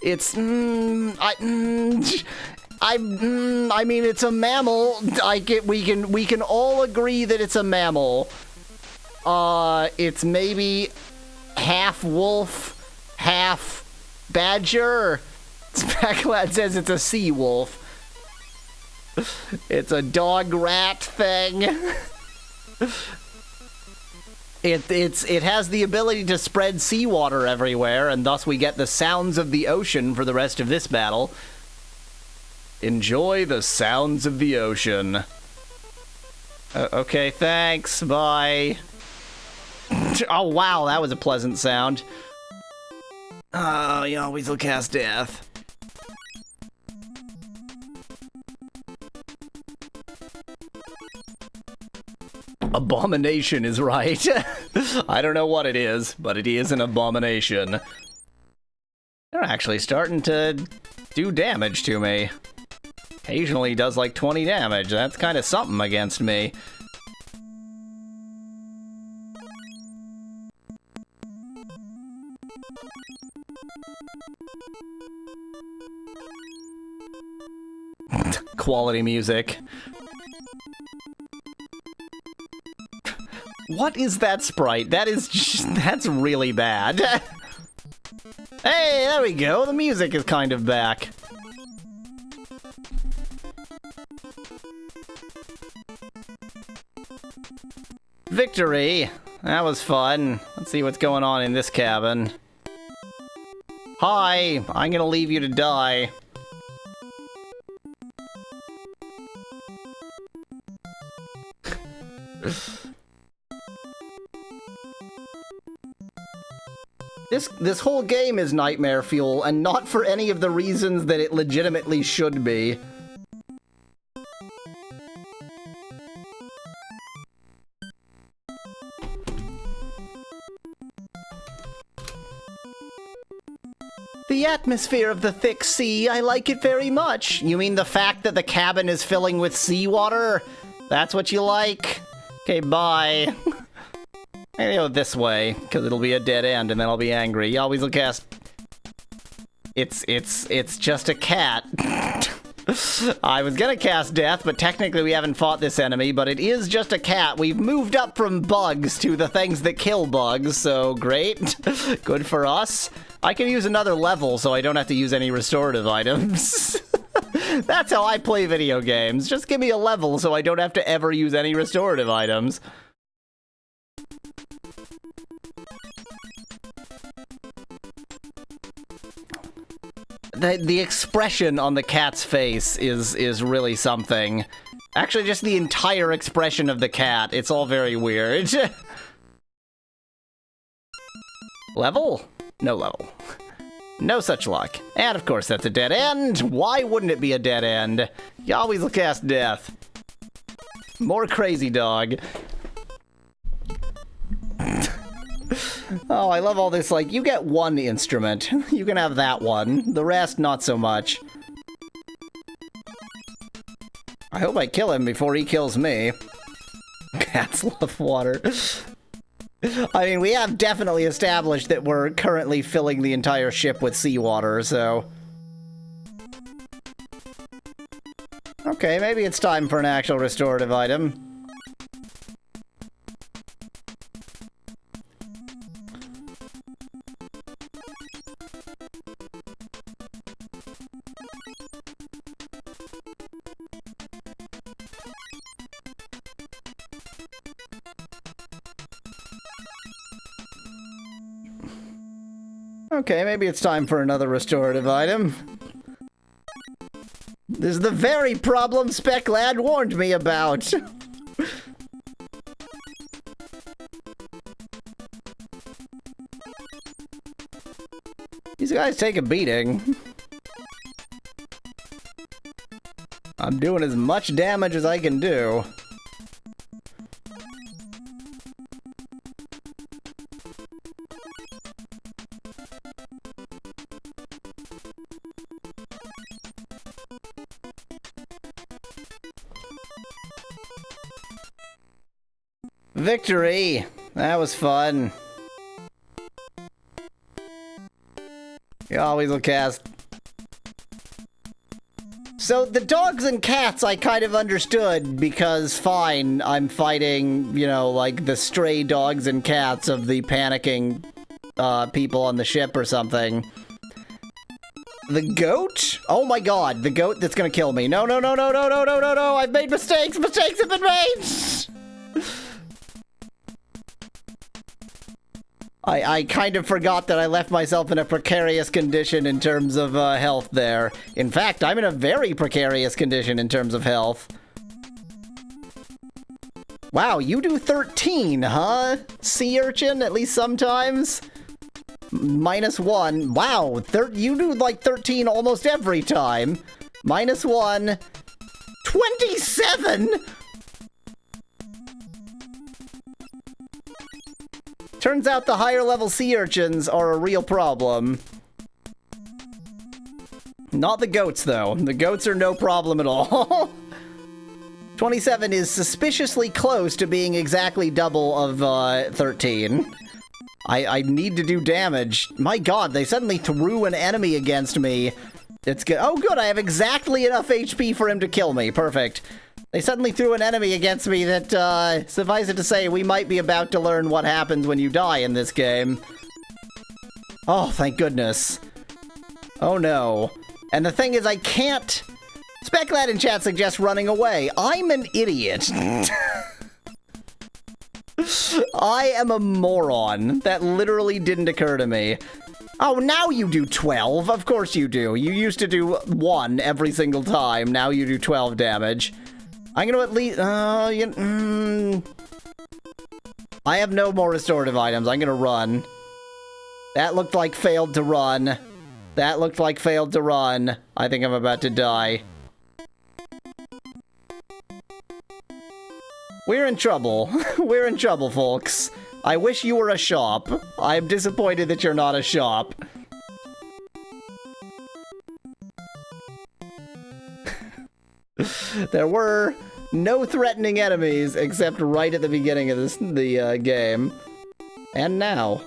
It's, I mean, it's a mammal. We can all agree that it's a mammal. It's maybe half wolf, half badger. Specklad says it's a sea wolf. It's a dog rat thing. It has the ability to spread seawater everywhere, and thus we get the sounds of the ocean for the rest of this battle. Enjoy the sounds of the ocean. Okay, thanks. Bye. Oh, wow, that was a pleasant sound. Oh, Yahweasel cast death. Abomination is right. I don't know what it is, but it is an abomination. They're actually starting to do damage to me. Occasionally does like 20 damage. That's kind of something against me. Quality music. What is that sprite? That's really bad. Hey, there we go. The music is kind of back. Victory! That was fun. Let's see what's going on in this cabin. Hi, I'm gonna leave you to die. This whole game is nightmare fuel, and not for any of the reasons that it legitimately should be. The atmosphere of the thick sea, I like it very much. You mean the fact that the cabin is filling with seawater? That's what you like? Okay, bye. I'm gonna go this way, because it'll be a dead end, and then I'll be angry. Yahweasel cast... It's just a cat. I was gonna cast death, but technically we haven't fought this enemy, but it is just a cat. We've moved up from bugs to the things that kill bugs, so great. Good for us. I can use another level, so I don't have to use any restorative items. That's how I play video games. Just give me a level so I don't have to ever use any restorative items. The expression on the cat's face is really something. Actually, just the entire expression of the cat. It's all very weird. Level? No level. No such luck. And of course that's a dead end. Why wouldn't it be a dead end? You always cast death. More crazy dog. Oh, I love all this, like, you get one instrument. You can have that one. The rest, not so much. I hope I kill him before he kills me. Cats love water. I mean, we have definitely established that we're currently filling the entire ship with seawater, so... Okay, maybe it's time for an actual restorative item. Okay, maybe it's time for another restorative item. This is the very problem Specklad warned me about. These guys take a beating. I'm doing as much damage as I can do. Victory! That was fun. Yahweasel cast. So the dogs and cats I kind of understood because fine, I'm fighting, you know, like the stray dogs and cats of the panicking people on the ship or something. The goat? Oh my god, the goat that's gonna kill me. No, no, no, no, no, no, no, no, no, I've made mistakes! Mistakes have been made! I kind of forgot that I left myself in a precarious condition in terms of health there. In fact, I'm in a very precarious condition in terms of health. Wow, you do 13, huh? Sea urchin, at least sometimes? -1. Wow, you do like 13 almost every time. -1. 27?! Turns out the higher level sea urchins are a real problem. Not the goats, though. The goats are no problem at all. 27 is suspiciously close to being exactly double of 13. I need to do damage. My god, they suddenly threw an enemy against me. It's good. Oh, good, I have exactly enough HP for him to kill me. Perfect. They suddenly threw an enemy against me that, suffice it to say, we might be about to learn what happens when you die in this game. Oh, thank goodness. Oh, no. And the thing is, I can't... Speculad in chat suggests running away. I'm an idiot. I am a moron. That literally didn't occur to me. Oh, now you do 12. Of course you do. You used to do 1 every single time. Now you do 12 damage. I'm gonna at least, I have no more restorative items. I'm gonna run. That looked like failed to run. That looked like failed to run. I think I'm about to die. We're in trouble. We're in trouble, folks. I wish you were a shop. I'm disappointed that you're not a shop. There were no threatening enemies except right at the beginning of the game. And now.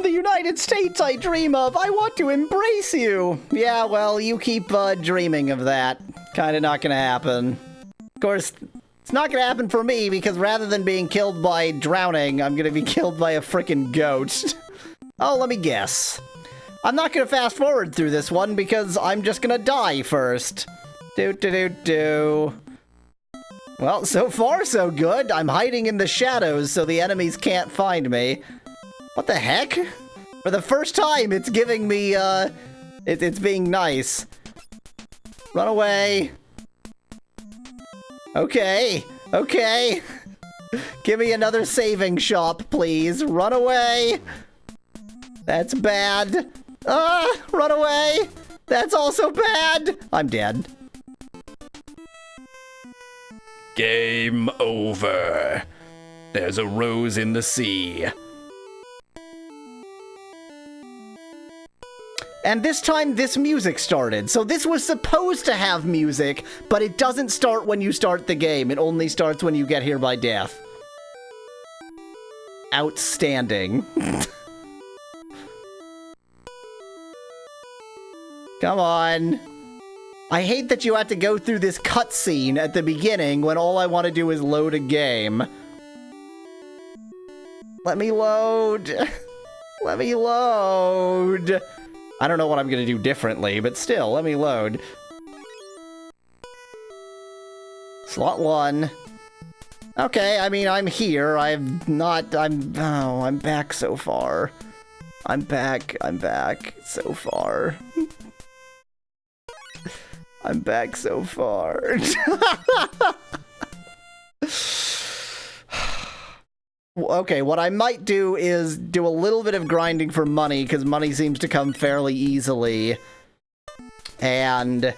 The United States I dream of! I want to embrace you! Yeah, well, you keep dreaming of that. Kinda not gonna happen. Of course, it's not gonna happen for me, because rather than being killed by drowning, I'm gonna be killed by a frickin' goat. Oh, let me guess. I'm not gonna fast forward through this one, because I'm just gonna die first. Do. Well, so far so good. I'm hiding in the shadows so the enemies can't find me. What the heck? For the first time, it's giving me, it's being nice. Run away. Okay. Okay. Give me another saving shop, please. Run away. That's bad. Run away. That's also bad. I'm dead. Game over. There's a rose in the sea. And this time, this music started. So this was supposed to have music, but it doesn't start when you start the game. It only starts when you get here by death. Outstanding. Come on. I hate that you have to go through this cutscene at the beginning when all I want to do is load a game. Let me load. Let me load. I don't know what I'm gonna do differently, but still, let me load. Slot 1. Okay, I mean, I'm here. I'm back so far. I'm back so far. I'm back so far. Okay, what I might do is do a little bit of grinding for money, because money seems to come fairly easily. And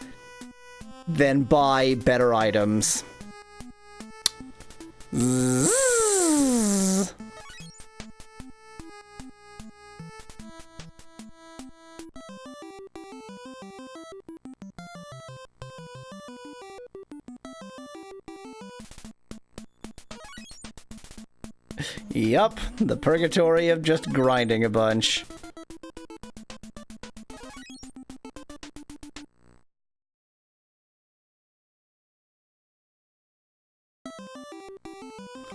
then buy better items. Zzz. Yup, the purgatory of just grinding a bunch.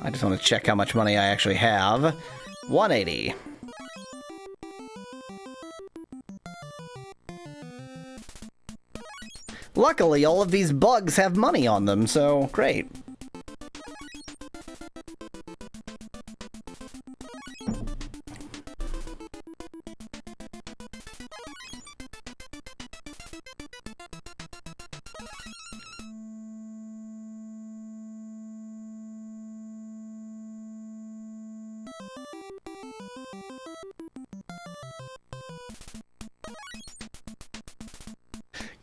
I just want to check how much money I actually have. 180. Luckily, all of these bugs have money on them, so great.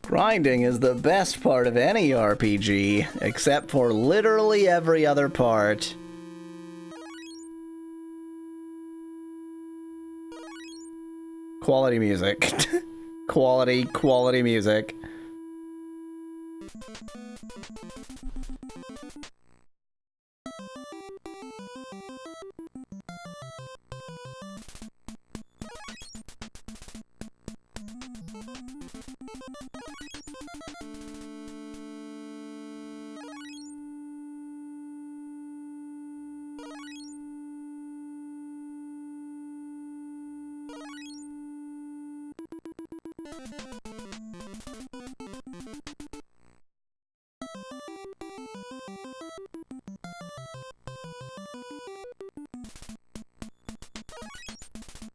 Grinding is the best part of any RPG, except for literally every other part. Quality music. Quality music.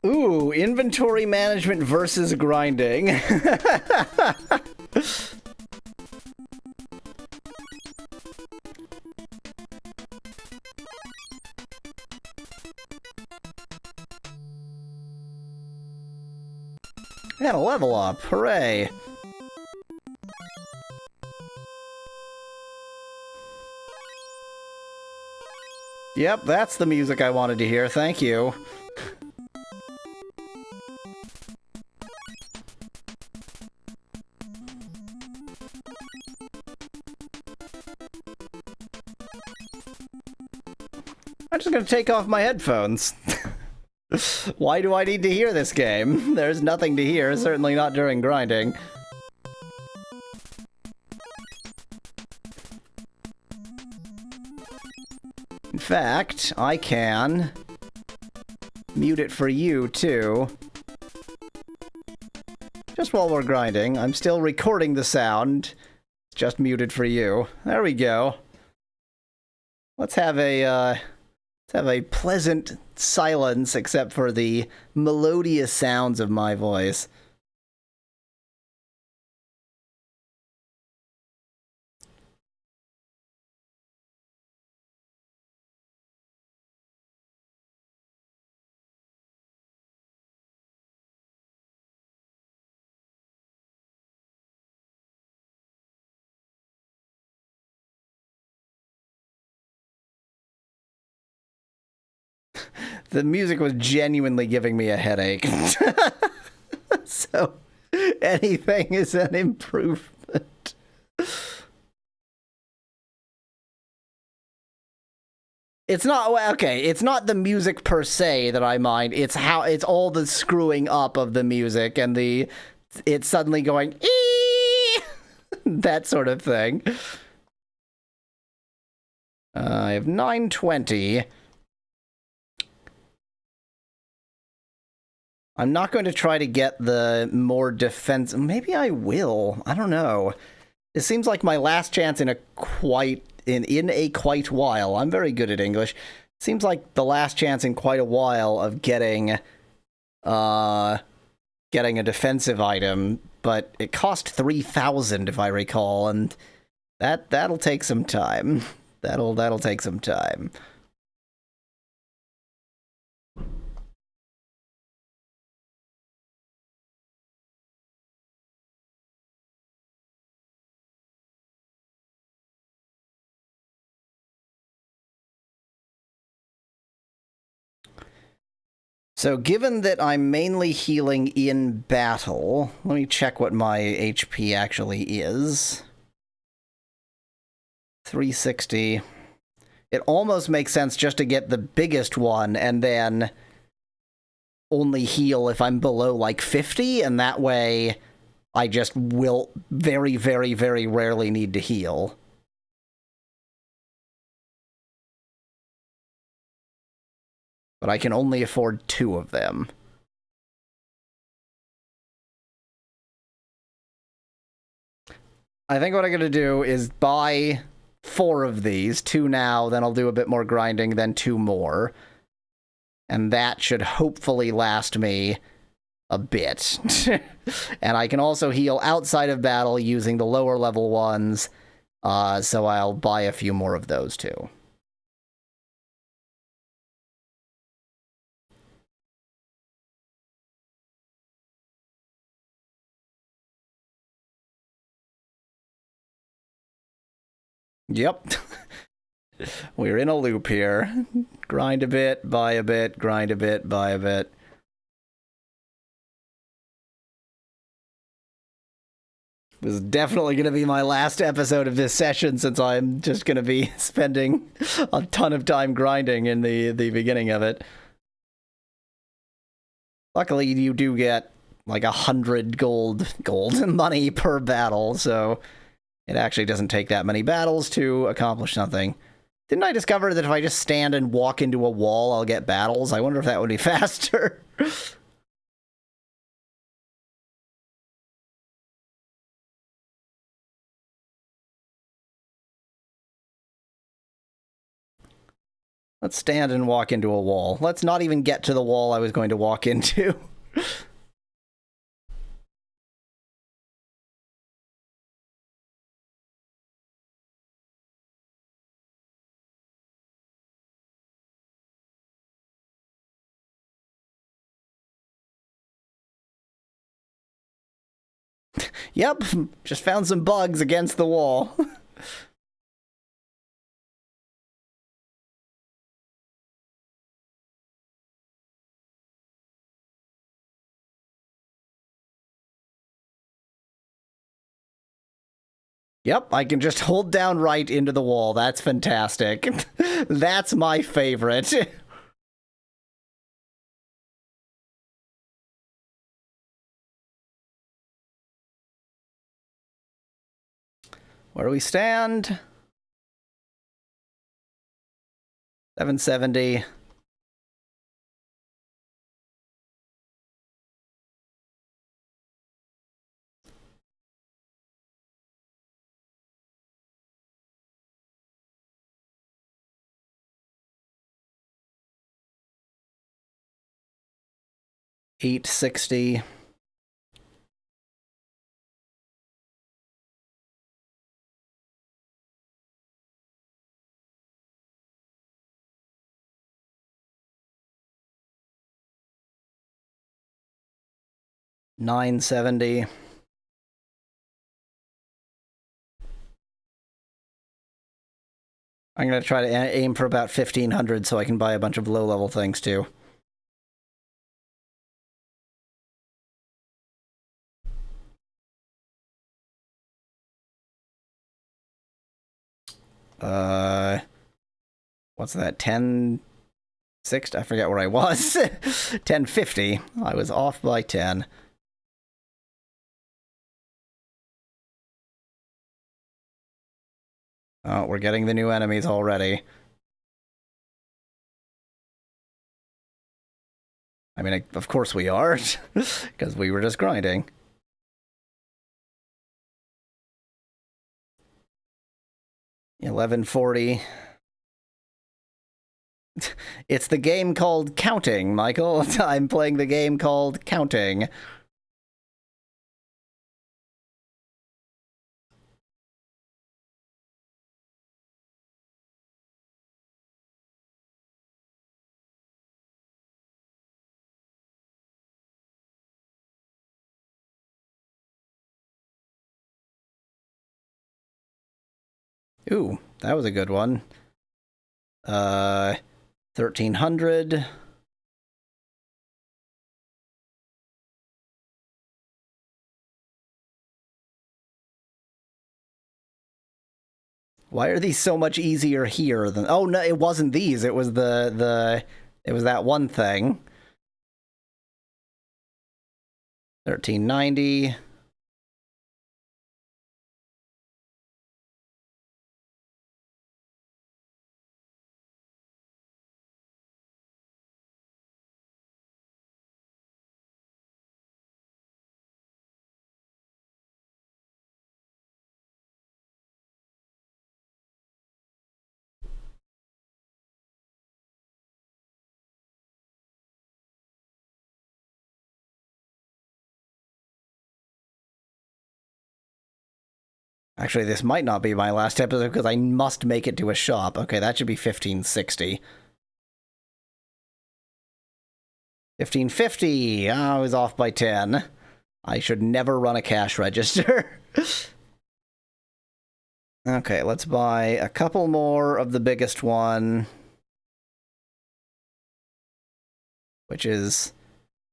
Ooh, inventory management versus grinding. I got a level up, hooray. Yep, that's the music I wanted to hear, thank you. I'm just gonna take off my headphones. Why do I need to hear this game? There's nothing to hear, certainly not during grinding. In fact, I can mute it for you, too. Just while we're grinding, I'm still recording the sound. Just muted for you. There we go. Let's have a pleasant silence except for the melodious sounds of my voice. The music was genuinely giving me a headache. So, anything is an improvement. It's not, okay, it's not the music per se that I mind, it's all the screwing up of the music and it's suddenly going, ee! That sort of thing. I have 920. I'm not going to try to get the more defense. Maybe I will. I don't know. It seems like my last chance in a quite while. I'm very good at English. Seems like the last chance in quite a while of getting a defensive item, but it cost 3,000 if I recall, and that'll take some time. That'll take some time. So given that I'm mainly healing in battle, let me check what my HP actually is. 360. it almost makes sense just to get the biggest one and then only heal if I'm below like 50, and that way I just will very, very, very rarely need to heal. But I can only afford 2 of them. I think what I'm going to do is buy 4 of these, 2 now, then I'll do a bit more grinding, then 2 more. And that should hopefully last me a bit. And I can also heal outside of battle using the lower level ones, so I'll buy a few more of those too. Yep. We're in a loop here. Grind a bit, buy a bit, grind a bit, buy a bit. This is definitely going to be my last episode of this session, since I'm just going to be spending a ton of time grinding in the beginning of it. Luckily, you do get like 100 gold money per battle, so it actually doesn't take that many battles to accomplish something. Didn't I discover that if I just stand and walk into a wall, I'll get battles? I wonder if that would be faster. Let's stand and walk into a wall. Let's not even get to the wall I was going to walk into. Yep, just found some bugs against the wall. Yep, I can just hold down right into the wall. That's fantastic. That's my favorite. Where do we stand? 770. $860. $970. I'm going to try to aim for about 1,500 so I can buy a bunch of low-level things, too. What's that? 1060? I forget where I was. 1050. I was off by 10. Oh, we're getting the new enemies already. I mean, of course we are, because we were just grinding. $1140. It's the game called Counting, Michael. I'm playing the game called Counting. Ooh, that was a good one. 1,300. Why are these so much easier here than... Oh, no, it wasn't these. It was it was that one thing. 1390. Actually, this might not be my last episode because I must make it to a shop. Okay, that should be 1560. 1550! Oh, I was off by 10. I should never run a cash register. Okay, let's buy a couple more of the biggest one. Which is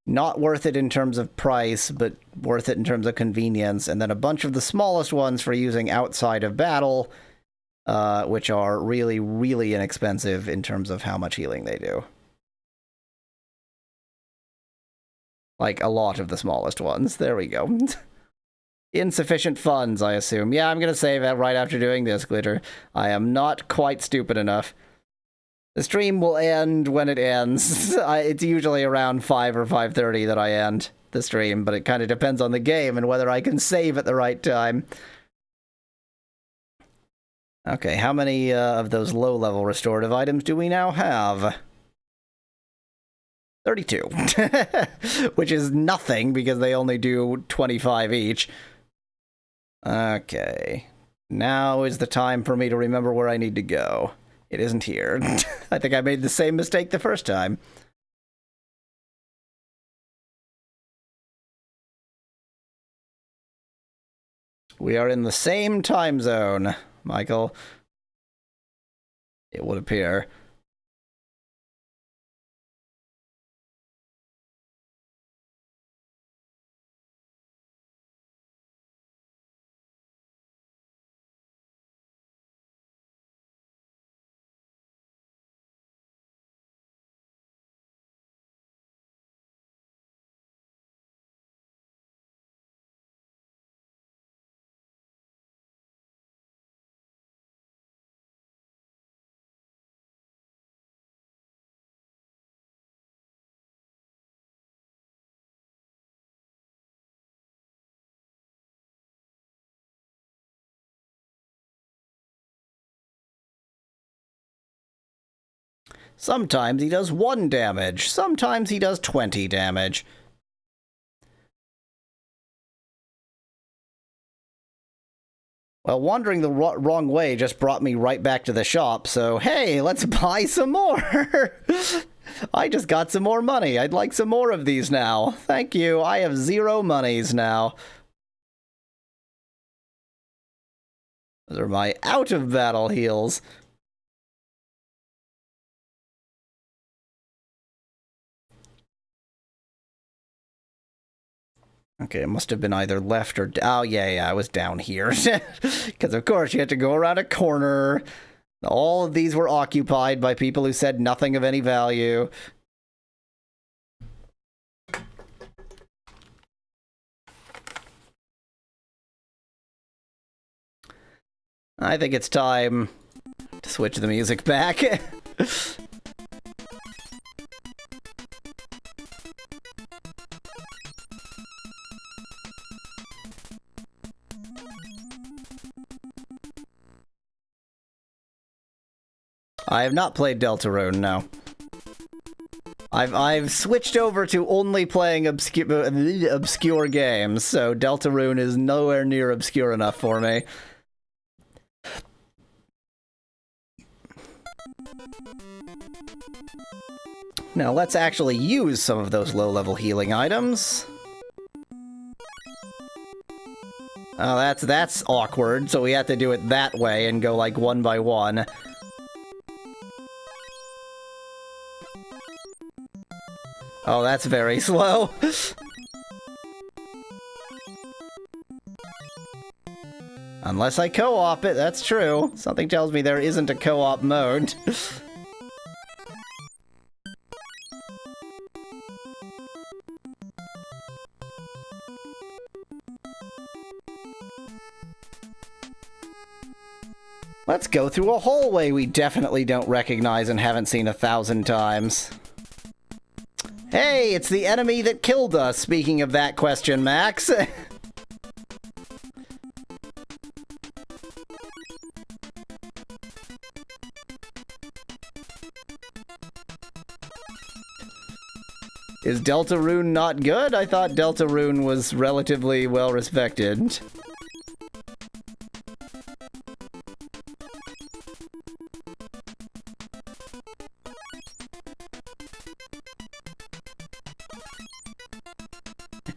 not worth it in terms of price, but worth it in terms of convenience. And then a bunch of the smallest ones for using outside of battle, which are really, really inexpensive in terms of how much healing they do. Like, a lot of the smallest ones. There we go. Insufficient funds, I assume. Yeah, I'm gonna save that right after doing this, Glitter. I am not quite stupid enough. The stream will end when it ends. It's usually around 5 or 5:30 that I end the stream, but it kind of depends on the game and whether I can save at the right time. Okay, how many of those low-level restorative items do we now have? 32. Which is nothing, because they only do 25 each. Okay. Now is the time for me to remember where I need to go. It isn't here. I think I made the same mistake the first time. We are in the same time zone, Michael. It would appear. Sometimes he does 1 damage. Sometimes he does 20 damage. Well, wandering the wrong way just brought me right back to the shop, so hey, let's buy some more! I just got some more money. I'd like some more of these now. Thank you. I have 0 monies now. Those are my out-of-battle heals. Okay, it must have been either left or... Oh, yeah, I was down here. Because, of course, you had to go around a corner. All of these were occupied by people who said nothing of any value. I think it's time to switch the music back. I have not played Deltarune, no. I've switched over to only playing obscure games, so Deltarune is nowhere near obscure enough for me. Now let's actually use some of those low-level healing items. Oh, that's awkward, so we have to do it that way and go like 1 by 1. Oh, that's very slow. Unless I co-op it, that's true. Something tells me there isn't a co-op mode. Let's go through a hallway we definitely don't recognize and haven't seen 1,000 times. Hey, it's the enemy that killed us, speaking of that question, Max. Is Deltarune not good? I thought Deltarune was relatively well respected.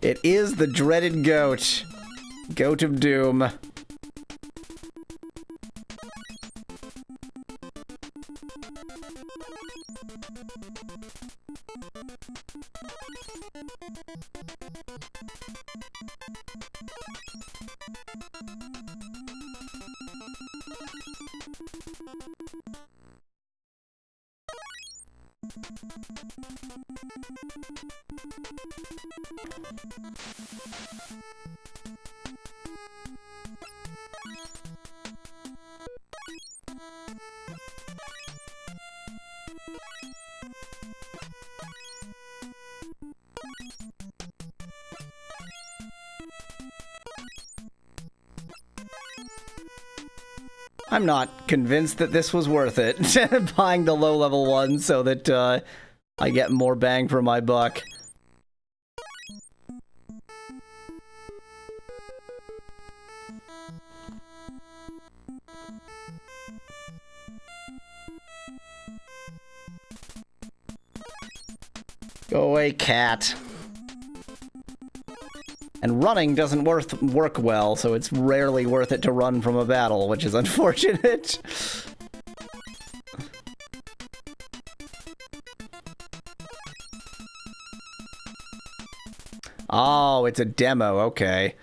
It is the dreaded goat. Goat of Doom. I'm not convinced that this was worth it. Buying the low-level one so that I get more bang for my buck. Go away, cat. And running doesn't work well, so it's rarely worth it to run from a battle, which is unfortunate. Oh, it's a demo, okay.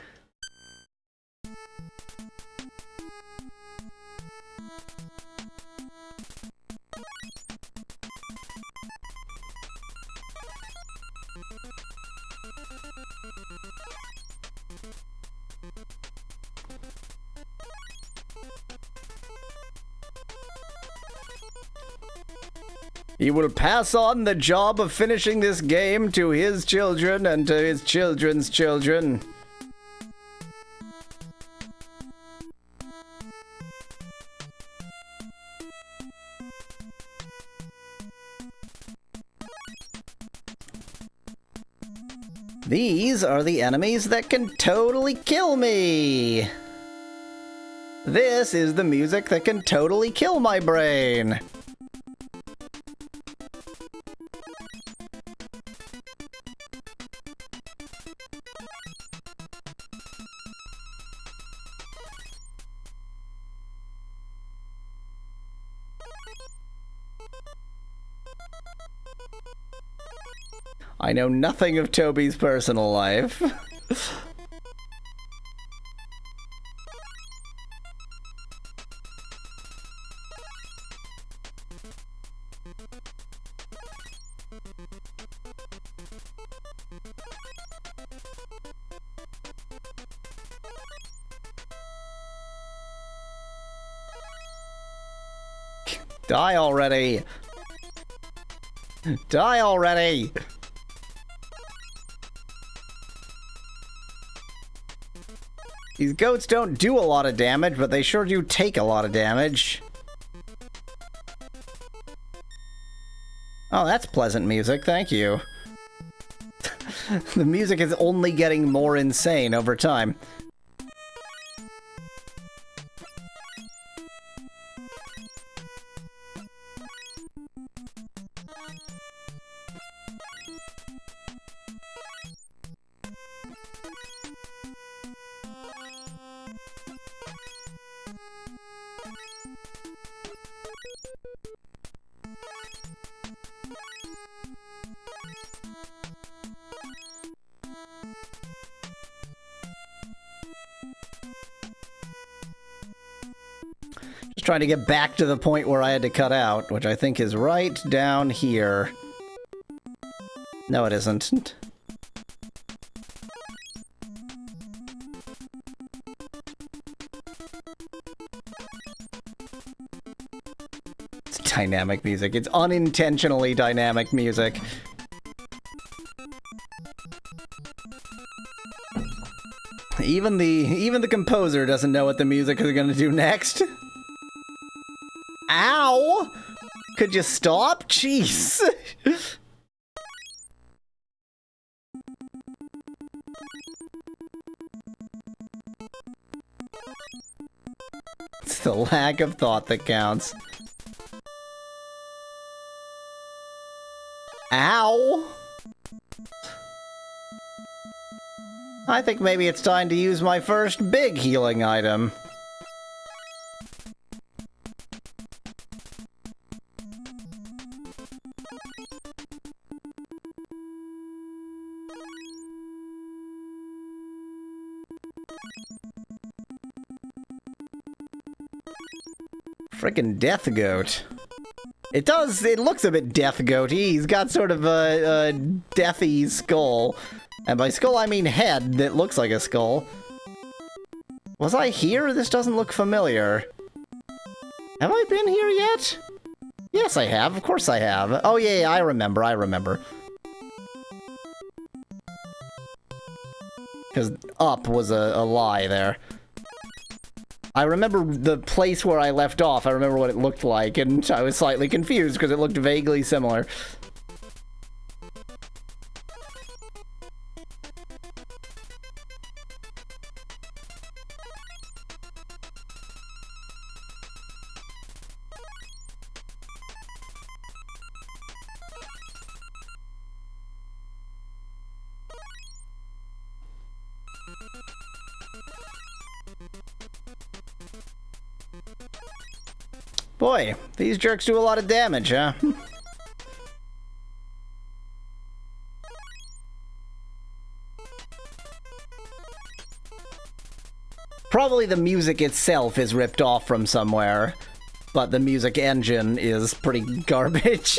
He will pass on the job of finishing this game to his children and to his children's children. These are the enemies that can totally kill me. This is the music that can totally kill my brain. I know nothing of Toby's personal life. Die already! Die already! These goats don't do a lot of damage, but they sure do take a lot of damage. Oh, that's pleasant music, thank you. The music is only getting more insane over time. trying to get back to the point where I had to cut out, which I think is right down here. No, it isn't. It's dynamic music. It's unintentionally dynamic music. Even the composer doesn't know what the music is gonna do next. Ow! Could you stop? Jeez. It's the lack of thought that counts. Ow! I think maybe it's time to use my first big healing item. Frickin' Death Goat. It looks a bit Death Goaty. He's got sort of a deathy skull. And by skull, I mean head that looks like a skull. Was I here? This doesn't look familiar. Have I been here yet? Yes, I have. Of course I have. Oh, yeah, I remember. Because up was a lie there. I remember the place where I left off. I remember what it looked like, and I was slightly confused because it looked vaguely similar. Boy, these jerks do a lot of damage, huh? Probably the music itself is ripped off from somewhere, but the music engine is pretty garbage.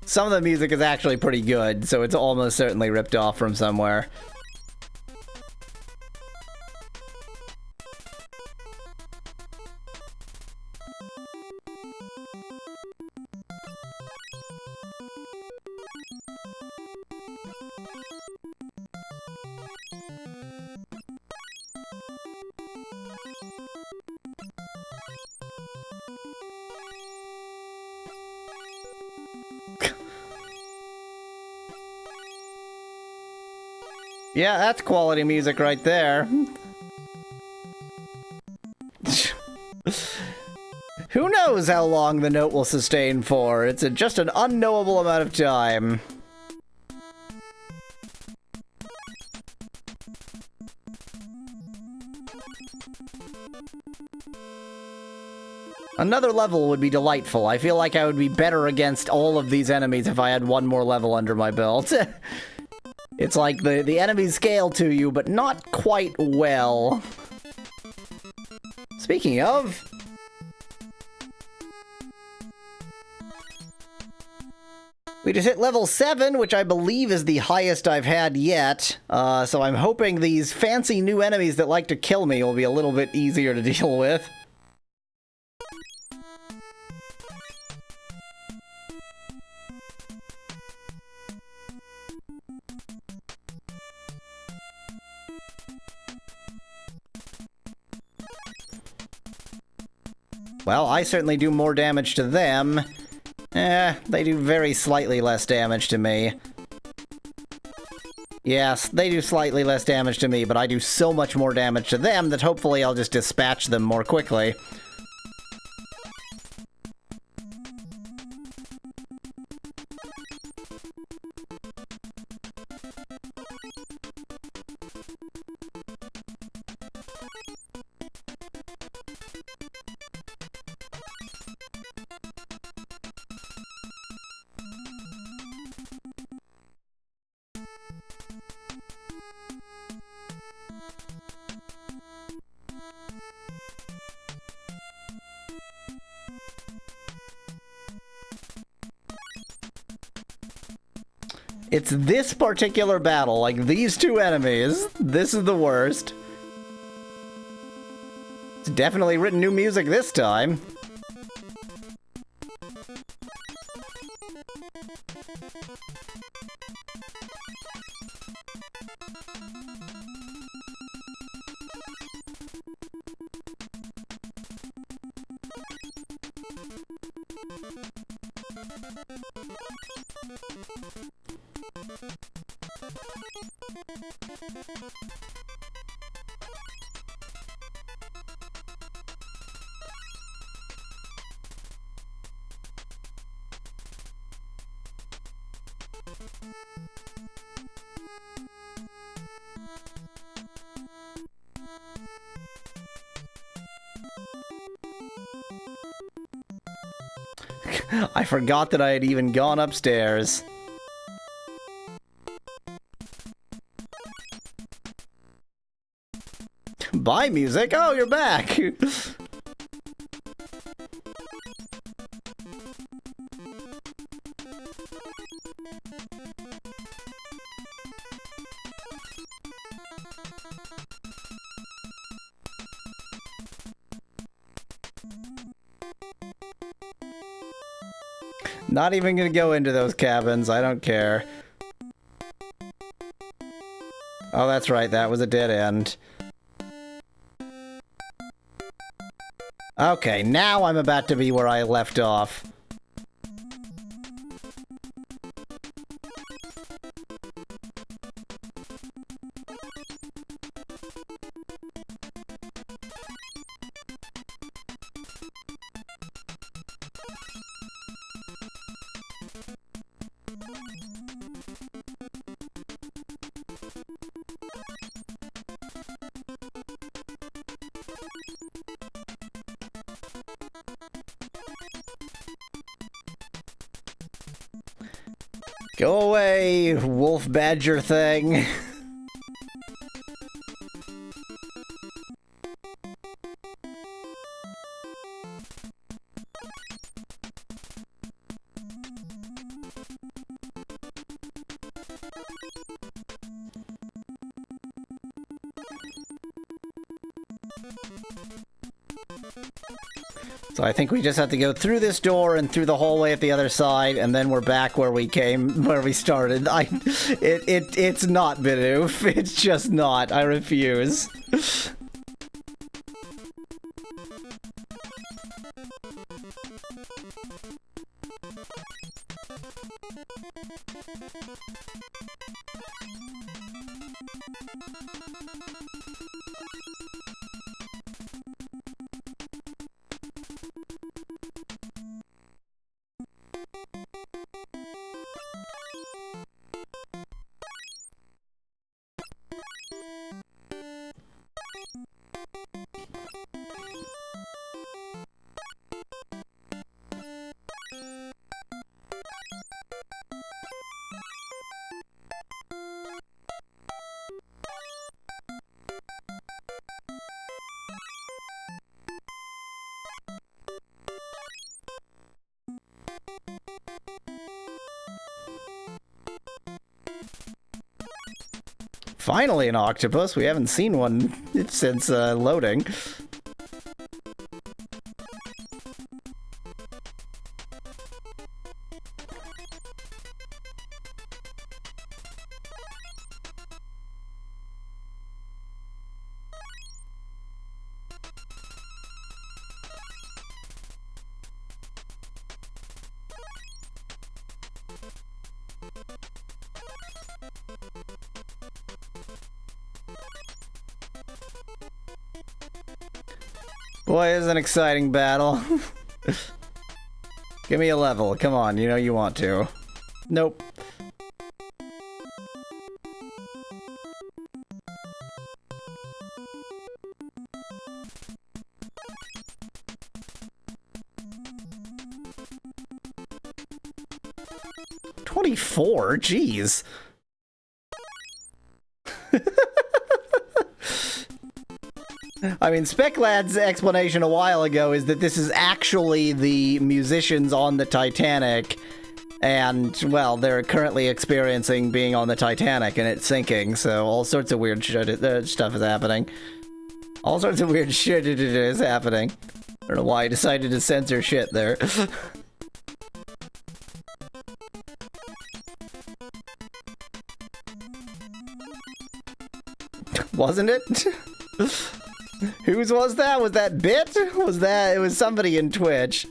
Some of the music is actually pretty good, so it's almost certainly ripped off from somewhere. Yeah, that's quality music right there. Who knows how long the note will sustain for? It's just an unknowable amount of time. Another level would be delightful. I feel like I would be better against all of these enemies if I had one more level under my belt. It's like the enemies scale to you, but not quite well. Speaking of... we just hit level 7, which I believe is the highest I've had yet. So I'm hoping these fancy new enemies that like to kill me will be a little bit easier to deal with. Well, I certainly do more damage to them. They do very slightly less damage to me. Yes, they do slightly less damage to me, but I do so much more damage to them that hopefully I'll just dispatch them more quickly. It's this particular battle, like these two enemies. This is the worst. It's definitely written new music this time. I forgot that I had even gone upstairs. Bye, music. Oh, you're back. Not even gonna go into those cabins. I don't care. Oh, that's right. That was a dead end. Okay, now I'm about to be where I left off. Go away, wolf badger thing. So I think we just have to go through this door and through the hallway at the other side, and then we're back where we started. It's not Bidoof. It's just not. I refuse. Finally an octopus. We haven't seen one since loading. Boy, this is an exciting battle. Give me a level. Come on, you know you want to. Nope. $24? Jeez. I mean, Speclad's explanation a while ago is that this is actually the musicians on the Titanic And, well, they're currently experiencing being on the Titanic and it sinking, so all sorts of weird stuff is happening. All sorts of weird shit is happening. I don't know why I decided to censor shit there. Wasn't it? Whose was that? Was that Bit? Was that... It was somebody in Twitch.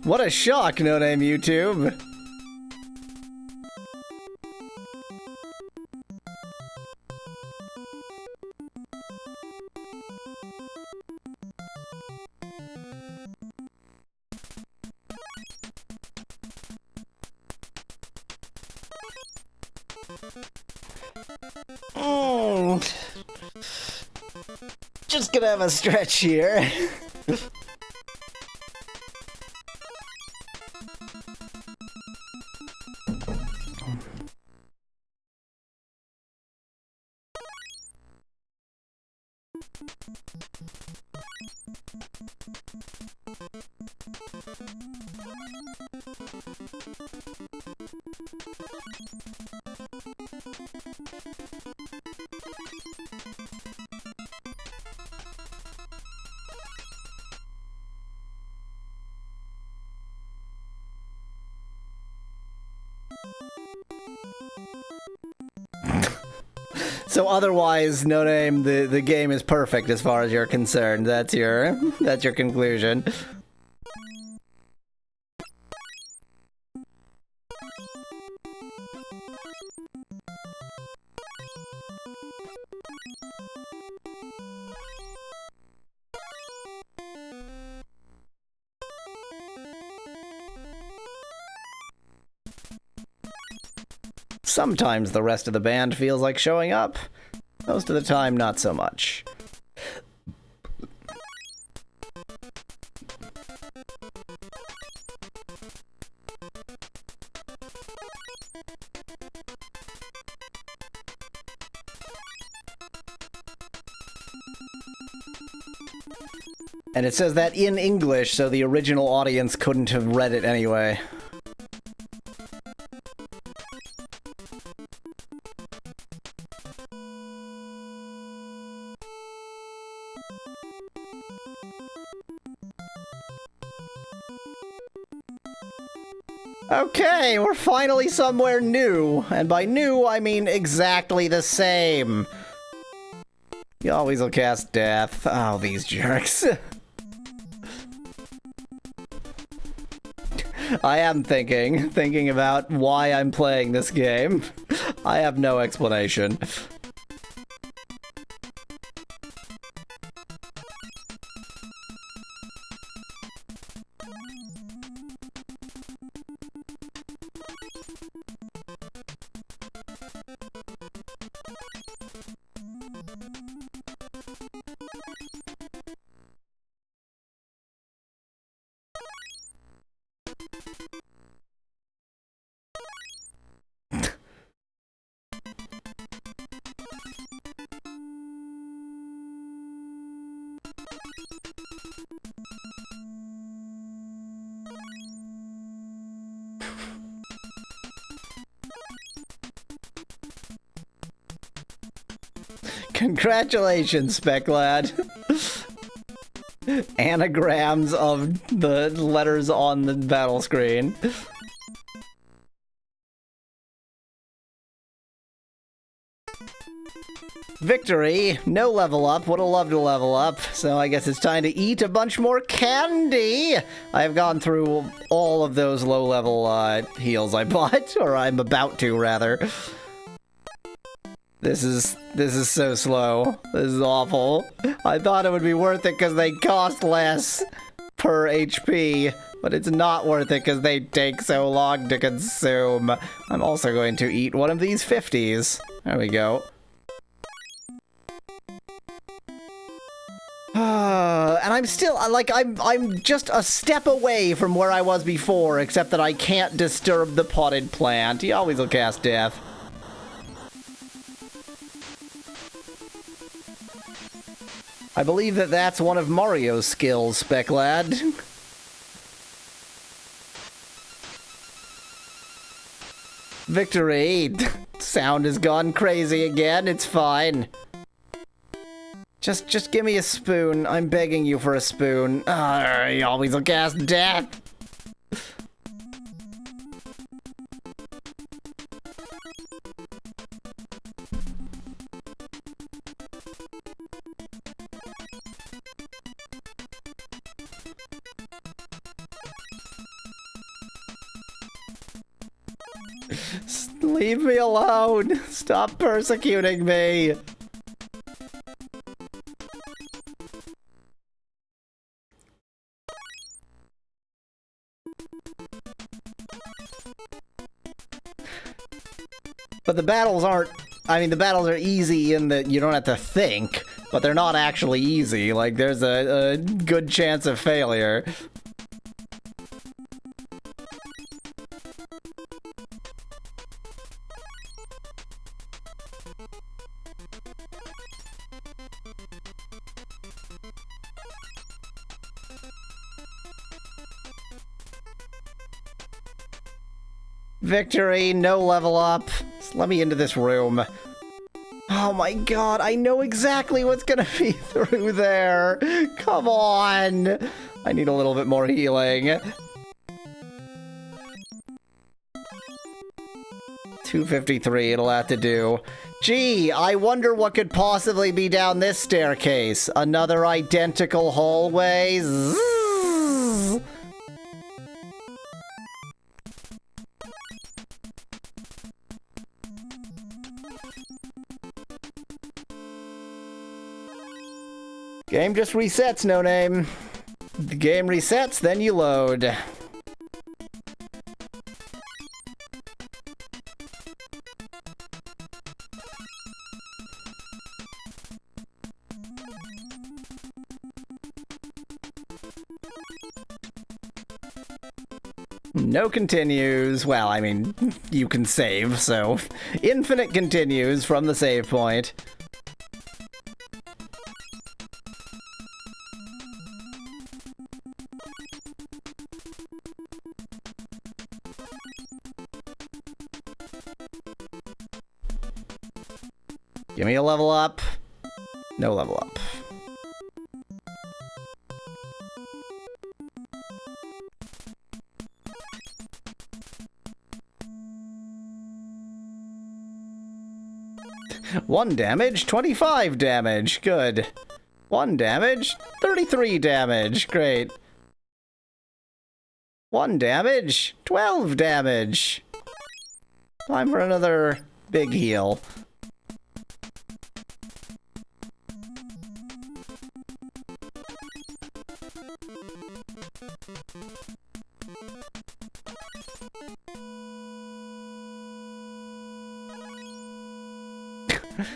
What a shock, No Name YouTube. Just gonna have a stretch here. So otherwise, No Name, the game is perfect as far as you're concerned. That's your conclusion. Sometimes the rest of the band feels like showing up. Most of the time, not so much. And it says that in English, so the original audience couldn't have read it anyway. Okay, we're finally somewhere new. And by new, I mean exactly the same. Yahweasel cast death. Oh, these jerks. I am thinking about why I'm playing this game. I have no explanation. Congratulations, Speclad. Anagrams of the letters on the battle screen. Victory, no level up. Would have loved to level up, so I guess it's time to eat a bunch more candy. I've gone through all of those low-level heals I bought, or I'm about to, rather. This is so slow. This is awful. I thought it would be worth it because they cost less per HP, but it's not worth it because they take so long to consume. I'm also going to eat one of these 50s. There we go. And I'm still, like, I'm just a step away from where I was before, except that I can't disturb the potted plant. Yahweasel will cast death. I believe that that's one of Mario's skills, Spec Lad. Victory! Sound has gone crazy again, it's fine. Just give me a spoon. I'm begging you for a spoon. You always will cast death. Leave me alone. Stop persecuting me. But the battles aren't, I mean, the battles are easy in that you don't have to think, but they're not actually easy. Like, there's a good chance of failure. Victory, no level up. Just let me into this room. Oh my god, I know exactly what's gonna be through there. Come on. I need a little bit more healing. 253, it'll have to do. Gee, I wonder what could possibly be down this staircase. Another identical hallway. Zzz. Game just resets, no name. The game resets, then you load. No continues. Well, I mean, you can save, so infinite continues from the save point. Give me a level up. No level up. One damage, 25 damage. Good. 1 damage, 33 damage. Great. 1 damage, 12 damage. Time for another big heal.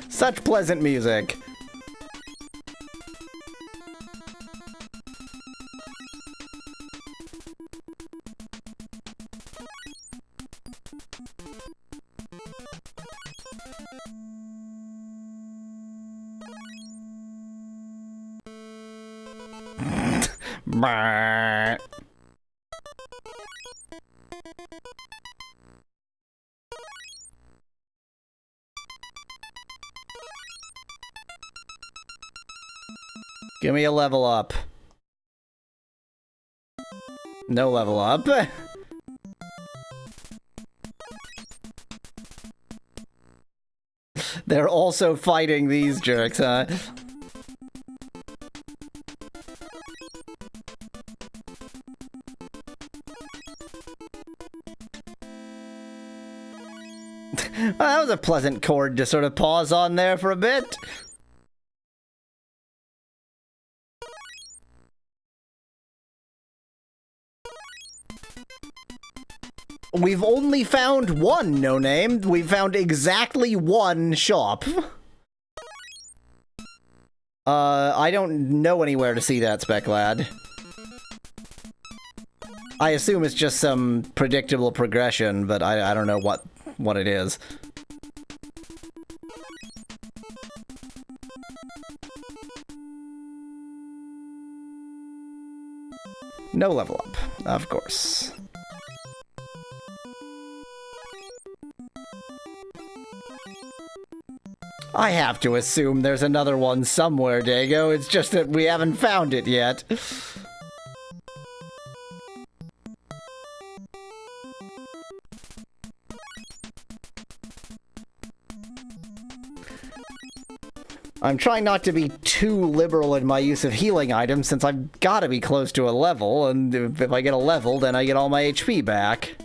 Such pleasant music. Brrr. Give me a level up. No level up. They're also fighting these jerks, huh? Well, that was a pleasant chord to sort of pause on there for a bit. We've only found one no name. We've found exactly one shop. I don't know anywhere to see that, Spec Lad. I assume it's just some predictable progression, but I don't know what it is. No level up, of course. I have to assume there's another one somewhere, Dago. It's just that we haven't found it yet. I'm trying not to be too liberal in my use of healing items since I've got to be close to a level, and if I get a level, then I get all my HP back.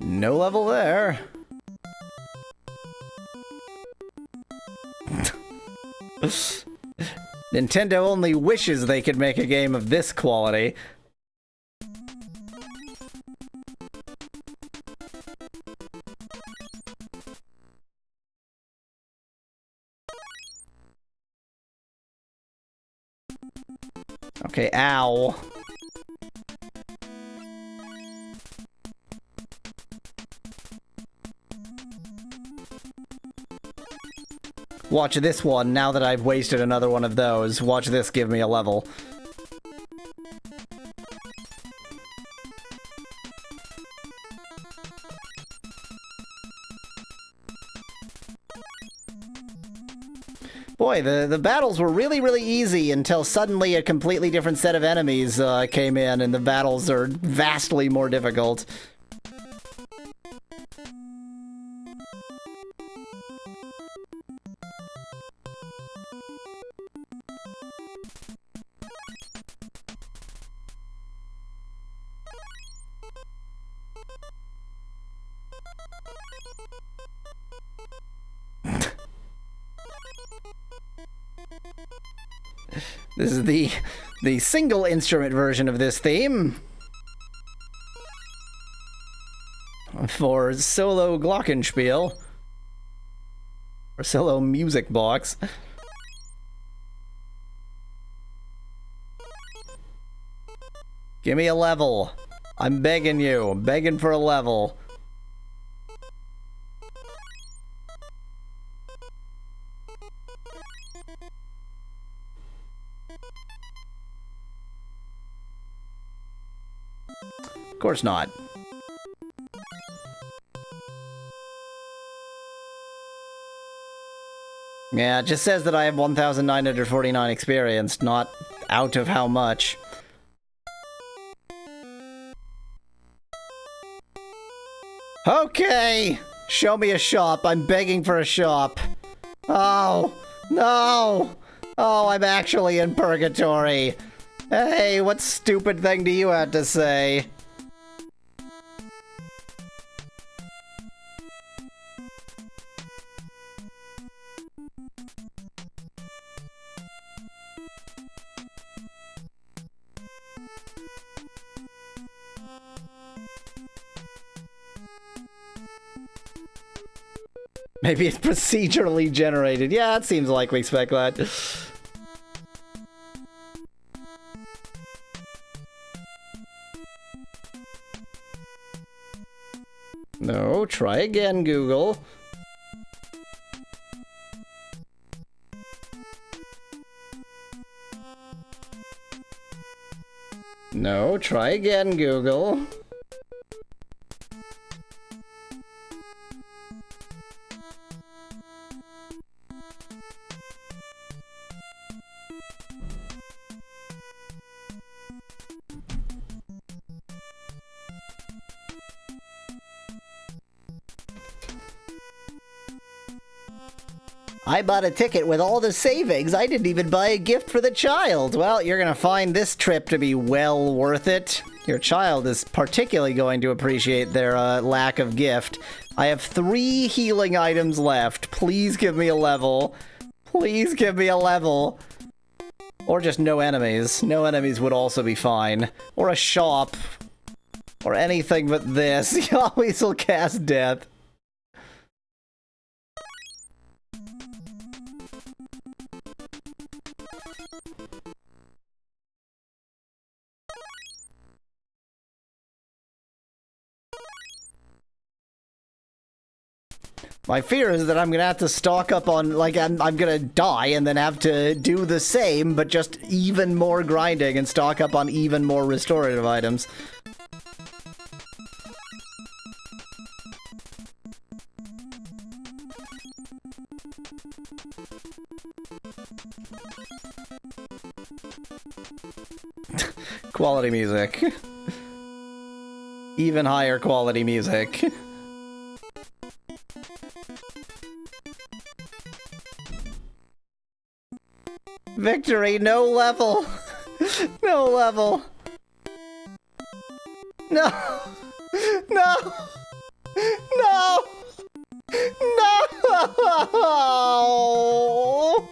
No level there. Nintendo only wishes they could make a game of this quality. Okay, ow. Watch this one, now that I've wasted another one of those. Watch this give me a level. Boy, the battles were really, really easy until suddenly a completely different set of enemies came in, and the battles are vastly more difficult. This is the single instrument version of this theme for solo glockenspiel or solo music box. Give me a level. I'm begging you. I'm begging for a level. Of course not. Yeah, it just says that I have 1,949 experience, not out of how much. Okay! Show me a shop. I'm begging for a shop. Oh, no! Oh, I'm actually in purgatory. Hey, what stupid thing do you have to say? Maybe it's procedurally generated. Yeah, that seems likely, Speculad. No, try again, Google. No, try again, Google. I bought a ticket with all the savings. I didn't even buy a gift for the child. Well, you're gonna find this trip to be well worth it. Your child is particularly going to appreciate their lack of gift. I have 3 healing items left. Please give me a level. Please give me a level. Or just no enemies. No enemies would also be fine. Or a shop. Or anything but this. Yahweasel cast death. My fear is that I'm gonna have to stock up on, like, I'm gonna die and then have to do the same, but just even more grinding and stock up on even more restorative items. Quality music. Even higher quality music. Victory, no level. No level. No. No. No. No.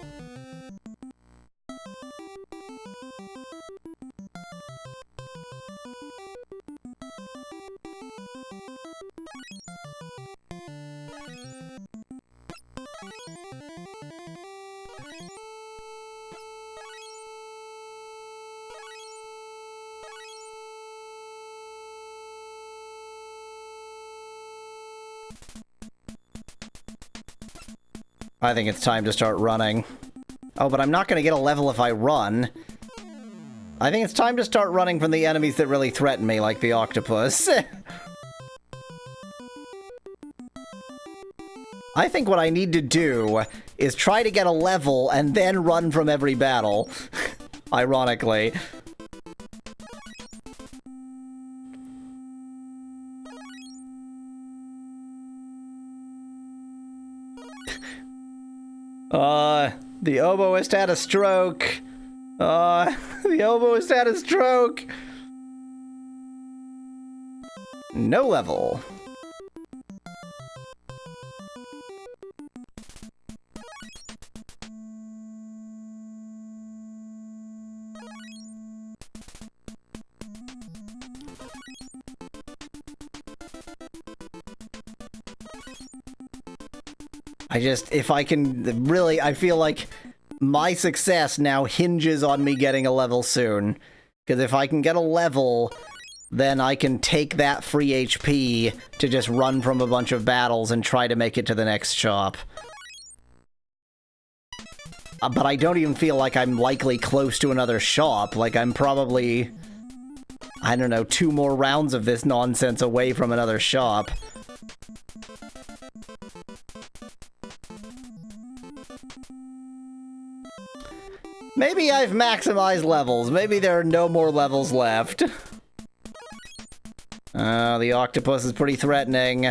I think it's time to start running. Oh, but I'm not gonna get a level if I run. I think it's time to start running from the enemies that really threaten me, like the octopus. I think what I need to do is try to get a level and then run from every battle. Ironically. The oboist had a stroke. The oboist had a stroke. No level. If I can really, I feel like my success now hinges on me getting a level soon. Because if I can get a level, then I can take that free HP to just run from a bunch of battles and try to make it to the next shop. But I don't even feel like I'm likely close to another shop. Like, I'm probably, I don't know, 2 more rounds of this nonsense away from another shop. Maybe I've maximized levels. Maybe there are no more levels left. The octopus is pretty threatening.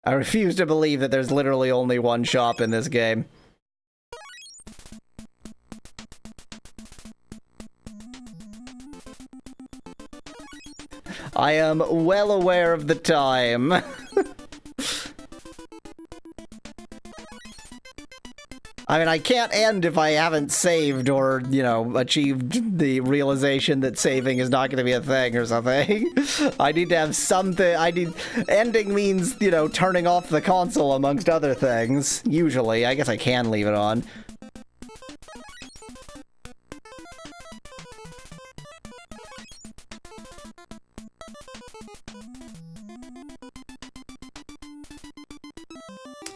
I refuse to believe that there's literally only one shop in this game. I am well aware of the time. I mean, I can't end if I haven't saved or, you know, achieved the realization that saving is not going to be a thing or something. I need to have something. Ending means, you know, turning off the console amongst other things. Usually. I guess I can leave it on.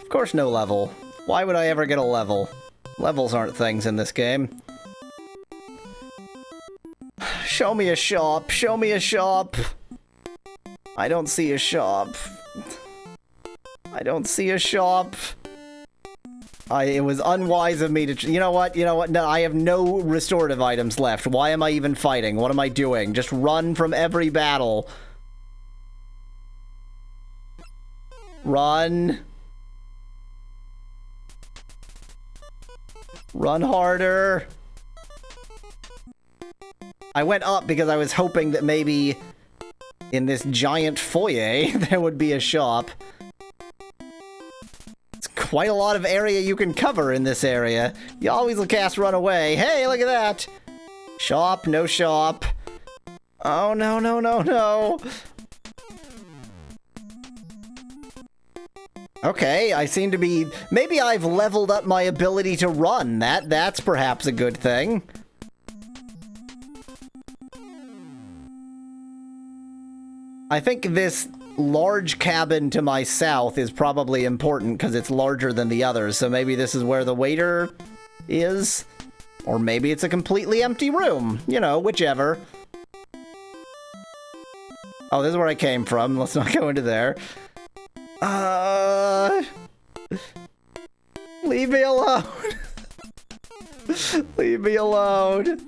Of course, no level. Why would I ever get a level? Levels aren't things in this game. Show me a shop. Show me a shop. I don't see a shop. I don't see a shop. It was unwise of me to... You know what? You know what? No, I have no restorative items left. Why am I even fighting? What am I doing? Just run from every battle. Run. Run harder. I went up because I was hoping that maybe in this giant foyer there would be a shop. It's quite a lot of area you can cover in this area. You always cast run away. Hey, look at that. Shop, no shop. Oh, no, no, no, no. Okay, I seem to be... Maybe I've leveled up my ability to run. That's perhaps a good thing. I think this large cabin to my south is probably important because it's larger than the others, so maybe this is where the waiter is? Or maybe it's a completely empty room. You know, whichever. Oh, this is where I came from. Let's not go into there. Leave me alone. Leave me alone.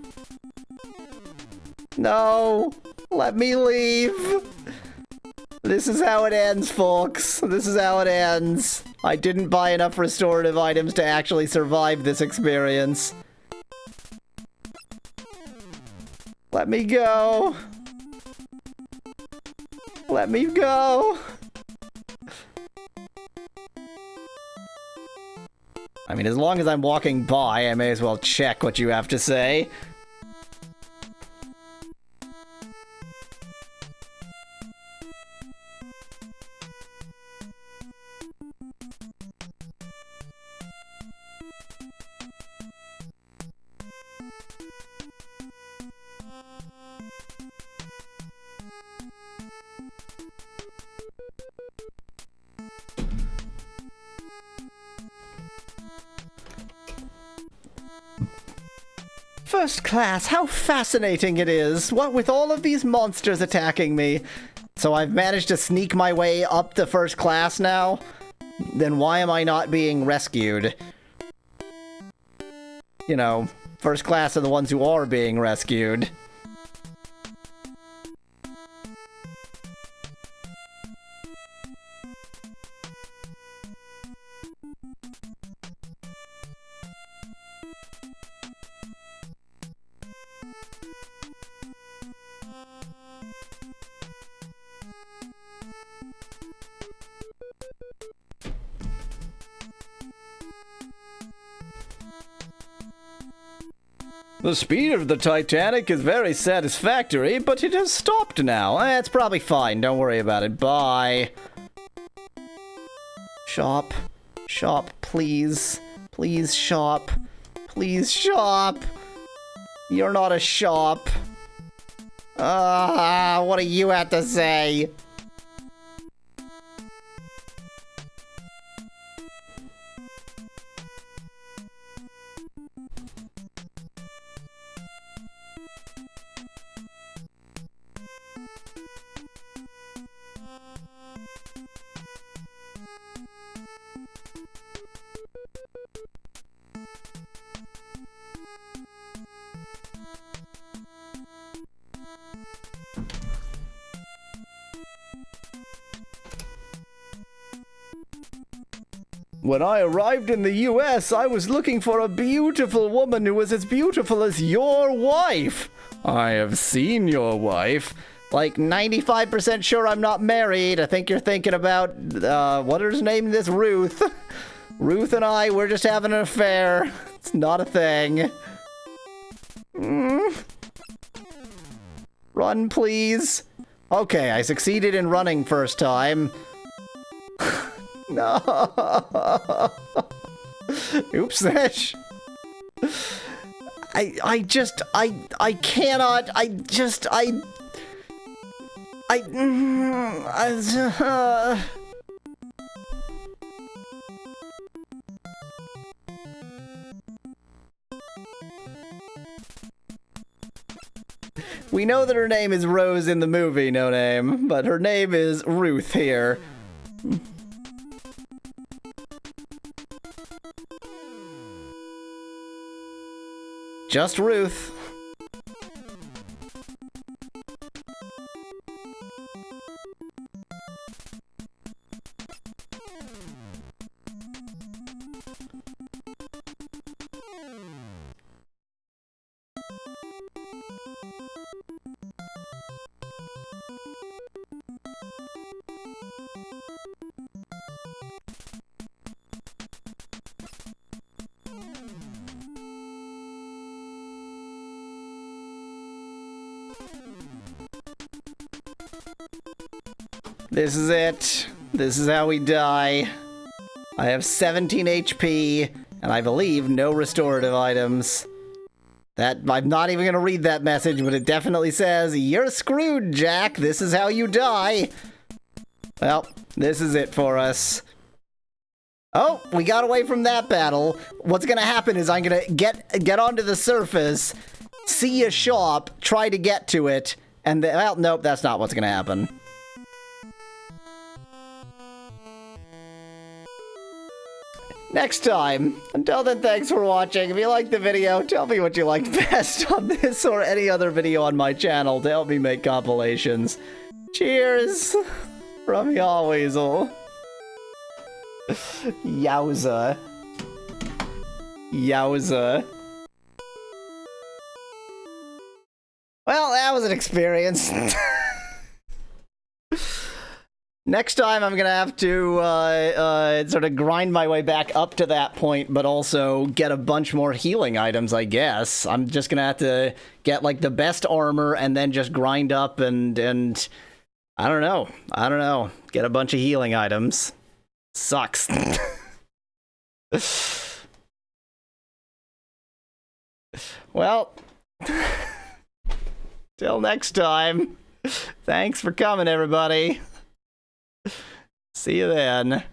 No. Let me leave. This is how it ends, folks. This is how it ends. I didn't buy enough restorative items to actually survive this experience. Let me go. Let me go. I mean, as long as I'm walking by, I may as well check what you have to say. First class, how fascinating it is! What with all of these monsters attacking me? So I've managed to sneak my way up to first class now? Then why am I not being rescued? You know, first class are the ones who are being rescued. The speed of the Titanic is very satisfactory, but it has stopped now. It's probably fine. Don't worry about it. Bye. Shop. Shop, please. Please, shop. Please, shop. You're not a shop. What do you have to say? When I arrived in the US, I was looking for a beautiful woman who was as beautiful as your wife. I have seen your wife. Like 95% sure I'm not married. I think you're thinking about, what is her name? This Ruth. Ruth and I, we're just having an affair. It's not a thing. Run, please. Okay, I succeeded in running first time. No. Oops, Ash. I cannot. We know that her name is Rose in the movie, No Name, but her name is Ruth here. Just Ruth. This is it. This is how we die. I have 17 HP, and I believe no restorative items. That I'm not even gonna read that message, but it definitely says, "You're screwed, Jack. This is how you die." Well, this is it for us. Oh, we got away from that battle. What's gonna happen is I'm gonna get onto the surface, see a shop, try to get to it, and well, nope, that's not what's gonna happen. Next time. Until then, thanks for watching. If you liked the video, tell me what you liked best on this or any other video on my channel to help me make compilations. Cheers from Yahweasel. Yowza. Yowza. Well, that was an experience. Next time, I'm gonna have to sort of grind my way back up to that point, but also get a bunch more healing items, I guess. I'm just gonna have to get, like, the best armor and then just grind up and I don't know. I don't know. Get a bunch of healing items. Sucks. Well, till next time. Thanks for coming, everybody. See you then.